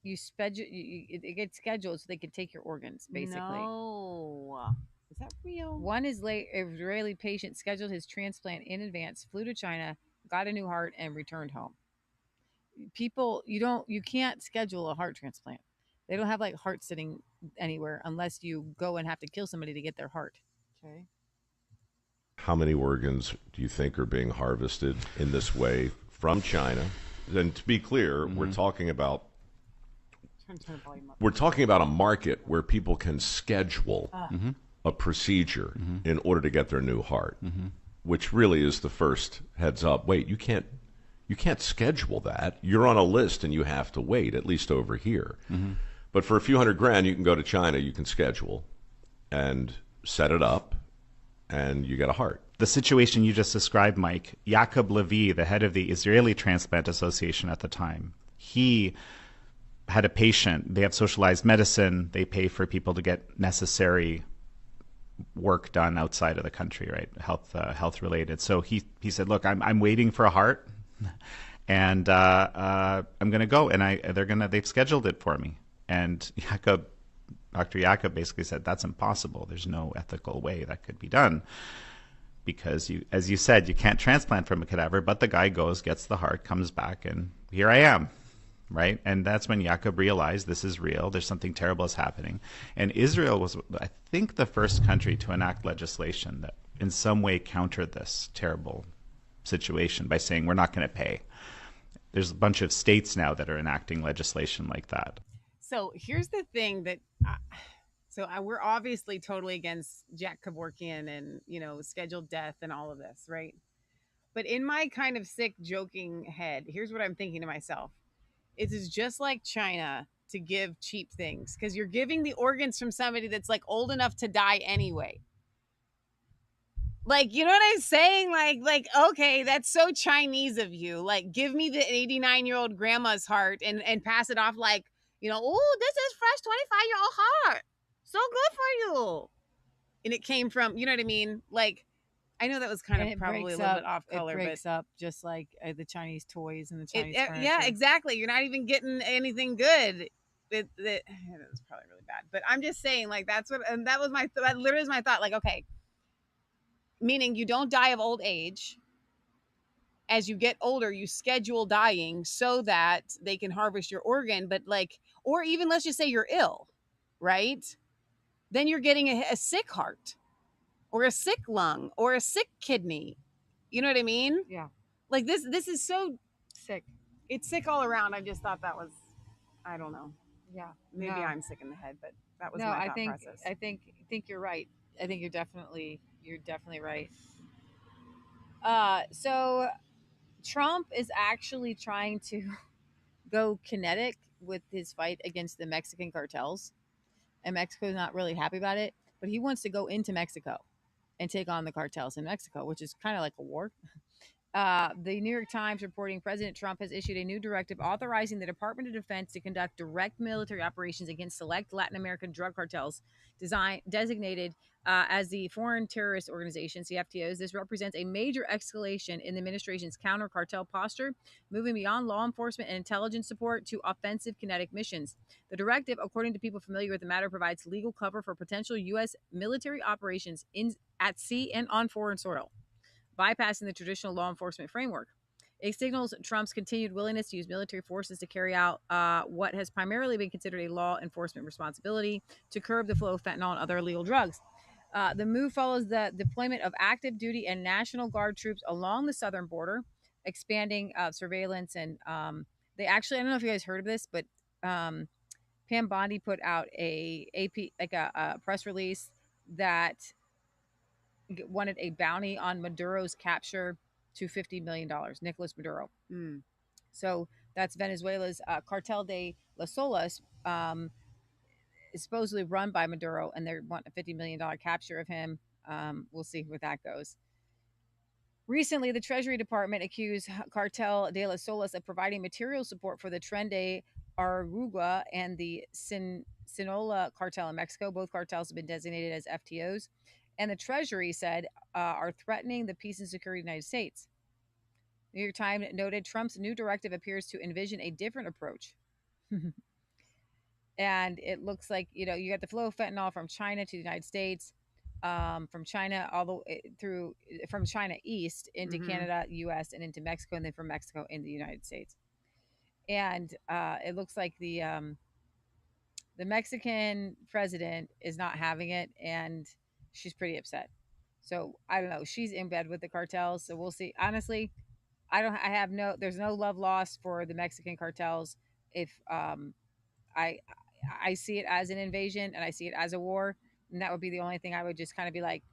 It gets scheduled so they can take your organs, basically. No. Is that real? One Israeli patient scheduled his transplant in advance, flew to China, got a new heart, and returned home. People, you can't schedule a heart transplant. They don't have like heart sitting anywhere unless you go and have to kill somebody to get their heart. Okay. How many organs do you think are being harvested in this way from China? And to be clear, we're talking about a market where people can schedule a procedure in order to get their new heart, which really is the first heads up. Wait, you can't schedule that. You're on a list and you have to wait, at least over here. But for a few $100,000, you can go to China, you can schedule and set it up, and you get a heart. The situation you just described, Mike, Yaakov Levy, the head of the Israeli Transplant Association at the time, he had a patient. They have socialized medicine. They pay for people to get necessary work done outside of the country, right? Health related. So he said, look, I'm waiting for a heart, and I'm going to go, and they've scheduled it for me. And Dr. Yaakov basically said, that's impossible. There's no ethical way that could be done. Because as you said, you can't transplant from a cadaver, but the guy goes, gets the heart, comes back, and here I am, right? And that's when Yaakov realized this is real. There's something terrible is happening. And Israel was, I think, the first country to enact legislation that in some way countered this terrible situation by saying, we're not going to pay. There's a bunch of states now that are enacting legislation like that. So here's the thing that, we're obviously totally against Jack Kevorkian and, scheduled death and all of this, right? But in my kind of sick, joking head, here's what I'm thinking to myself. It is just like China to give cheap things because you're giving the organs from somebody that's like old enough to die anyway. Like, you know what I'm saying? Like, okay, that's so Chinese of you. Like, give me the 89-year-old grandma's heart and pass it off like, oh, this is fresh 25-year-old heart. So good for you. And it came from, you know what I mean? Like, I know that was kind of probably a little bit off color, it breaks up just like the Chinese toys and the Chinese furniture. Yeah, exactly. You're not even getting anything good. It was probably really bad, but I'm just saying, like, that was that literally is my thought. Like, okay, meaning you don't die of old age. As you get older, you schedule dying so that they can harvest your organ. But like, or even let's just say you're ill, right? Then you're getting a sick heart or a sick lung or a sick kidney. You know what I mean? Yeah. Like this is so sick. It's sick all around. I just thought that was, I don't know. Yeah. Maybe I'm sick in the head, but that was my thought process. I think you're right. I think you're definitely right. So Trump is actually trying to go kinetic with his fight against the Mexican cartels, and Mexico's not really happy about it, but he wants to go into Mexico and take on the cartels in Mexico, which is kind of like a war. The New York Times reporting President Trump has issued a new directive authorizing the Department of Defense to conduct direct military operations against select Latin American drug cartels designated as the Foreign Terrorist Organizations, the FTOs. This represents a major escalation in the administration's counter-cartel posture, moving beyond law enforcement and intelligence support to offensive kinetic missions. The directive, according to people familiar with the matter, provides legal cover for potential U.S. military operations at sea and on foreign soil, bypassing the traditional law enforcement framework. It signals Trump's continued willingness to use military forces to carry out what has primarily been considered a law enforcement responsibility to curb the flow of fentanyl and other illegal drugs. The move follows the deployment of active duty and National Guard troops along the southern border, expanding surveillance. And they actually, I don't know if you guys heard of this, but Pam Bondi put out a press release that wanted a bounty on Maduro's capture to $50 million, Nicolas Maduro. So that's Venezuela's Cartel de las Solas, is supposedly run by Maduro, and they want a $50 million capture of him. We'll see where that goes. Recently, the Treasury Department accused Cartel de las Solas of providing material support for the Tren de Aragua and the Sinaloa cartel in Mexico. Both cartels have been designated as FTOs, and the Treasury said are threatening the peace and security of the United States. New York Times noted Trump's new directive appears to envision a different approach. And it looks like, you got the flow of fentanyl from China to the United States, from China from China east into Canada, U.S., and into Mexico, and then from Mexico into the United States. And it looks like the Mexican president is not having it, and she's pretty upset. So I don't know. She's in bed with the cartels, so we'll see. Honestly, there's no love lost for the Mexican cartels. If I see it as an invasion and I see it as a war, and that would be the only thing I would just kind of be like,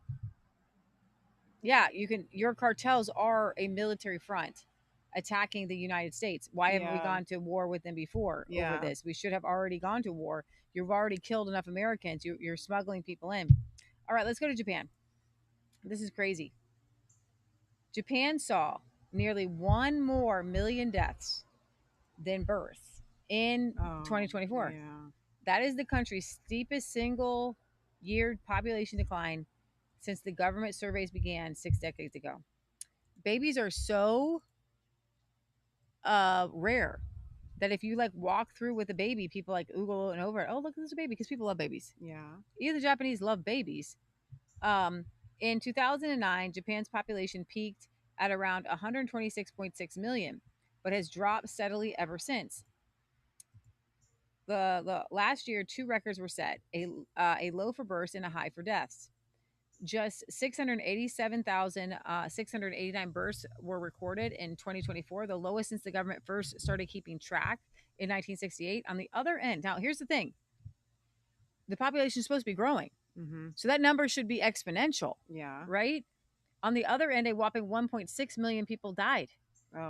yeah, your cartels are a military front attacking the United States. Why haven't we gone to war with them before over this? We should have already gone to war. You've already killed enough Americans. You're smuggling people in. All right, let's go to Japan. This is crazy. Japan saw nearly 1 more million deaths than births in 2024. Yeah. That is the country's steepest single-year population decline since the government surveys began 6 decades ago. Babies are so rare that if you walk through with a baby, people oogle and over it. Oh, look, there's a baby, because people love babies. Yeah. Even the Japanese love babies. In 2009, Japan's population peaked at around 126.6 million, but has dropped steadily ever since. The last year, 2 records were set: a low for births and a high for deaths. just 687,689 births were recorded in 2024, the lowest since the government first started keeping track in 1968. On the other end, now here's the thing. The population is supposed to be growing. So that number should be exponential. Yeah. Right? On the other end, a whopping 1.6 million people died,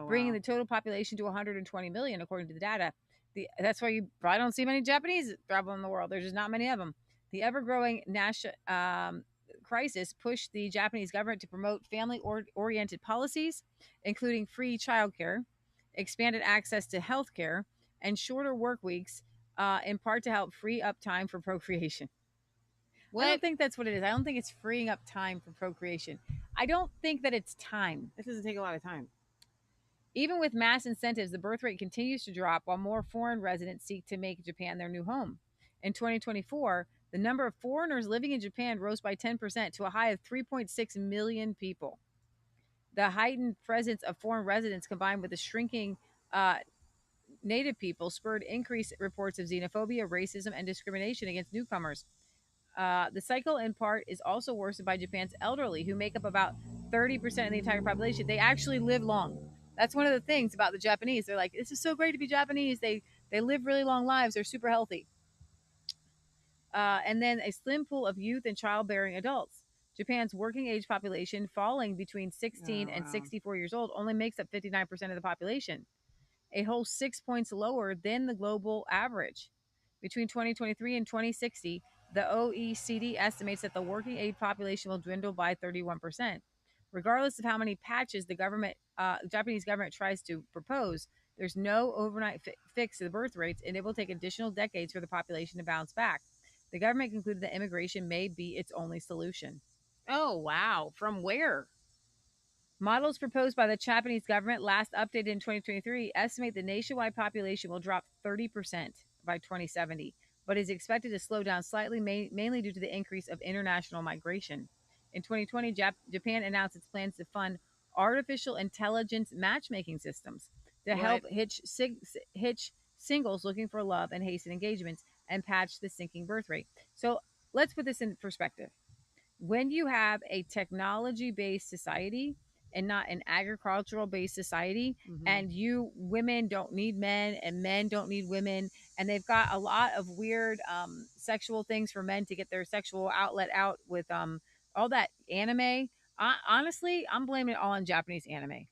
bringing the total population to 120 million, according to the data. That's why you probably don't see many Japanese traveling in the world. There's just not many of them. The ever-growing national crisis pushed the Japanese government to promote family-oriented policies, including free childcare, expanded access to healthcare, and shorter work weeks, in part to help free up time for procreation. I don't think that's what it is. I don't think it's freeing up time for procreation. I don't think that it's time. It doesn't take a lot of time. Even with mass incentives, the birth rate continues to drop while more foreign residents seek to make Japan their new home. In 2024, the number of foreigners living in Japan rose by 10% to a high of 3.6 million people. The heightened presence of foreign residents combined with the shrinking native people spurred increased reports of xenophobia, racism, and discrimination against newcomers. The cycle, in part, is also worsened by Japan's elderly, who make up about 30% of the entire population. They actually live long. That's one of the things about the Japanese. They're like, this is so great to be Japanese. They live really long lives. They're super healthy. And then a slim pool of youth and childbearing adults. Japan's working age population, falling between 16 and 64 years old, only makes up 59% of the population, a whole 6 points lower than the global average. Between 2023 and 2060, the OECD estimates that the working age population will dwindle by 31%. Regardless of how many patches the Japanese government tries to propose, there's no overnight fix to the birth rates, and it will take additional decades for the population to bounce back. The government concluded that immigration may be its only solution. Oh, wow. From where? Models proposed by the Japanese government, last updated in 2023, estimate the nationwide population will drop 30% by 2070, but is expected to slow down slightly, mainly due to the increase of international migration. In 2020, Japan announced its plans to fund artificial intelligence matchmaking systems to help hitch singles looking for love and hasten engagements and patch the sinking birth rate. So let's put this in perspective. When you have a technology-based society and not an agricultural-based society, and women don't need men and men don't need women, and they've got a lot of weird sexual things for men to get their sexual outlet out with all that anime. Honestly, I'm blaming it all on Japanese anime.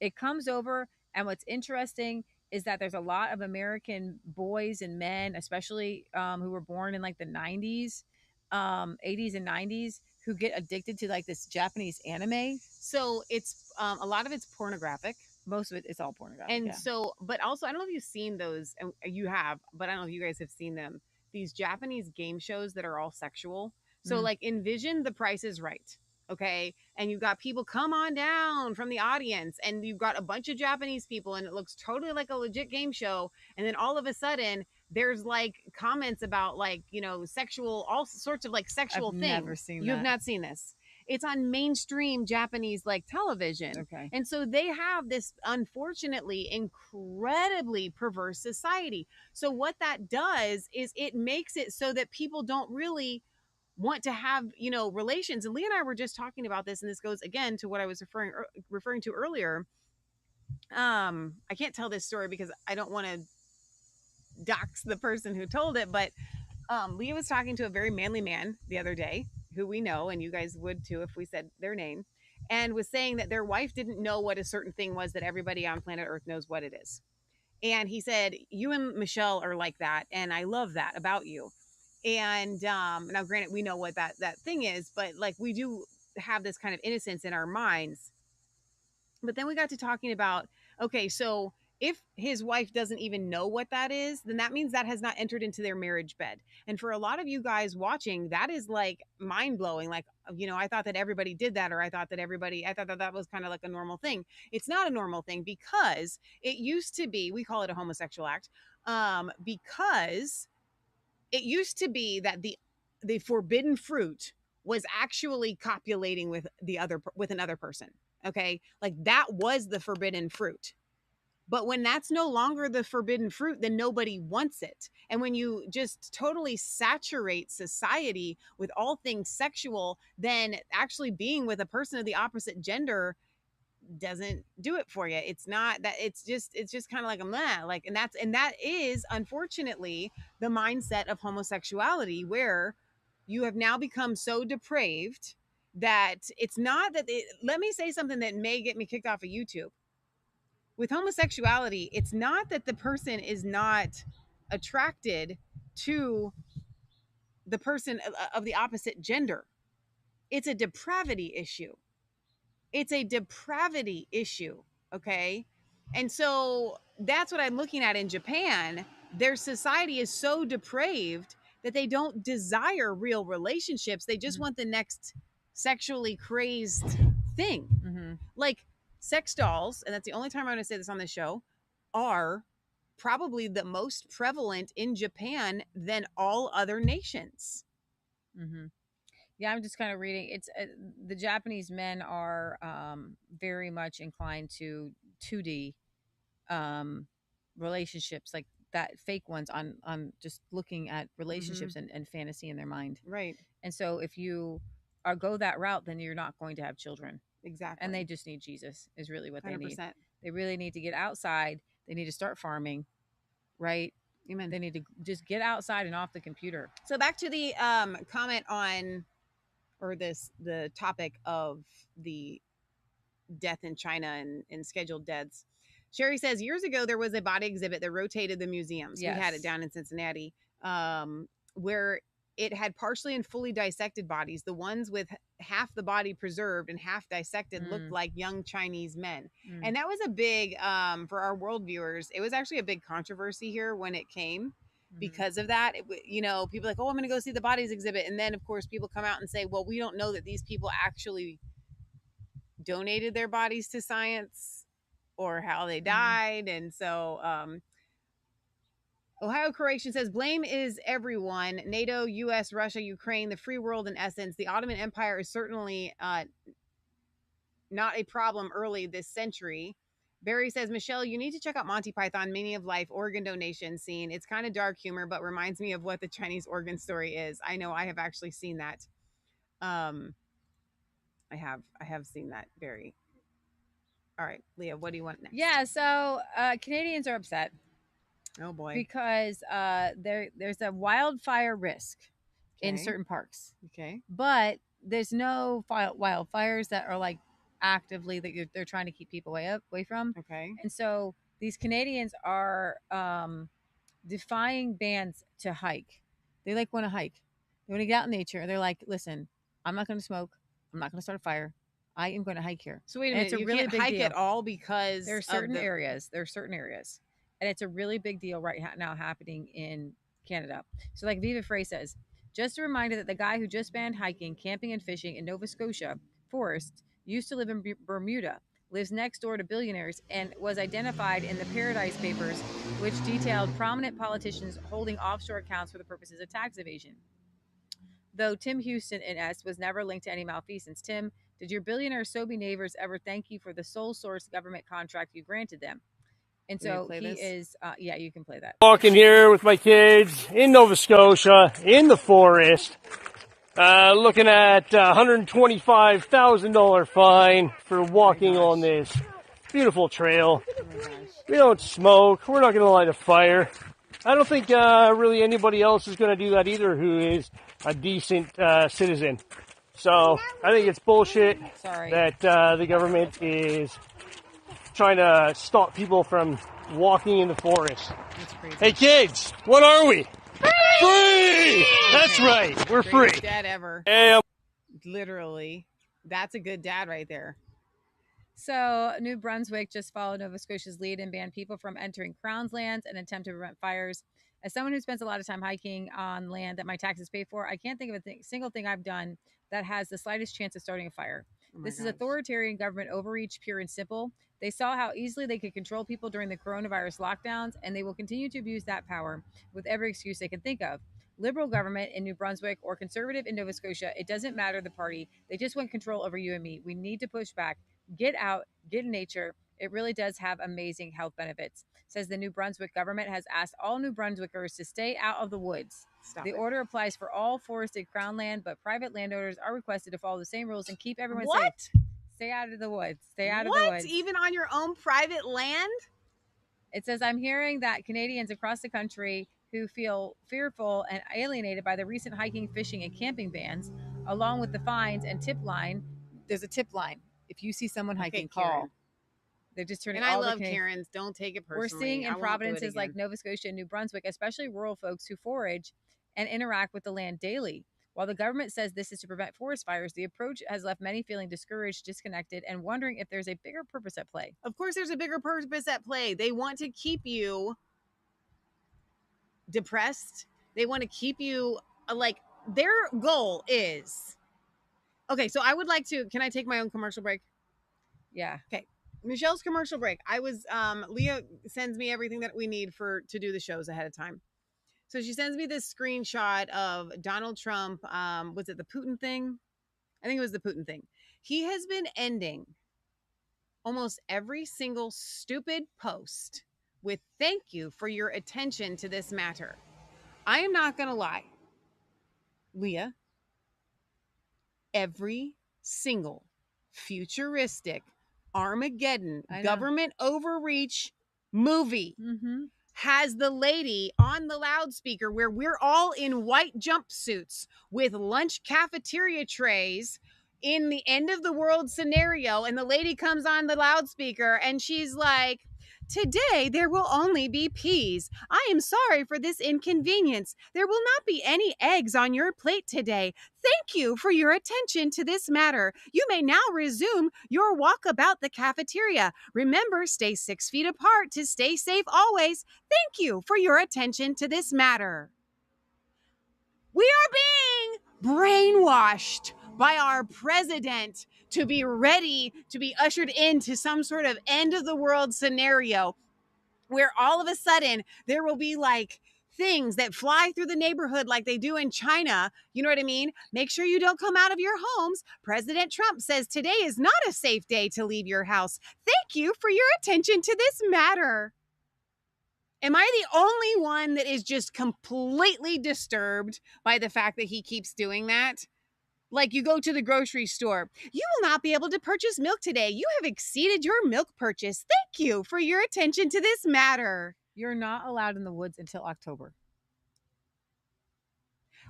It comes over, and what's interesting is that there's a lot of American boys and men, especially who were born in like the 90s, 80s and 90s, who get addicted to like this Japanese anime. So it's a lot of it's pornographic. Most of it is all pornographic. And so, but also, I don't know if you've seen those, and you have, but I don't know if you guys have seen them. These Japanese game shows that are all sexual. So like envision The Price is Right. Okay. And you've got people come on down from the audience, and you've got a bunch of Japanese people, and it looks totally like a legit game show. And then all of a sudden there's like comments about like, sexual, all sorts of like sexual things. Never seen You have not seen this. It's on mainstream Japanese like television. Okay. And so they have this, unfortunately, incredibly perverse society. So what that does is it makes it so that people don't really want to have, relations. And Lee and I were just talking about this, and this goes again to what I was referring to earlier. I can't tell this story because I don't want to dox the person who told it, but Leah was talking to a very manly man the other day who we know, and you guys would too if we said their name, and was saying that their wife didn't know what a certain thing was that everybody on planet Earth knows what it is. And he said, you and Michelle are like that, and I love that about you. And now granted, we know what that thing is, but like we do have this kind of innocence in our minds. But then we got to talking about, okay, so if his wife doesn't even know what that is, then that means that has not entered into their marriage bed. And for a lot of you guys watching, that is like mind blowing. Like, I thought that everybody did that, or I thought that that was kind of like a normal thing. It's not a normal thing, because it used to be, we call it a homosexual act, because it used to be that the forbidden fruit was actually copulating with another person. Okay. Like that was the forbidden fruit. But when that's no longer the forbidden fruit, then nobody wants it. And when you just totally saturate society with all things sexual, then actually being with a person of the opposite gender doesn't do it for you. It's not that, it's just kind of like a meh, like, and that is unfortunately the mindset of homosexuality, where you have now become so depraved that it's not that let me say something that may get me kicked off of YouTube. With homosexuality, it's not that the person is not attracted to the person of the opposite gender. It's a depravity issue. It's a depravity issue, okay? And so that's what I'm looking at in Japan. Their society is so depraved that they don't desire real relationships. They just want the next sexually crazed thing. Like sex dolls, and that's the only time I'm going to say this on this show, are probably the most prevalent in Japan than all other nations. Yeah, I'm just kind of reading. It's the Japanese men are very much inclined to 2D relationships, like that fake ones on just looking at relationships and fantasy in their mind. Right. And so if you go that route, then you're not going to have children. Exactly. And they just need Jesus is really what 100%. they need. They really need to get outside. They need to start farming, right? Amen. They need to just get outside and off the computer. So back to the comment on, or the topic of the death in China and scheduled deaths. Sherry says, years ago, there was a body exhibit that rotated the museums. Yes. We had it down in Cincinnati, where it had partially and fully dissected bodies. The ones with half the body preserved and half dissected looked like young Chinese men. And that was a big, for our world viewers, it was actually a big controversy here when it came. Because of that, people are like, oh, I'm going to go see the bodies exhibit. And then, of course, people come out and say, well, we don't know that these people actually donated their bodies to science or how they died. And so Ohio Croatian says, blame is everyone. NATO, U.S., Russia, Ukraine, the free world in essence. The Ottoman Empire is certainly not a problem early this century. Barry says, Michelle, you need to check out Monty Python, Meaning of Life, Organ donation scene. It's kind of dark humor, but reminds me of what the Chinese organ story is. I know I have actually seen that. I have seen that, Barry. All right, Leah, what do you want next? Yeah, so Canadians are upset. Oh boy. Because there's a wildfire risk in certain parks. Okay. But there's no wildfires that are like actively that they're trying to keep people away from. Okay. And so these Canadians are defying bans to hike. They want to hike. They want to get out in nature. They're like, listen, I'm not going to smoke. I'm not going to start a fire. I am going to hike here. So wait a minute, it's a you really can't big hike deal. at all because there are certain areas. And it's a really big deal right now happening in Canada. So like Viva Frey says, just a reminder that the guy who just banned hiking, camping, and fishing in Nova Scotia forest used to live in Bermuda, lives next door to billionaires, and was identified in the Paradise Papers, which detailed prominent politicians holding offshore accounts for the purposes of tax evasion. Though Tim Houston in S was never linked to any malfeasance. Tim, did your billionaire Sobe neighbors ever thank you for the sole source government contract you granted them? And so he is, yeah, you can play that. Walking here with my kids in Nova Scotia, in the forest, looking at $125,000 fine for walking on this beautiful trail. We don't smoke. We're not going to light a fire. I don't think really anybody else is going to do that either who is a decent citizen. So I think it's bullshit that the government is trying to stop people from walking in the forest. Hey kids, what are we? Free! That's right, we're free. Greatest dad ever. Hey, literally, that's a good dad right there. So New Brunswick just followed Nova Scotia's lead and banned people from entering Crown's lands in an attempt to prevent fires. As someone who spends a lot of time hiking on land that my taxes pay for, I can't think of a single thing I've done that has the slightest chance of starting a fire. This is authoritarian government overreach, pure and simple. They saw how easily they could control people during the coronavirus lockdowns, and they will continue to abuse that power with every excuse they can think of. Liberal government in New Brunswick or conservative in Nova Scotia, it doesn't matter the party. They just want control over you and me. We need to push back, get out, get in nature, It really does have amazing health benefits. Says the New Brunswick government has asked all New Brunswickers to stay out of the woods. The order applies for all forested crown land, but private landowners are requested to follow the same rules and keep everyone safe. Stay out of the woods. Stay out of the woods. Even on your own private land? It says, I'm hearing that Canadians across the country who feel fearful and alienated by the recent hiking, fishing, and camping bans, along with the fines and tip line. There's a tip line. If you see someone hiking, call. Karen. They're just turning. And I all love the Karens. Don't take it personally. We're seeing in provinces like Nova Scotia and New Brunswick, especially rural folks who forage and interact with the land daily. While the government says this is to prevent forest fires, the approach has left many feeling discouraged, disconnected, and wondering if there's a bigger purpose at play. Of course, there's a bigger purpose at play. They want to keep you depressed. They want to keep you like, their goal is. Okay, so I would like to, can I take my own commercial break? Yeah. Okay. Michelle's commercial break. I was, Leah sends me everything that we need to do the shows ahead of time. So she sends me this screenshot of Donald Trump. Was it the Putin thing? I think it was the Putin thing. He has been ending almost every single stupid post with "thank you for your attention to this matter." I am not going to lie, Leah. Every single futuristic Armageddon government overreach movie has the lady on the loudspeaker where we're all in white jumpsuits with lunch cafeteria trays in the end of the world scenario. And the lady comes on the loudspeaker and she's like, "Today there will only be peas. I am sorry for this inconvenience. There will not be any eggs on your plate today. Thank you for your attention to this matter. You may now resume your walk about the cafeteria. Remember, stay 6 feet apart to stay safe always. Thank you for your attention to this matter." We are being brainwashed by our president to be ready to be ushered into some sort of end of the world scenario where all of a sudden there will be like things that fly through the neighborhood like they do in China. You know what I mean? Make sure you don't come out of your homes. President Trump says today is not a safe day to leave your house. Thank you for your attention to this matter. Am I the only one that is just completely disturbed by the fact that he keeps doing that? Like, you go to the grocery store. "You will not be able to purchase milk today. You have exceeded your milk purchase. Thank you for your attention to this matter." You're not allowed in the woods until October.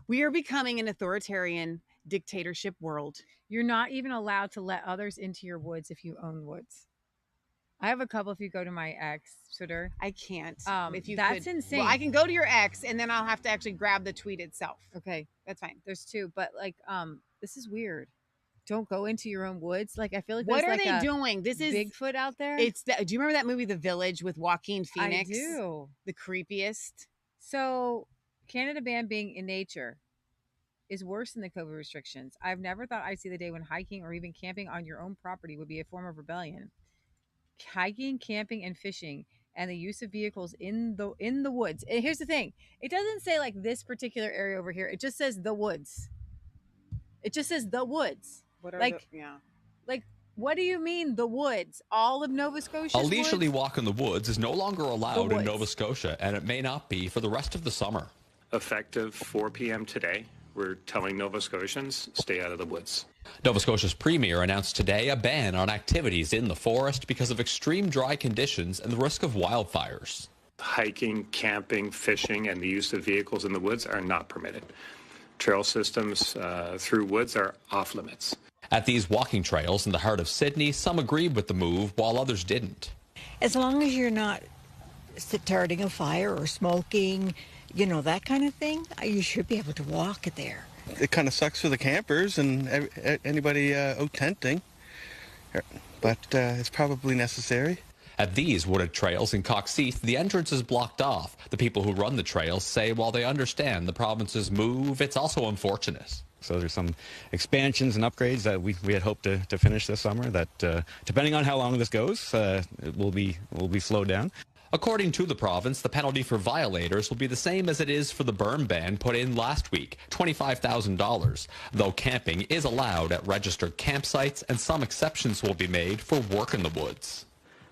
We are becoming an authoritarian dictatorship world. You're not even allowed to let others into your woods if you own woods. I have a couple if you go to my ex Twitter. I can't. If you that's could, insane. Well, I can go to your ex and then I'll have to actually grab the tweet itself. Okay, that's fine. There's two, but like, this is weird. Don't go into your own woods. Like, I feel like what are like they doing? This is Bigfoot out there. Do you remember that movie, The Village, with Joaquin Phoenix? I do. The creepiest. So, Canada ban being in nature is worse than the COVID restrictions. I've never thought I'd see the day when hiking or even camping on your own property would be a form of rebellion. Hiking, camping, and fishing, and the use of vehicles in the woods. And here's the thing: it doesn't say like this particular area over here. It just says the woods. It just says the woods. What are like, yeah. Like, what do you mean the woods? All of Nova Scotia? A leisurely walk in the woods is no longer allowed in Nova Scotia, and it may not be for the rest of the summer. Effective 4 p.m. today, we're telling Nova Scotians, stay out of the woods. Nova Scotia's premier announced today a ban on activities in the forest because of extreme dry conditions and the risk of wildfires. Hiking, camping, fishing, and the use of vehicles in the woods are not permitted. Trail systems through woods are off limits. At these walking trails in the heart of Sydney, some agreed with the move while others didn't. As long as you're not starting a fire or smoking, you know, that kind of thing, you should be able to walk there. It kind of sucks for the campers and anybody out tenting, but it's probably necessary. At these wooded trails in Coxeath, the entrance is blocked off. The people who run the trails say while they understand the province's move, it's also unfortunate. So there's some expansions and upgrades that we had hoped to finish this summer that, depending on how long this goes, it will be slowed down. According to the province, the penalty for violators will be the same as it is for the burn ban put in last week, $25,000, though camping is allowed at registered campsites and some exceptions will be made for work in the woods.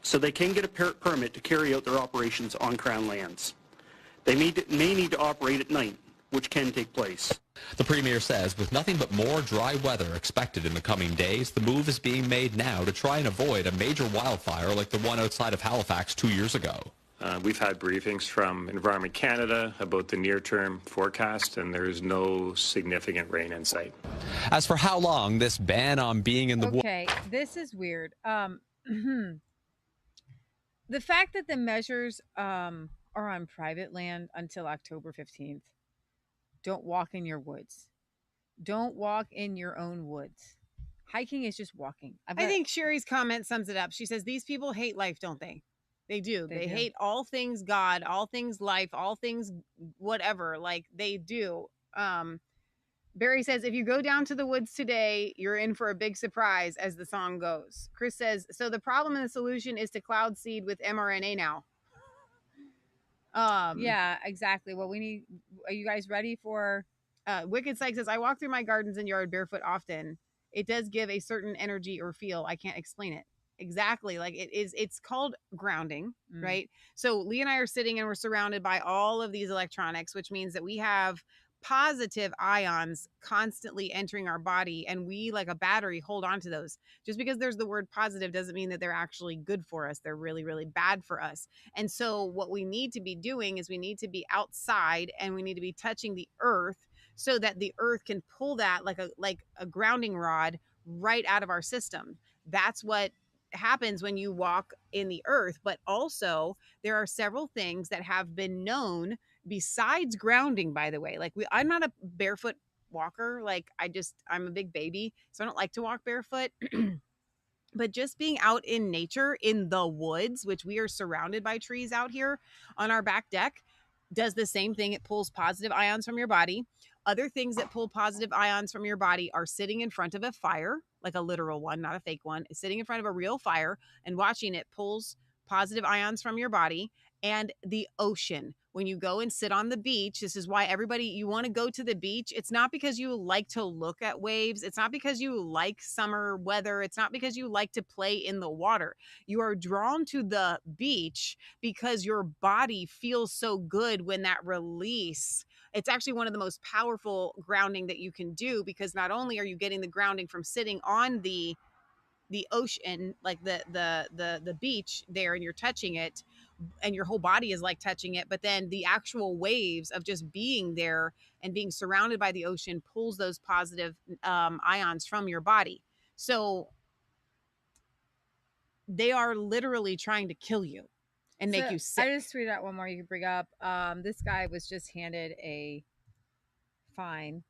so they can get a permit to carry out their operations on Crown lands. They may need to operate at night, which can take place. The Premier says with nothing but more dry weather expected in the coming days, the move is being made now to try and avoid a major wildfire like the one outside of Halifax 2 years ago. We've had briefings from Environment Canada about the near-term forecast, and there's no significant rain in sight. As for how long this ban on being in the woods... Okay, this is weird. The fact that the measures are on private land until October 15th. Don't walk in your woods. Don't walk in your own woods. Hiking is just walking. I think Sherry's comment sums it up. She says, these people hate life, don't they? They do. They hate all things God, all things life, all things whatever. Like, they do. Barry says, if you go down to the woods today, you're in for a big surprise, as the song goes. Chris says, so the problem and the solution is to cloud seed with mRNA now. Yeah, exactly. Well, we need, are you guys ready for Wicked Psych says, I walk through my gardens and yard barefoot often. It does give a certain energy or feel. I can't explain it. Exactly. Like it's called grounding, right? So Lee and I are sitting and we're surrounded by all of these electronics, which means that we have positive ions constantly entering our body, and we, like a battery, hold on to those. Just because there's the word positive doesn't mean that they're actually good for us. They're really, really bad for us. And so what we need to be doing is we need to be outside and we need to be touching the earth so that the earth can pull that like a grounding rod right out of our system. That's what happens when you walk in the earth. But also there are several things that have been known besides grounding, by the way. Like I'm not a barefoot walker. Like I'm a big baby, so I don't like to walk barefoot. But just being out in nature, in the woods, which we are surrounded by trees out here on our back deck, does the same thing. It pulls positive ions from your body. Other things that pull positive ions from your body are sitting in front of a fire, like a literal one, not a fake one, sitting in front of a real fire and watching it pulls positive ions from your body. And the ocean. When you go and sit on the beach, this is why you want to go to the beach. It's not because you like to look at waves. It's not because you like summer weather. It's not because you like to play in the water. You are drawn to the beach because your body feels so good when that release. It's actually one of the most powerful grounding that you can do, because not only are you getting the grounding from sitting on the ocean, like the beach there, and you're touching it, and your whole body is like touching it, but then the actual waves of just being there and being surrounded by the ocean pulls those positive ions from your body. So they are literally trying to kill you and make you sick. I just tweeted out one more you can bring up. This guy was just handed a fine,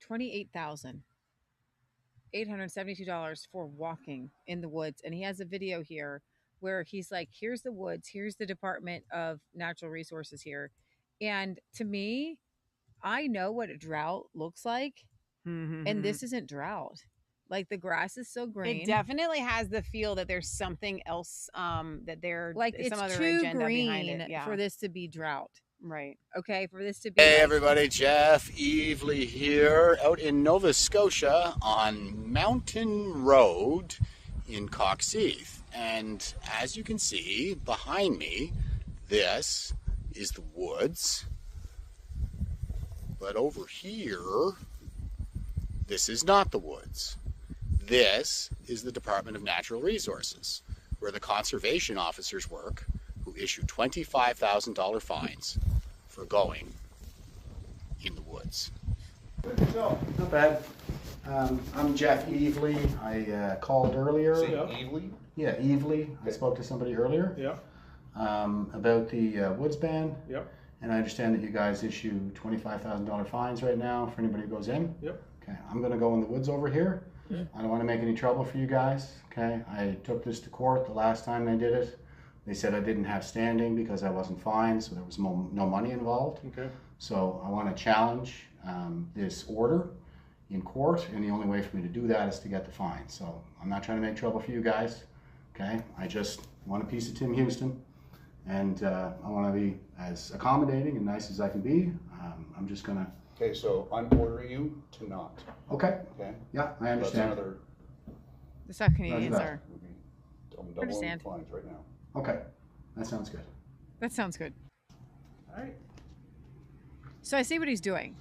$28,872 for walking in the woods. And he has a video here where he's like, here's the woods, here's the Department of Natural Resources here. And to me, I know what a drought looks like. And this isn't drought. Like, the grass is so green. It definitely has the feel that there's something else that they're like, it's some other too agenda green behind it. Yeah. for this to be drought. Right. Okay, for this to be. Hey everybody, Jeff Evely here, out in Nova Scotia on Mountain Road in Coxheath. And as you can see behind me, this is the woods. But over here, this is not the woods. This is the Department of Natural Resources, where the conservation officers work, who issue $25,000 fines for going in the woods. Not bad. I'm Jeff Evely. I called earlier. Evely? Yeah, Evely. I spoke to somebody earlier. Yeah. About the woods ban. Yep. And I understand that you guys issue $25,000 fines right now for anybody who goes in. Yep. Okay, I'm going to go in the woods over here. Yeah. I don't want to make any trouble for you guys. Okay, I took this to court the last time they did it. They said I didn't have standing because I wasn't fined, so there was no money involved. Okay. So I want to challenge this order in court, and the only way for me to do that is to get the fine. So I'm not trying to make trouble for you guys. Okay, I just want a piece of Tim Houston, and I want to be as accommodating and nice as I can be. I'm just gonna. Okay, so I'm ordering you to not. Okay. Okay. Yeah, I understand. The South Canadians are. I'm doubling the fines right now. Okay, that sounds good. That sounds good. All right. So I see what he's doing.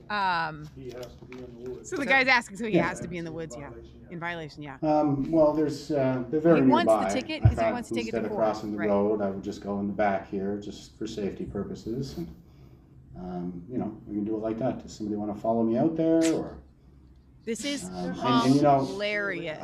He has to be in the woods. So the guy's asking, so he Yeah. has to be in the woods, yeah. In violation, yeah. Well, there's they're very He wants nearby. the ticket I because he thought wants to take it to instead of court. crossing the Right. road, I would just go in the back here, just for safety purposes, and you know, we can do it like that. Does somebody want to follow me out there, or? This is and you know, hilarious.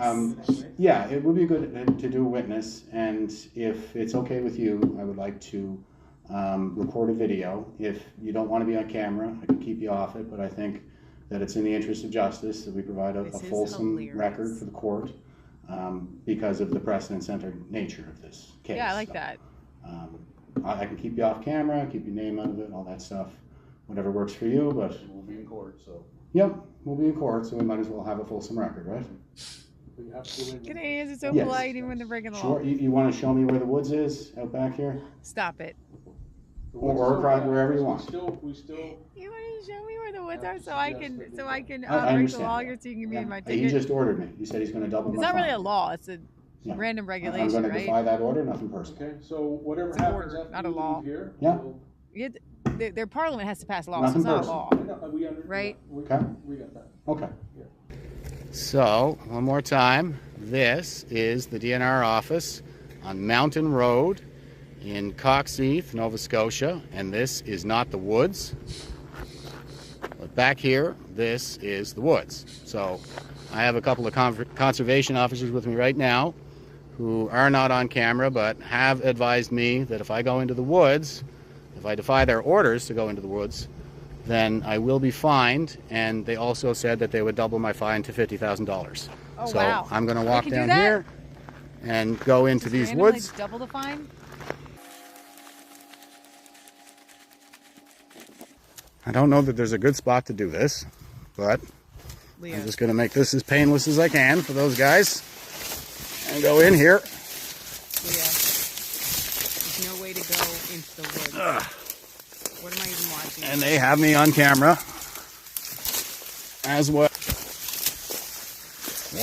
Yeah, it would be good to do a witness, and if it's okay with you, I would like to record a video. If you don't want to be on camera, I can keep you off it, but I think that it's in the interest of justice that we provide a fulsome record for the court because of the precedent-centered nature of this case. Yeah, I like that. I can keep you off camera, keep your name out of it, all that stuff, whatever works for you, but... We'll be in court, so. Yep, we'll be in court, so we might as well have a fulsome record, right? But you have to go in. Good hands, it's so Yes. polite even when they're breaking the law. Sure, you want to show me where the woods is, out back here? Stop it. Or wherever you want. We still. You want to show me where the woods are so I can break the understand. law? You're so you can read my ticket. He just ordered me. He said he's going to double It's my not fine. really a law. It's a Yeah. random I'm regulation, going to right? defy that order, nothing personal. Okay, so whatever It's an happens order, after not a we law. leave here. Yeah. Their parliament has to pass laws. Nothing So it's not a personal. law. Right? Okay. We got that. Okay. So, one more time, this is the DNR office on Mountain Road in Coxheath, Nova Scotia, and this is not the woods. But back here, this is the woods. So, I have a couple of conservation officers with me right now who are not on camera but have advised me that if I go into the woods, if I defy their orders to go into the woods, then I will be fined, and they also said that they would double my fine to $50,000. Oh, so wow. I'm going to They walk can do down that? here and go into these Randomly woods. double the fine? I don't know that there's a good spot to do this, but Leah. I'm just going to make this as painless as I can for those guys and go in here. Leah, there's no way to go into the woods. What am I even watching? And they have me on camera as well,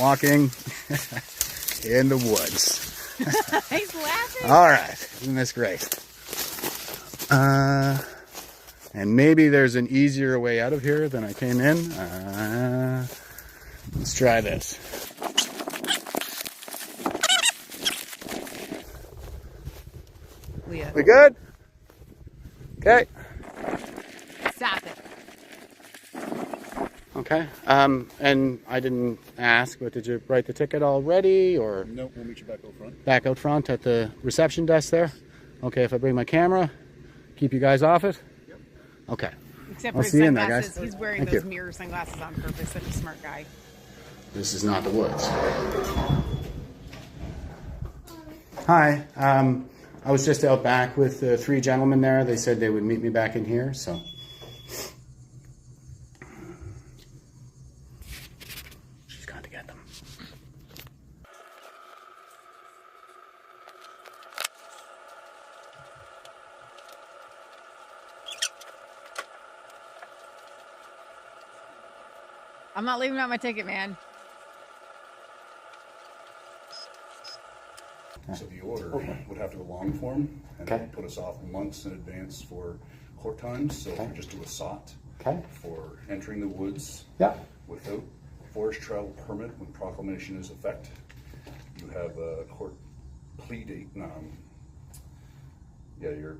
walking in the woods. He's laughing. All right, isn't this great? And maybe there's an easier way out of here than I came in. Let's try this. Leah. We good? Okay. Stop it. Okay. And I didn't ask, but did you write the ticket already, or? No, we'll meet you back out front. Back out front at the reception desk there? Okay, if I bring my camera, keep you guys off it? Yep. Okay. Except I'll for his see you in there, sunglasses. guys. He's wearing Thank those you. mirror sunglasses on purpose. Such a smart guy. This is not the woods. Hi. I was just out back with the three gentlemen there. They said they would meet me back in here, so. She's gone to get them. I'm not leaving out my ticket, man. So the order would have to go long form and Okay. put us off months in advance for court times. So if we just do a SOT for entering the woods without forest travel permit when proclamation is effect, you have a court plea date. Your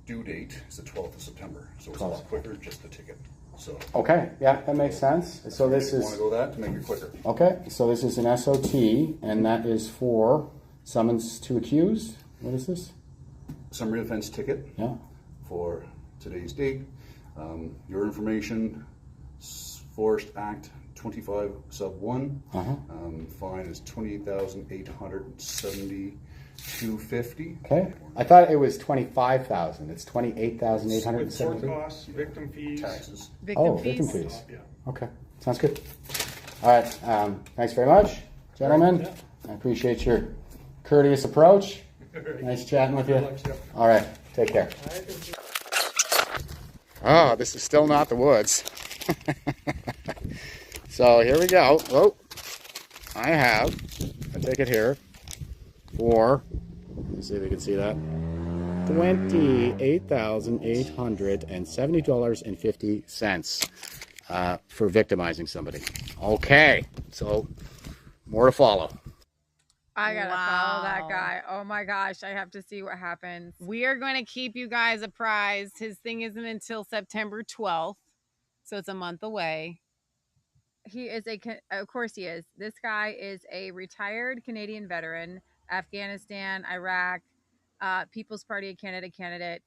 due date is the 12th of September. So it's a lot quicker, just the ticket. So Okay, yeah, that makes sense. So this you is... want to go that to make it quicker. Okay, so this is an SOT, and that is for summons to accused. What is this? Summary offense ticket for today's date. Your information, Forest Act 25 sub 1. Fine is $28,872.50. Okay, I thought it was 25,000. It's 28,870. With court costs, victim fees, taxes. Victim fees. Okay, sounds good. All right, thanks very much, gentlemen. I appreciate your courteous approach. Nice chatting with you. All right, take care. Oh, this is still not the woods. So here we go. Oh, I have a ticket here for, let's see if we can see that, $28,870.50 for victimizing somebody. Okay, so more to follow. I gotta follow that guy. Oh my gosh, I have to see what happens. We are going to keep you guys apprised. His thing isn't until September 12th, so it's a month away. He is of course he is. This guy is a retired Canadian veteran, Afghanistan, Iraq, People's Party of Canada candidate.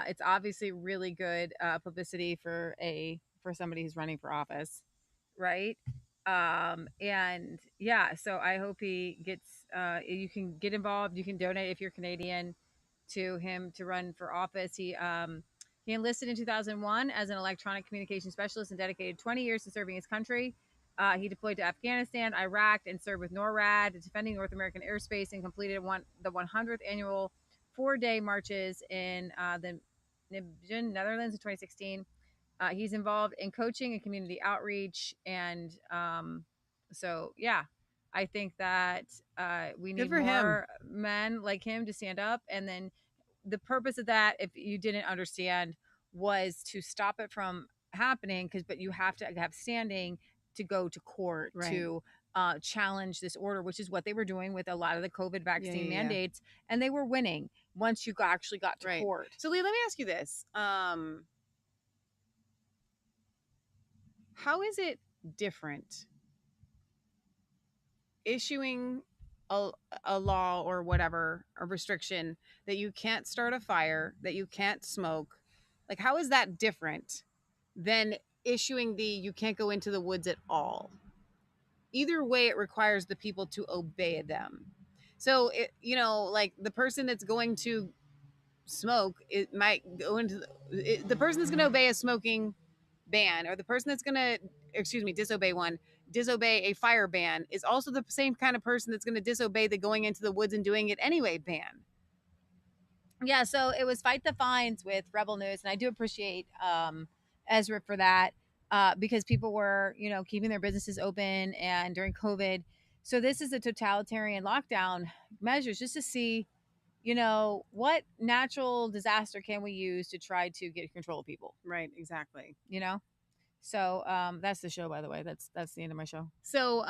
It's obviously really good publicity for somebody who's running for office, right? And yeah, so I hope he gets. You can get involved. You can donate if you're Canadian to him to run for office. He enlisted in 2001 as an electronic communication specialist and dedicated 20 years to serving his country. He deployed to Afghanistan, Iraq, and served with NORAD, defending North American airspace, and completed the 100th annual 4-day marches in the Netherlands in 2016. He's involved in coaching and community outreach. And so, yeah, I think that we need more men like him to stand up. And then the purpose of that, if you didn't understand, was to stop it from happening, but you have to have standing to go to court to challenge this order, which is what they were doing with a lot of the COVID vaccine mandates. And they were winning once you actually got to court. So Lee, let me ask you this. How is it different issuing a law or whatever, a restriction that you can't start a fire, that you can't smoke? Like, how is that different than issuing you can't go into the woods at all? Either way, it requires the people to obey them. So, like the person that's going to smoke, it might go into the person that's going to obey a smoking ban, or the person that's going to, disobey a fire ban, is also the same kind of person that's going to disobey the going into the woods and doing it anyway ban. Yeah, so it was Fight the Fines with Rebel News, and I do appreciate Ezra for that, because people were, keeping their businesses open and during COVID. So this is a totalitarian lockdown measures just to see, what natural disaster can we use to try to get control of people? Right, exactly. So that's the show, by the way. That's the end of my show. So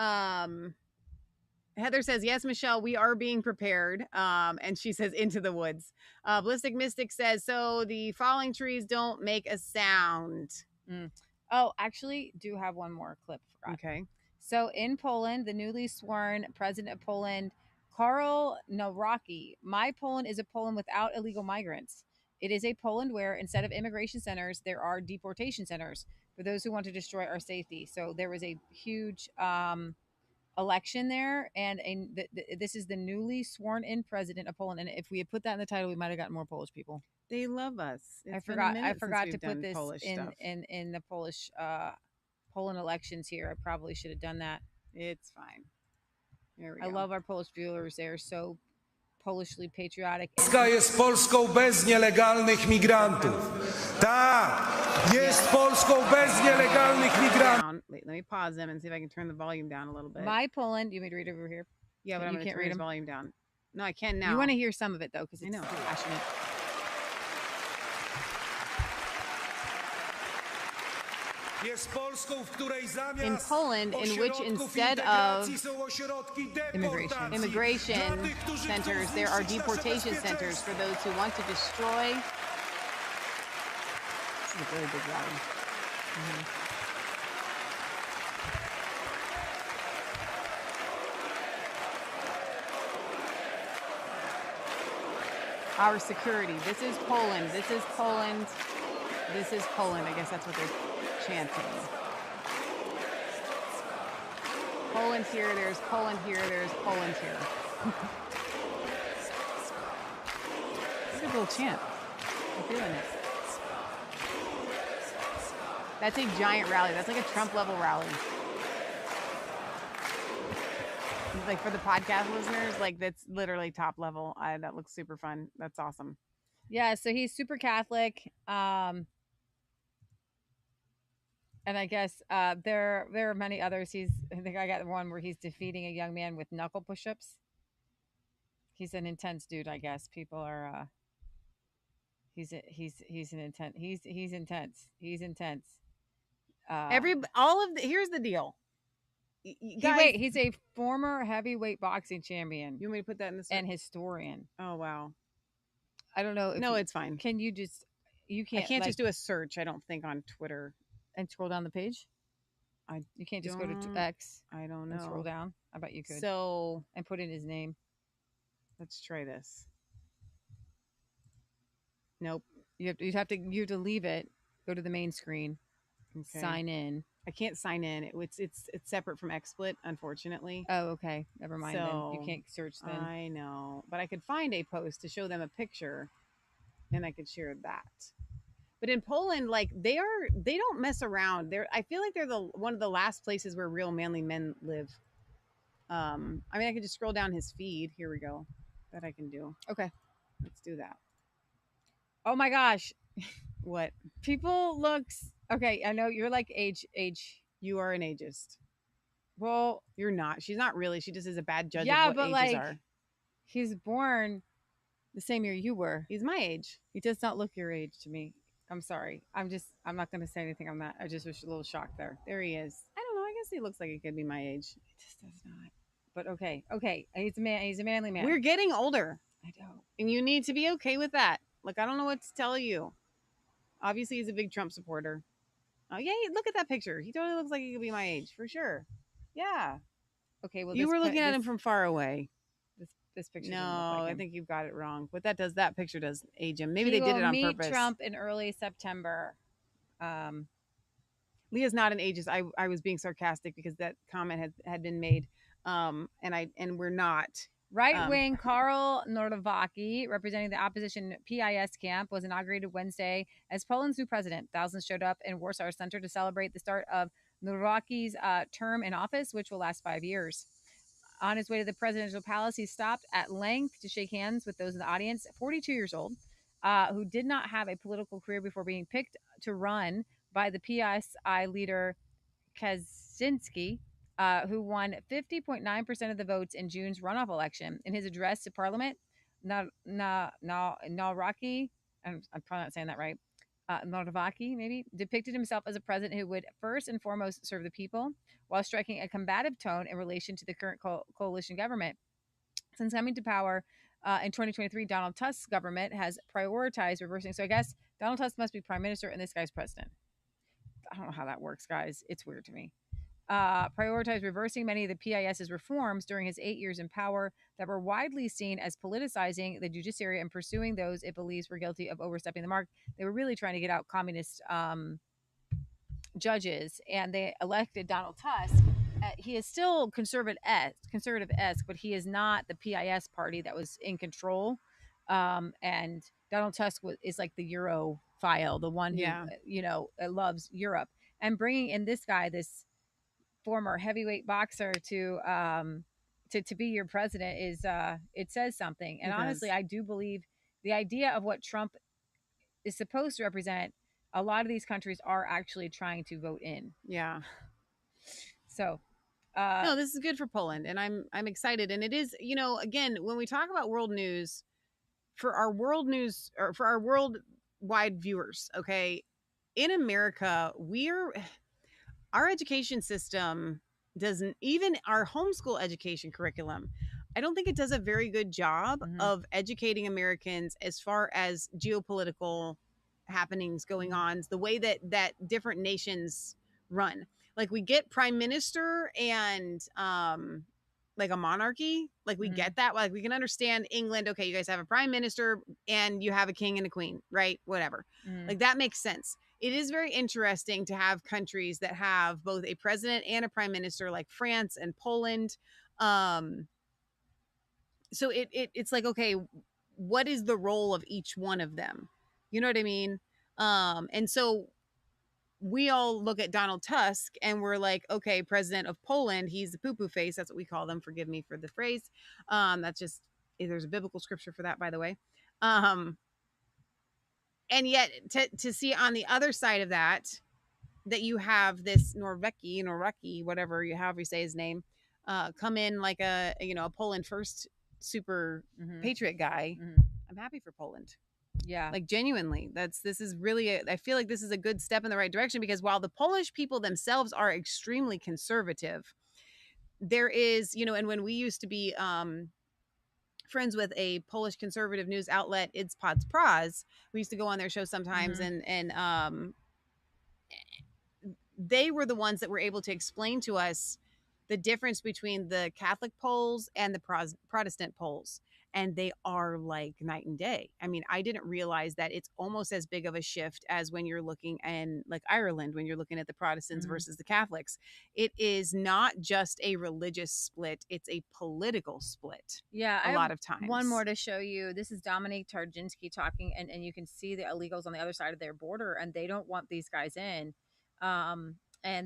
Heather says, yes, Michelle, we are being prepared. And she says, into the woods. Ballistic Mystic says, so the falling trees don't make a sound. Oh, actually, do have one more clip. Okay. So in Poland, the newly sworn president of Poland, Karol Nawrocki, my Poland is a Poland without illegal migrants. It is a Poland where instead of immigration centers, there are deportation centers for those who want to destroy our safety. So there was a huge election there, and this is the newly sworn in president of Poland. And if we had put that in the title, we might have gotten more Polish people. They love us. I forgot to put this in the Polish Poland elections here. I probably should have done that. It's fine. Here we go. I love our Polish viewers. They are so Polishly patriotic. Polska jest Polską bez nielegalnych migrantów. Tak, jest Polską bez nielegalnych migrantów. Wait, let me pause them and see if I can turn the volume down a little bit. My Poland, you want me to read over here? Yeah, but you can't read the volume down. No, I can now. You want to hear some of it though, because it's passionate. In Poland, in which instead of immigration centers, there are deportation centers for those who want to destroy. This is a very big rally. Our security. This is Poland. This is Poland. This is Poland. I guess that's what they're chanting. Poland here, there's Poland here, there's Poland here. It's a good little chant. I'm feeling it. That's a giant rally. That's like a Trump level rally. Like for the podcast listeners, like that's literally top level. That looks super fun. That's awesome. Yeah, so he's super Catholic. And I guess there are many others. I think I got one where he's defeating a young man with knuckle push-ups. He's an intense dude, I guess. People are. He's an intense. He's intense. He's intense. Here's the deal. Guys, he's a former heavyweight boxing champion. You want me to put that in the and historian. Oh wow. I don't know. No, it's fine. Can you just? You can't. I can't just do a search. I don't think on Twitter and scroll down the page. You can't just go to X. I don't know. And scroll down. I bet you could. So and put in his name. Let's try this. Nope. You have to leave it. Go to the main screen. Okay. Sign in. I can't sign in. It's separate from XSplit, unfortunately. Oh, okay. Never mind. So, then you can't search then. I know, but I could find a post to show them a picture, and I could share that. But in Poland, like they don't mess around. I feel like they're one of the last places where real manly men live. I mean, I can just scroll down his feed. Here we go. That I can do. Okay, let's do that. Oh my gosh. What? People looks okay. I know you're like age. You are an ageist. Well, you're not. She's not really. She just is a bad judge of what but ages like, are. He's born the same year you were. He's my age. He does not look your age to me. I'm sorry. I'm not going to say anything on that. I just was a little shocked there. There he is. I don't know. I guess he looks like he could be my age. It just does not. But okay. He's a man. He's a manly man. We're getting older. I know. And you need to be okay with that. Like, I don't know what to tell you. Obviously, he's a big Trump supporter. Oh, yeah. Look at that picture. He totally looks like he could be my age, for sure. Yeah. Okay. Well, you were looking at him from far away. This picture. No, like I think you've got it wrong. But that picture does age him. Maybe he they did it on meet purpose. Trump in early September. Leah's not an ageist. I was being sarcastic because that comment had been made. And we're not. Right-wing Karol Nawrocki, representing the opposition PIS camp, was inaugurated Wednesday as Poland's new president. Thousands showed up in Warsaw Center to celebrate the start of Nawrocki's term in office, which will last 5 years. On his way to the presidential palace, he stopped at length to shake hands with those in the audience. 42 years old, who did not have a political career before being picked to run by the PSI leader Kaczynski, who won 50.9% of the votes in June's runoff election. In his address to Parliament, Nawrocki, I'm probably not saying that right, Nawrocki maybe, depicted himself as a president who would first and foremost serve the people, while striking a combative tone in relation to the current coalition government. Since coming to power in 2023, Donald Tusk's government has prioritized reversing. So I guess Donald Tusk must be prime minister and this guy's president. I don't know how that works, guys. It's weird to me. Prioritized reversing many of the PIS's reforms during his 8 years in power that were widely seen as politicizing the judiciary and pursuing those it believes were guilty of overstepping the mark. They were really trying to get out communist judges, and they elected Donald Tusk. He is still conservative-esque, but he is not the PIS party that was in control. And Donald Tusk is like the Europhile, the one who loves Europe, and bringing in this guy, this former heavyweight boxer, to be your president is it says something. And honestly, I do believe the idea of what Trump is supposed to represent, a lot of these countries are actually trying to vote in. Yeah. So no, this is good for Poland, and I'm excited. And it is, again, when we talk about world news, for our world news, or for our worldwide viewers, okay, in America, our education system doesn't, even our homeschool education curriculum, I don't think it does a very good job of educating Americans as far as geopolitical happenings going on, the way that different nations run. Like, we get prime minister and like a monarchy, like we get that, like we can understand England. Okay, you guys have a prime minister and you have a king and a queen, right? Whatever. Like, that makes sense. It is very interesting to have countries that have both a president and a prime minister, like France and Poland. So it's like, okay, what is the role of each one of them? You know what I mean? And so we all look at Donald Tusk and we're like, okay, president of Poland, he's the poo-poo face. That's what we call them. Forgive me for the phrase. That's just, there's a biblical scripture for that, by the way. And yet to see on the other side of that you have this Nawrocki, whatever you say his name, come in like a Poland first super patriot guy, I'm happy for Poland. Yeah. Like genuinely, this is really, I feel like this is a good step in the right direction, because while the Polish people themselves are extremely conservative, there is, and when we used to be friends with a Polish conservative news outlet, It's Pods Praz, we used to go on their show sometimes, and they were the ones that were able to explain to us the difference between the Catholic Poles and the Protestant Poles. And they are like night and day. I mean, I didn't realize that it's almost as big of a shift as when you're looking in like Ireland, when you're looking at the Protestants versus the Catholics. It is not just a religious split, it's a political split. Yeah, a lot of times. One more to show you. This is Dominic Tarczynski talking, and you can see the illegals on the other side of their border, and they don't want these guys in. And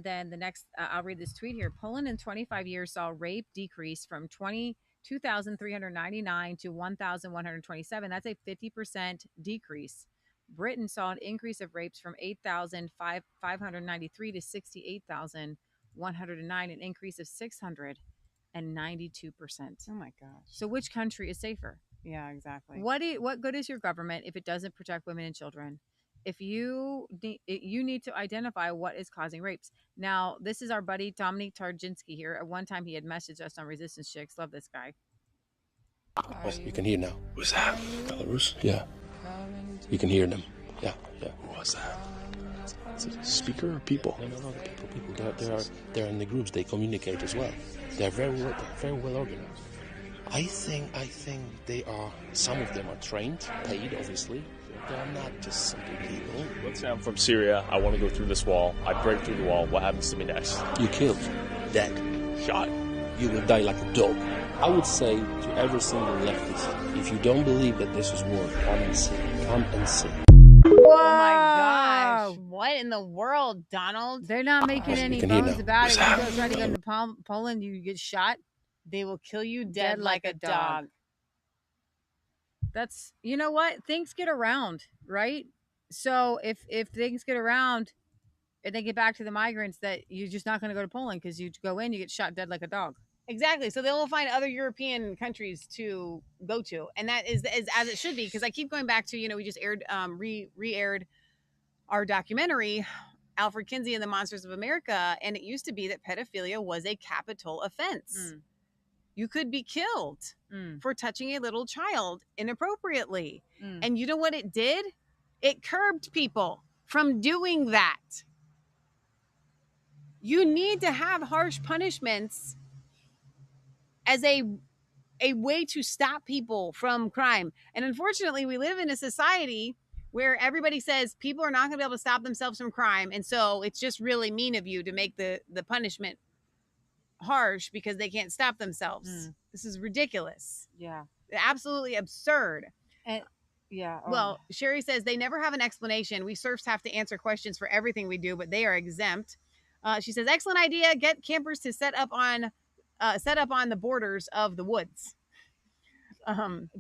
then the next, I'll read this tweet here. Poland in 25 years saw rape decrease from 2,399 to 1,127. That's a 50% decrease. Britain saw an increase of rapes from 8,593 to 68,109, an increase of 692%. Oh my gosh. So which country is safer? Yeah, exactly. What good is your government if it doesn't protect women and children? If you need to identify what is causing rapes. Now, this is our buddy Dominic Tarczynski here. At one time, he had messaged us on Resistance Chicks. Love this guy. You can hear now. What's that? Belarus? Yeah. You can hear them. Yeah, yeah. What's that? Is it a speaker or people? No, people. They're in the groups. They communicate as well. They're very well organized. I think they are. Some of them are trained, paid, obviously. They're not just simple people. Let's say I'm from Syria. I want to go through this wall. I break through the wall. What happens to me next? You're killed. Dead. Shot. You will die like a dog. I would say to every single leftist, if you don't believe that this is war, come and see. Come and see. Whoa. Oh my gosh. What in the world, Donald? They're not making any bones about it. You go try to go into Poland, you get shot. They will kill you dead like a dog. That's, you know what? Things get around, right? So if things get around and they get back to the migrants, that you're just not going to go to Poland, because you go in, you get shot dead like a dog. Exactly. So they'll find other European countries to go to. And that is as it should be, because I keep going back to, we just aired, re-aired our documentary, Alfred Kinsey and the Monsters of America. And it used to be that pedophilia was a capital offense. You could be killed for touching a little child inappropriately. And you know what it did? It curbed people from doing that. You need to have harsh punishments as a way to stop people from crime. And unfortunately, we live in a society where everybody says people are not going to be able to stop themselves from crime. And so it's just really mean of you to make the punishment harsh because they can't stop themselves. This is ridiculous. Yeah. Absolutely absurd. And yeah. Well, Sherry says they never have an explanation. We serfs have to answer questions for everything we do, but they are exempt. She says, excellent idea. Get campers to set up on the borders of the woods.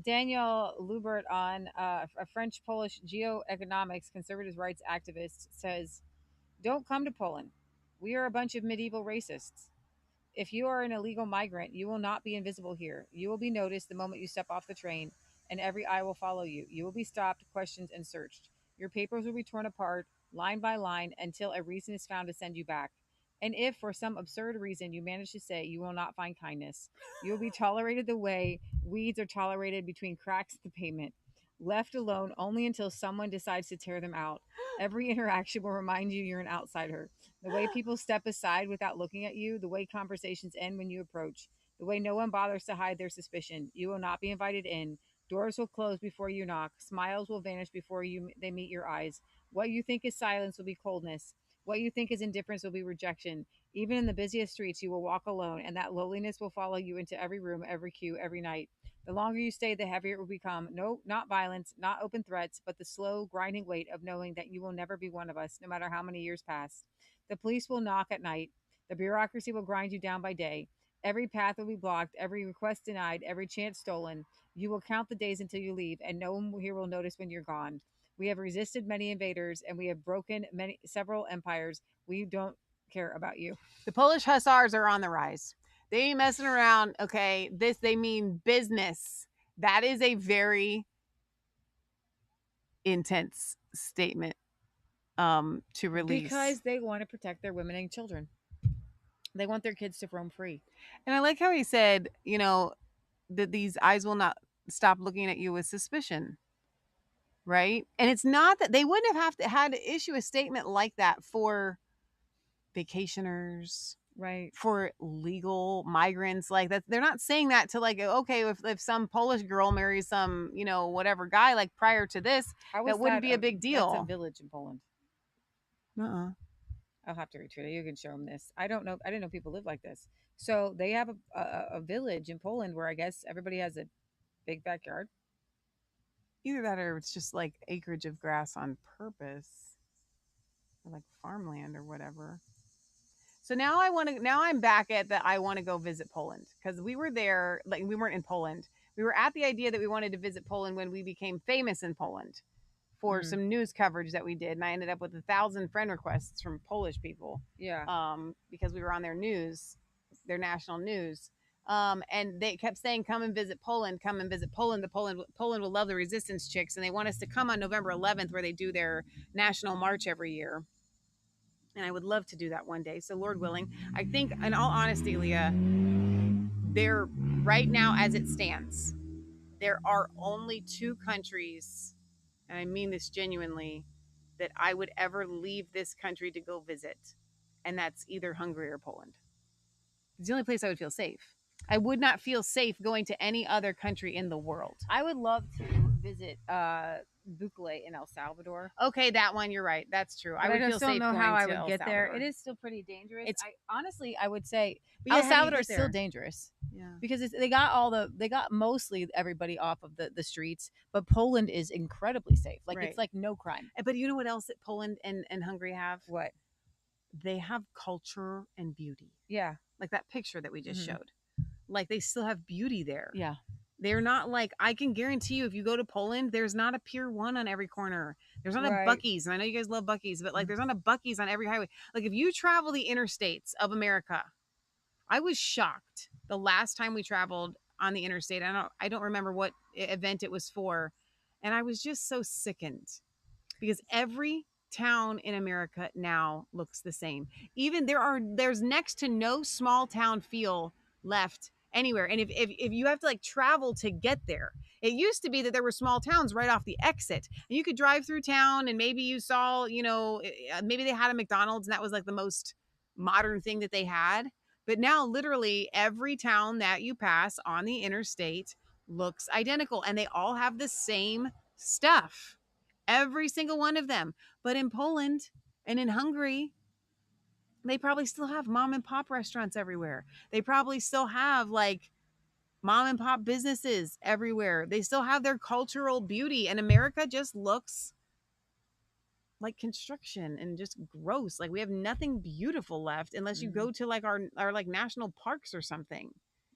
Daniel Lubert, a French-Polish geoeconomics conservative rights activist, says, don't come to Poland. We are a bunch of medieval racists. If you are an illegal migrant, you will not be invisible here. You will be noticed the moment you step off the train, and every eye will follow you. You will be stopped, questioned, and searched. Your papers will be torn apart, line by line, until a reason is found to send you back. And if, for some absurd reason, you manage to say you will not find kindness, you will be tolerated the way weeds are tolerated between cracks in the pavement, left alone only until someone decides to tear them out. Every interaction will remind you you're an outsider. The way people step aside without looking at you, the way conversations end when you approach, the way no one bothers to hide their suspicion. You will not be invited in. Doors will close before you knock. Smiles will vanish before they meet your eyes. What you think is silence will be coldness. What you think is indifference will be rejection. Even in the busiest streets, you will walk alone, and that loneliness will follow you into every room, every queue, every night. The longer you stay, the heavier it will become. No, not violence, not open threats, but the slow, grinding weight of knowing that you will never be one of us, no matter how many years pass. The police will knock at night. The bureaucracy will grind you down by day. Every path will be blocked, every request denied, every chance stolen. You will count the days until you leave, and no one here will notice when you're gone. We have resisted many invaders, and we have broken several empires. We don't care about you. The Polish hussars are on the rise. They ain't messing around. Okay, they mean business. That is a very intense statement to release, because they want to protect their women and children. They want their kids to roam free. And I like how he said, you know, that these eyes will not stop looking at you with suspicion. Right? And it's not that they wouldn't have had to issue a statement like that for vacationers, right? For legal migrants, like that. They're not saying that to like, okay, if some Polish girl marries some, you know, whatever guy, like prior to this, that wouldn't be a big deal. That's a village in Poland. I'll have to retweet it. You can show them this. I don't know. I didn't know people live like this. So they have a village in Poland where I guess everybody has a big backyard. Either that or it's just like acreage of grass on purpose, or like farmland or whatever. So now I'm back at that. I want to go visit Poland because we were there. Like we weren't in Poland. We were at the idea that we wanted to visit Poland when we became famous in Poland for some news coverage that we did. And I ended up with 1,000 friend requests from Polish people. Yeah. Because we were on their news, their national news. And they kept saying, come and visit Poland, come and visit Poland. Poland will love the Resistance Chicks. And they want us to come on November 11th where they do their national march every year. And I would love to do that one day. So Lord willing, I think in all honesty, Leah, there right now as it stands, there are only 2 countries, and I mean this genuinely, that I would ever leave this country to go visit. And that's either Hungary or Poland. It's the only place I would feel safe. I would not feel safe going to any other country in the world. I would love to visit Bukele in El Salvador. Okay, that one, you're right. That's true. But I would I feel don't safe know going how I to would El get there. Salvador. It is still pretty dangerous. It's honestly, I would say But yeah, El how do you Salvador get is still there? dangerous. Yeah. Because they got mostly everybody off of the streets, but Poland is incredibly safe. Like Right. it's like no crime. But you know what else that Poland and Hungary have? What? They have culture and beauty. Yeah. Like that picture that we just Mhm. showed. Like they still have beauty there. Yeah. They're not like, I can guarantee you if you go to Poland, there's not a Pier 1 on every corner. There's not Right. a Buc-ee's. And I know you guys love Buc-ee's, but like there's not a Buc-ee's on every highway. Like if you travel the interstates of America, I was shocked the last time we traveled on the interstate. I don't remember what event it was for. And I was just so sickened because every town in America now looks the same. Even there's next to no small town feel left anywhere. And if you have to like travel to get there, it used to be that there were small towns right off the exit and you could drive through town and maybe you saw, you know, maybe they had a McDonald's and that was like the most modern thing that they had. But now literally every town that you pass on the interstate looks identical and they all have the same stuff. Every single one of them. But in Poland and in Hungary, they probably still have mom and pop restaurants everywhere. They probably still have like mom and pop businesses everywhere. They still have their cultural beauty. And America just looks like construction and just gross. Like we have nothing beautiful left unless you go to like our like national parks or something.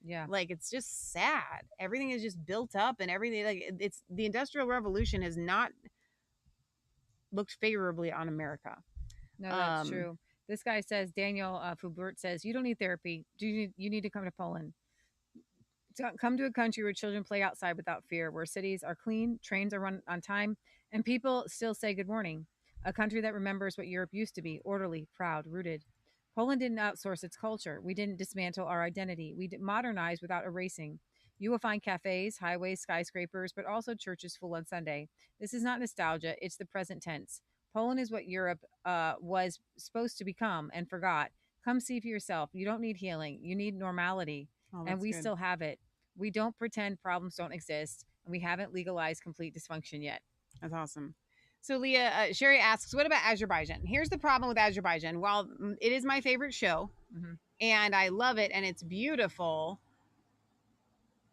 Yeah. Like it's just sad. Everything is just built up and everything, like it's the Industrial Revolution has not looked favorably on America. No, that's true. This guy says, Daniel Fubert says, you don't need therapy. You need to come to Poland. Come to a country where children play outside without fear, where cities are clean, trains are run on time, and people still say good morning. A country that remembers what Europe used to be, orderly, proud, rooted. Poland didn't outsource its culture. We didn't dismantle our identity. We modernized without erasing. You will find cafes, highways, skyscrapers, but also churches full on Sunday. This is not nostalgia. It's the present tense. Poland is what Europe was supposed to become and forgot. Come see for yourself. You don't need healing. You need normality. And we still have it. We don't pretend problems don't exist. And we haven't legalized complete dysfunction yet. That's awesome. So Leah, Sherry asks, what about Azerbaijan? Here's the problem with Azerbaijan. While it is my favorite show and I love it and it's beautiful,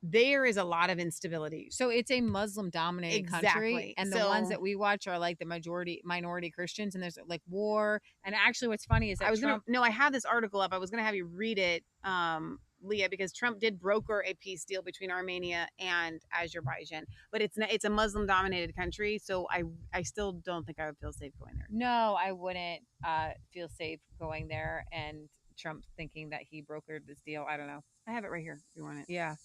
there is a lot of instability. So it's a Muslim dominated country. And the ones that we watch are like the minority Christians. And there's like war. And actually what's funny is that I have this article up. I was going to have you read it, Leah, because Trump did broker a peace deal between Armenia and Azerbaijan, but it's a Muslim dominated country. So I still don't think I would feel safe going there. No, I wouldn't feel safe going there. And Trump thinking that he brokered this deal. I don't know. I have it right here if you want it. Yeah.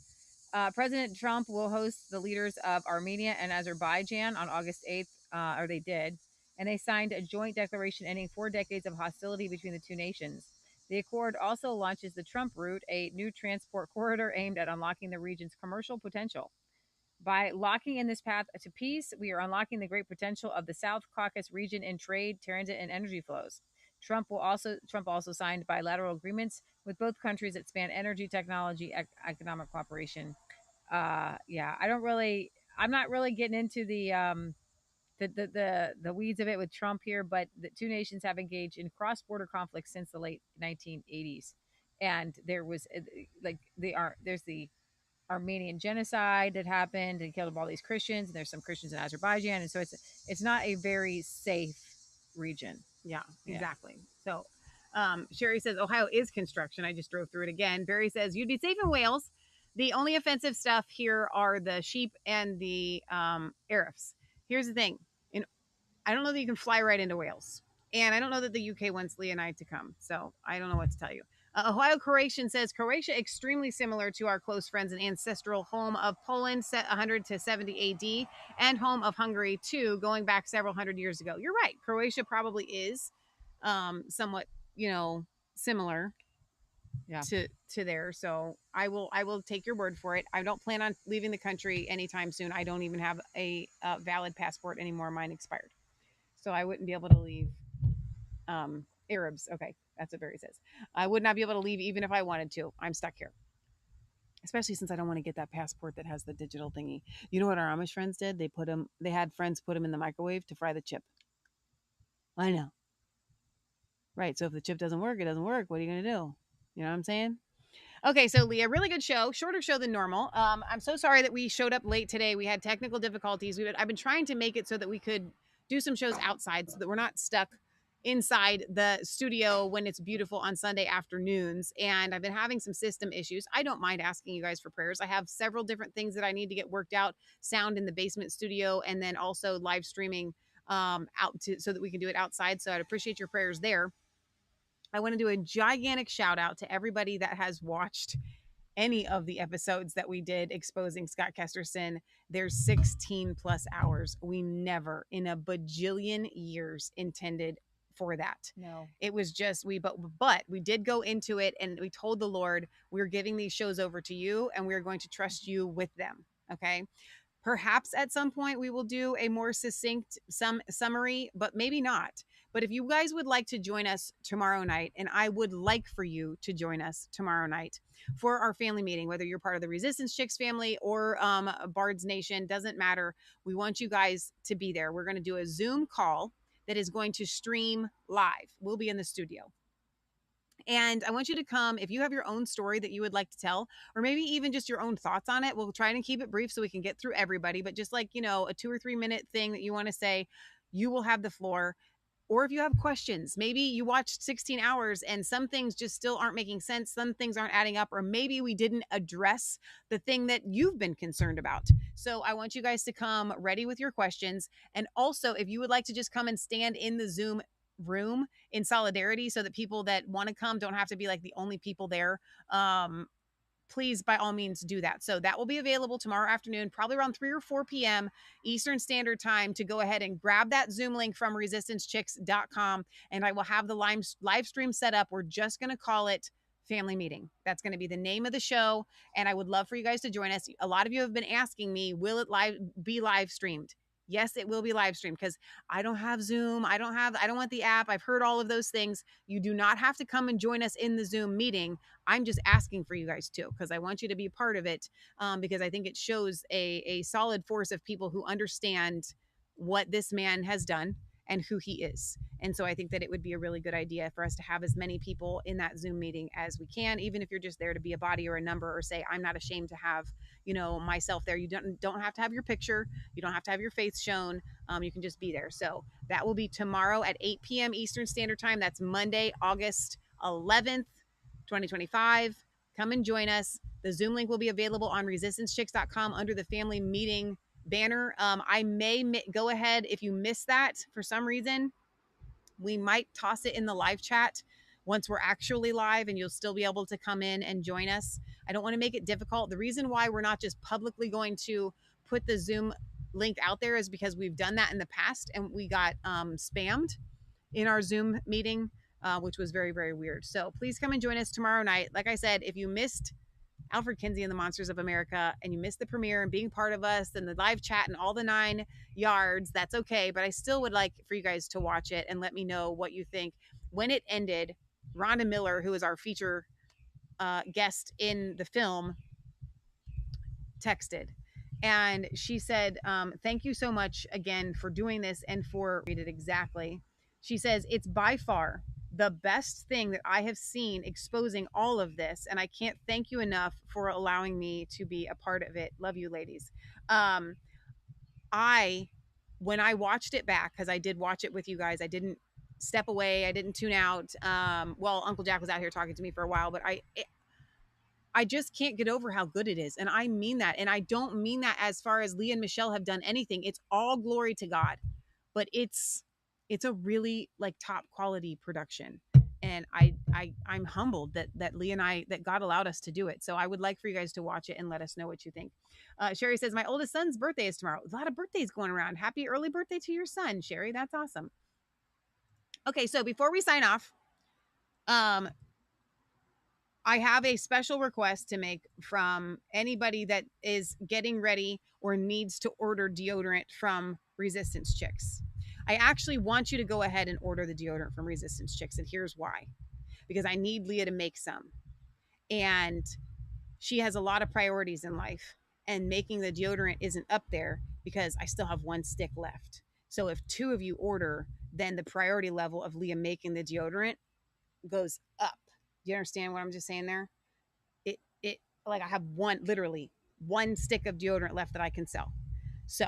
President Trump will host the leaders of Armenia and Azerbaijan on August 8th, or they did, and they signed a joint declaration ending 4 decades of hostility between the two nations. The accord also launches the Trump Route, a new transport corridor aimed at unlocking the region's commercial potential. By locking in this path to peace, we are unlocking the great potential of the South Caucasus region in trade, transit, and energy flows. Trump also signed bilateral agreements with both countries that span energy, technology, economic cooperation. Yeah, I'm not really getting into the weeds of it with Trump here, but the two nations have engaged in cross-border conflicts since the late 1980s, and there was there's the Armenian genocide that happened and killed all these Christians, and there's some Christians in Azerbaijan, and so it's not a very safe region. Yeah, exactly. So Sherry says Ohio is construction. I just drove through it again. Barry says you'd be safe in Wales. The only offensive stuff here are the sheep and the Arabs. Here's the thing. I don't know that you can fly right into Wales. And I don't know that the UK wants Leah and I to come. So I don't know what to tell you. Ohio Croatian says Croatia extremely similar to our close friends and ancestral home of Poland, 100 to 70 AD, and home of Hungary too, going back several hundred years ago. You're right. Croatia probably is somewhat, similar to there. So I will take your word for it. I don't plan on leaving the country anytime soon. I don't even have a valid passport anymore. Mine expired. So I wouldn't be able to leave. Arabs. Okay. That's what Barry says. I would not be able to leave even if I wanted to. I'm stuck here. Especially since I don't want to get that passport that has the digital thingy. You know what our Amish friends did? They had friends put them in the microwave to fry the chip. I know. Right. So if the chip doesn't work, it doesn't work. What are you going to do? You know what I'm saying? Okay, so Leah, really good show, shorter show than normal. I'm so sorry that we showed up late today. We had technical difficulties. I've been trying to make it so that we could do some shows outside so that we're not stuck inside the studio when it's beautiful on Sunday afternoons. And I've been having some system issues. I don't mind asking you guys for prayers. I have several different things that I need to get worked out, sound in the basement studio, and then also live streaming so that we can do it outside. So I'd appreciate your prayers there. I want to do a gigantic shout out to everybody that has watched any of the episodes that we did exposing Scott Kesterson. There's 16 plus hours. We never in a bajillion years intended for that. No. It was just but we did go into it and we told the Lord, we're giving these shows over to you and we're going to trust you with them. Okay. Perhaps at some point we will do a more succinct summary, but maybe not. But if you guys would like to join us tomorrow night, and I would like for you to join us tomorrow night for our family meeting, whether you're part of the Resistance Chicks family or Bard's Nation, doesn't matter. We want you guys to be there. We're going to do a Zoom call that is going to stream live. We'll be in the studio. And I want you to come if you have your own story that you would like to tell, or maybe even just your own thoughts on it. We'll try and keep it brief so we can get through everybody. But just like, a 2 or 3 minute thing that you want to say, you will have the floor. Or if you have questions, maybe you watched 16 hours and some things just still aren't making sense. Some things aren't adding up, or maybe we didn't address the thing that you've been concerned about. So I want you guys to come ready with your questions. And also, if you would like to just come and stand in the Zoom room in solidarity so that people that want to come don't have to be like the only people there, please by all means do that. So that will be available tomorrow afternoon, probably around 3 or 4 p.m. Eastern Standard Time, to go ahead and grab that Zoom link from resistancechicks.com, and I will have the live stream set up. We're just going to call it Family Meeting. That's going to be the name of the show, and I would love for you guys to join us. A lot of you have been asking me, will it be live streamed? Yes, it will be live streamed because I don't have Zoom. I don't want the app. I've heard all of those things. You do not have to come and join us in the Zoom meeting. I'm just asking for you guys to, because I want you to be a part of it, because I think it shows a solid force of people who understand what this man has done and who he is. And so I think that it would be a really good idea for us to have as many people in that Zoom meeting as we can, even if you're just there to be a body or a number, or say, I'm not ashamed to have, myself there. You don't have to have your picture. You don't have to have your face shown. You can just be there. So that will be tomorrow at 8 p.m. Eastern Standard Time. That's Monday, August 11th, 2025. Come and join us. The Zoom link will be available on resistancechicks.com under the Family Meeting banner. I may go ahead, if you miss that for some reason, we might toss it in the live chat once we're actually live, and you'll still be able to come in and join us. I don't want to make it difficult. The reason why we're not just publicly going to put the Zoom link out there is because we've done that in the past and we got spammed in our Zoom meeting, which was very, very weird. So please come and join us tomorrow night. Like I said, if you missed Alfred Kinsey and the Monsters of America and you missed the premiere and being part of us and the live chat and all the 9 yards, that's okay. But I still would like for you guys to watch it and let me know what you think. When it ended, Rhonda Miller, who is our feature guest in the film, texted. And she said, thank you so much again for doing this and for read it exactly. She says, it's by far the best thing that I have seen exposing all of this. And I can't thank you enough for allowing me to be a part of it. Love you, ladies. When I watched it back, because I did watch it with you guys, I didn't step away. I didn't tune out. Well, Uncle Jack was out here talking to me for a while, but I just can't get over how good it is. And I mean that. And I don't mean that as far as Leah and Michelle have done anything. It's all glory to God, but it's a really like top quality production. And I'm humbled that Leah and that God allowed us to do it. So I would like for you guys to watch it and let us know what you think. Sherry says, my oldest son's birthday is tomorrow. A lot of birthdays going around. Happy early birthday to your son, Sherry. That's awesome. Okay. So before we sign off, I have a special request to make from anybody that is getting ready or needs to order deodorant from Resistance Chicks. I actually want you to go ahead and order the deodorant from Resistance Chicks, and here's why. Because I need Leah to make some. And she has a lot of priorities in life, and making the deodorant isn't up there because I still have 1 stick left. So if 2 of you order, then the priority level of Leah making the deodorant goes up. Do you understand what I'm just saying there? It like I have literally 1 stick of deodorant left that I can sell. So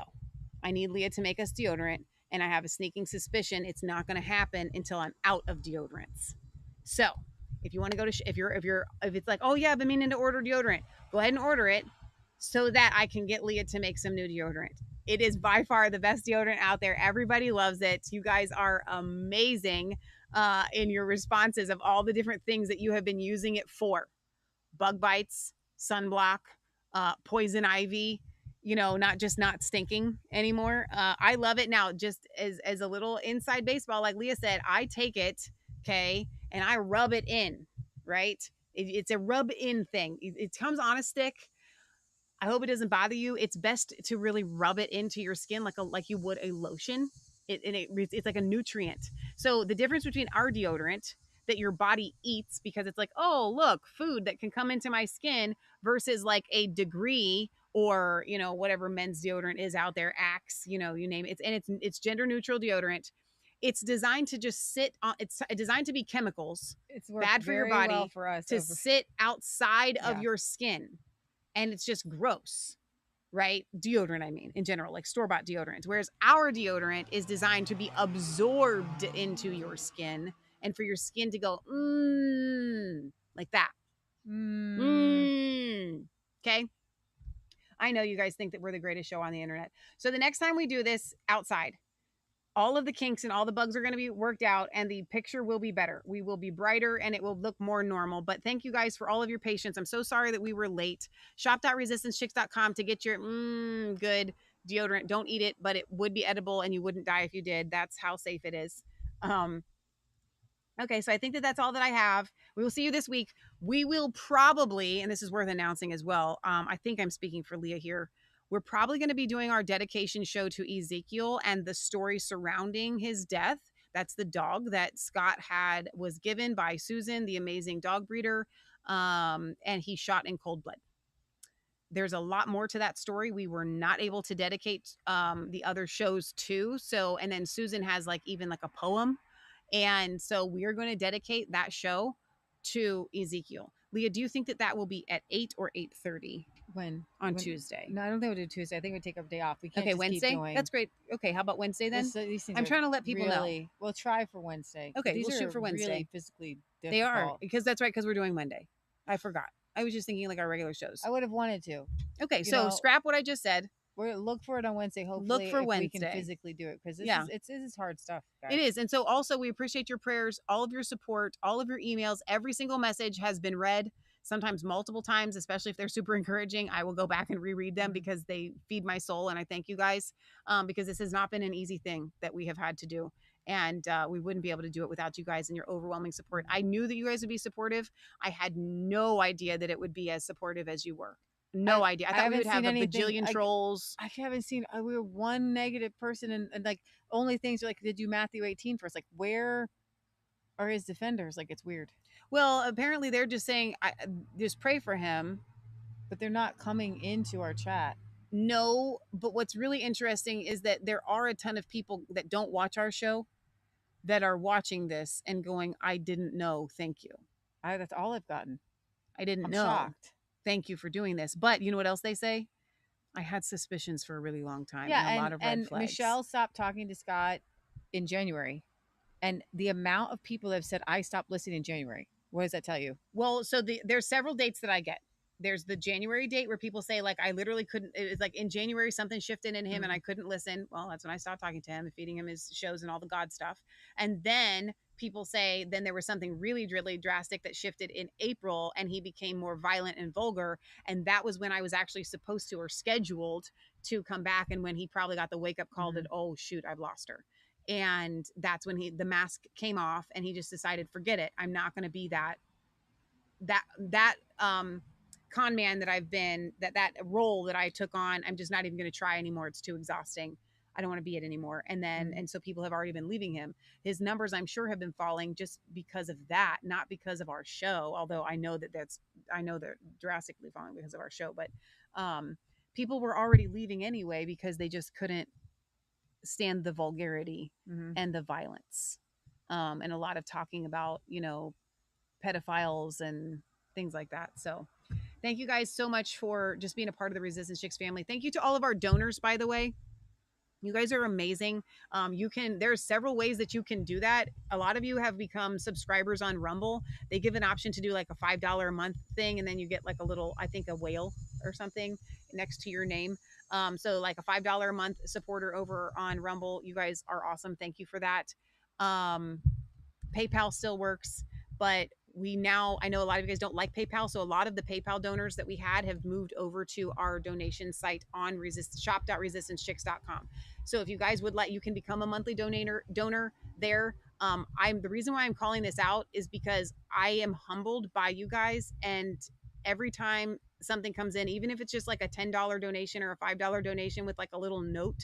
I need Leah to make us deodorant, and I have a sneaking suspicion it's not going to happen until I'm out of deodorants. So if you want to go to, if it's like, oh yeah, I've been meaning to order deodorant, go ahead and order it so that I can get Leah to make some new deodorant. It is by far the best deodorant out there. Everybody loves it. You guys are amazing in your responses of all the different things that you have been using it for. Bug bites, sunblock, poison ivy, not stinking anymore. I love it. Now, just as a little inside baseball, like Leah said, I take it, okay, and I rub it in, right? It's a rub in thing. It comes on a stick. I hope it doesn't bother you. It's best to really rub it into your skin like you would a lotion. It's like a nutrient. So the difference between our deodorant that your body eats, because it's like, oh, look, food that can come into my skin, versus like a Degree or, whatever men's deodorant is out there, Axe, you name it. It's gender neutral deodorant. It's designed to just sit on, it's designed to be chemicals. It's bad for your body well for us to sit outside of your skin. And it's just gross, right? Deodorant, I mean, in general, like store-bought deodorant. Whereas our deodorant is designed to be absorbed into your skin and for your skin to go, like that. Okay? I know you guys think that we're the greatest show on the internet. So the next time we do this outside, all of the kinks and all the bugs are going to be worked out, and the picture will be better. We will be brighter and it will look more normal. But thank you guys for all of your patience. I'm so sorry that we were late. Shop.resistancechicks.com to get your good deodorant. Don't eat it, but it would be edible and you wouldn't die if you did. That's how safe it is. Okay, so I think that's all that I have. We will see you this week. We will probably, and this is worth announcing as well, I think I'm speaking for Leah here, we're probably going to be doing our dedication show to Ezekiel and the story surrounding his death. That's the dog that Scott was given by Susan, the amazing dog breeder, and he shot in cold blood. There's a lot more to that story. We were not able to dedicate the other shows to. So, and then Susan has even a poem. And so we are going to dedicate that show to Ezekiel. Leah, do you think that will be at 8 or 8:30? When? On Tuesday. No, I don't think we'll do Tuesday. I think we'll take a day off. We can't Wednesday? keep going. That's great. Okay, how about Wednesday then? These things I'm trying to let people know. We'll try for Wednesday. Okay, these we'll shoot for Wednesday. Really physically difficult. They are, because that's right, because we're doing Monday. I forgot. I was just thinking our regular shows. I would have wanted to. Okay, so scrap what I just said. look for it on Wednesday. Hopefully, Look for if we Wednesday. can physically do it, because it's hard stuff, guys. It is. And so also we appreciate your prayers, all of your support, all of your emails. Every single message has been read, sometimes multiple times, especially if they're super encouraging. I will go back and reread them because they feed my soul. And I thank you guys because this has not been an easy thing that we have had to do. And we wouldn't be able to do it without you guys and your overwhelming support. I knew that you guys would be supportive. I had no idea that it would be as supportive as you were. No idea. I thought we would have a bajillion trolls. I haven't seen. We were one negative person, and like only things are like, did you Matthew 18 for us? Like, where are his defenders? Like, it's weird. Well, apparently they're just saying, just pray for him, but they're not coming into our chat. No, but what's really interesting is that there are a ton of people that don't watch our show that are watching this and going, I didn't know. Thank you. That's all I've gotten. I didn't I'm know. Shocked. Thank you for doing this. But you know what else they say? I had suspicions for a really long time. Yeah, and a lot of red flags. Michelle stopped talking to Scott in January. And the amount of people that have said, I stopped listening in January. What does that tell you? Well, so there's several dates that I get. There's the January date where people say, like, I literally couldn't, it was like in January, something shifted in him and I couldn't listen. Well, that's when I stopped talking to him and feeding him his shows and all the God stuff. And then people say, then there was something really, really drastic that shifted in April and he became more violent and vulgar. And that was when I was actually supposed to or scheduled to come back. And when he probably got the wake up call that, oh shoot, I've lost her. And that's when the mask came off and he just decided, forget it. I'm not going to be that con man that I've been, that role that I took on. I'm just not even going to try anymore. It's too exhausting. I don't want to be it anymore. And then, and so people have already been leaving him. His numbers, I'm sure, have been falling just because of that, not because of our show. Although I know they're drastically falling because of our show, but people were already leaving anyway because they just couldn't stand the vulgarity and the violence. And a lot of talking about, pedophiles and things like that. So thank you guys so much for just being a part of the Resistance Chicks family. Thank you to all of our donors, by the way. You guys are amazing. There's several ways that you can do that. A lot of you have become subscribers on Rumble. They give an option to do like a $5 a month thing. And then you get like a little, I think a whale or something next to your name. So like a $5 a month supporter over on Rumble. You guys are awesome. Thank you for that. PayPal still works, but I know a lot of you guys don't like PayPal. So a lot of the PayPal donors that we had have moved over to our donation site on shop.resistancechicks.com. So if you guys would like, you can become a monthly donor there. The reason why I'm calling this out is because I am humbled by you guys. And every time something comes in, even if it's just like a $10 donation or a $5 donation with like a little note,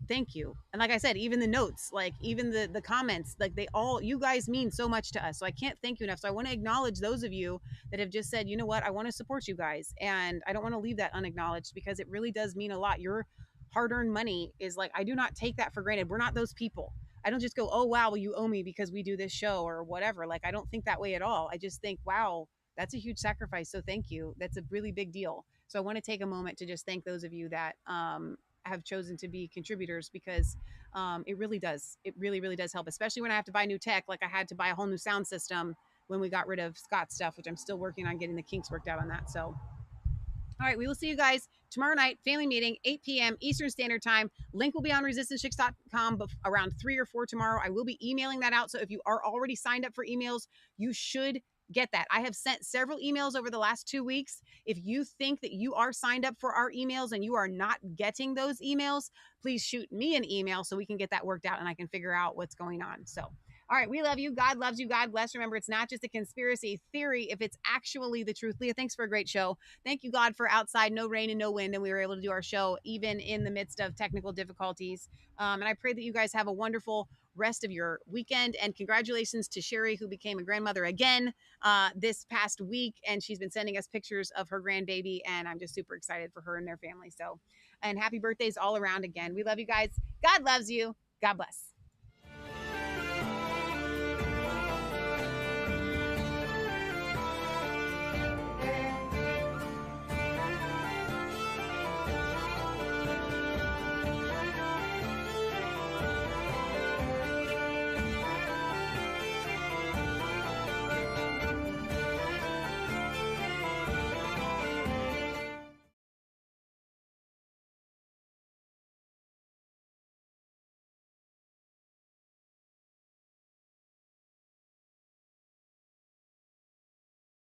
thank you. And like I said, even the notes, like even the comments, like you guys mean so much to us. So I can't thank you enough. So I want to acknowledge those of you that have just said, you know what, I want to support you guys. And I don't want to leave that unacknowledged because it really does mean a lot. Your hard-earned money is like, I do not take that for granted. We're not those people. I don't just go, oh, wow, well, you owe me because we do this show or whatever. Like, I don't think that way at all. I just think, wow, that's a huge sacrifice. So thank you. That's a really big deal. So I want to take a moment to just thank those of you that, have chosen to be contributors because it really does. It really, really does help, especially when I have to buy new tech. Like I had to buy a whole new sound system when we got rid of Scott's stuff, which I'm still working on getting the kinks worked out on that. So, all right, we will see you guys tomorrow night, family meeting, 8 p.m. Eastern Standard Time. Link will be on resistancechicks.com around 3 or 4 tomorrow. I will be emailing that out. So if you are already signed up for emails, you should get that. I have sent several emails over the last 2 weeks. If you think that you are signed up for our emails and you are not getting those emails, please shoot me an email so we can get that worked out and I can figure out what's going on. So, all right, we love you. God loves you. God bless. Remember, it's not just a conspiracy theory if it's actually the truth. Leah, thanks for a great show. Thank you, God, for outside, no rain and no wind, and we were able to do our show even in the midst of technical difficulties. And I pray that you guys have a wonderful rest of your weekend. And congratulations to Sherry, who became a grandmother again this past week. And she's been sending us pictures of her grandbaby. And I'm just super excited for her and their family. So, and happy birthdays all around again. We love you guys. God loves you. God bless.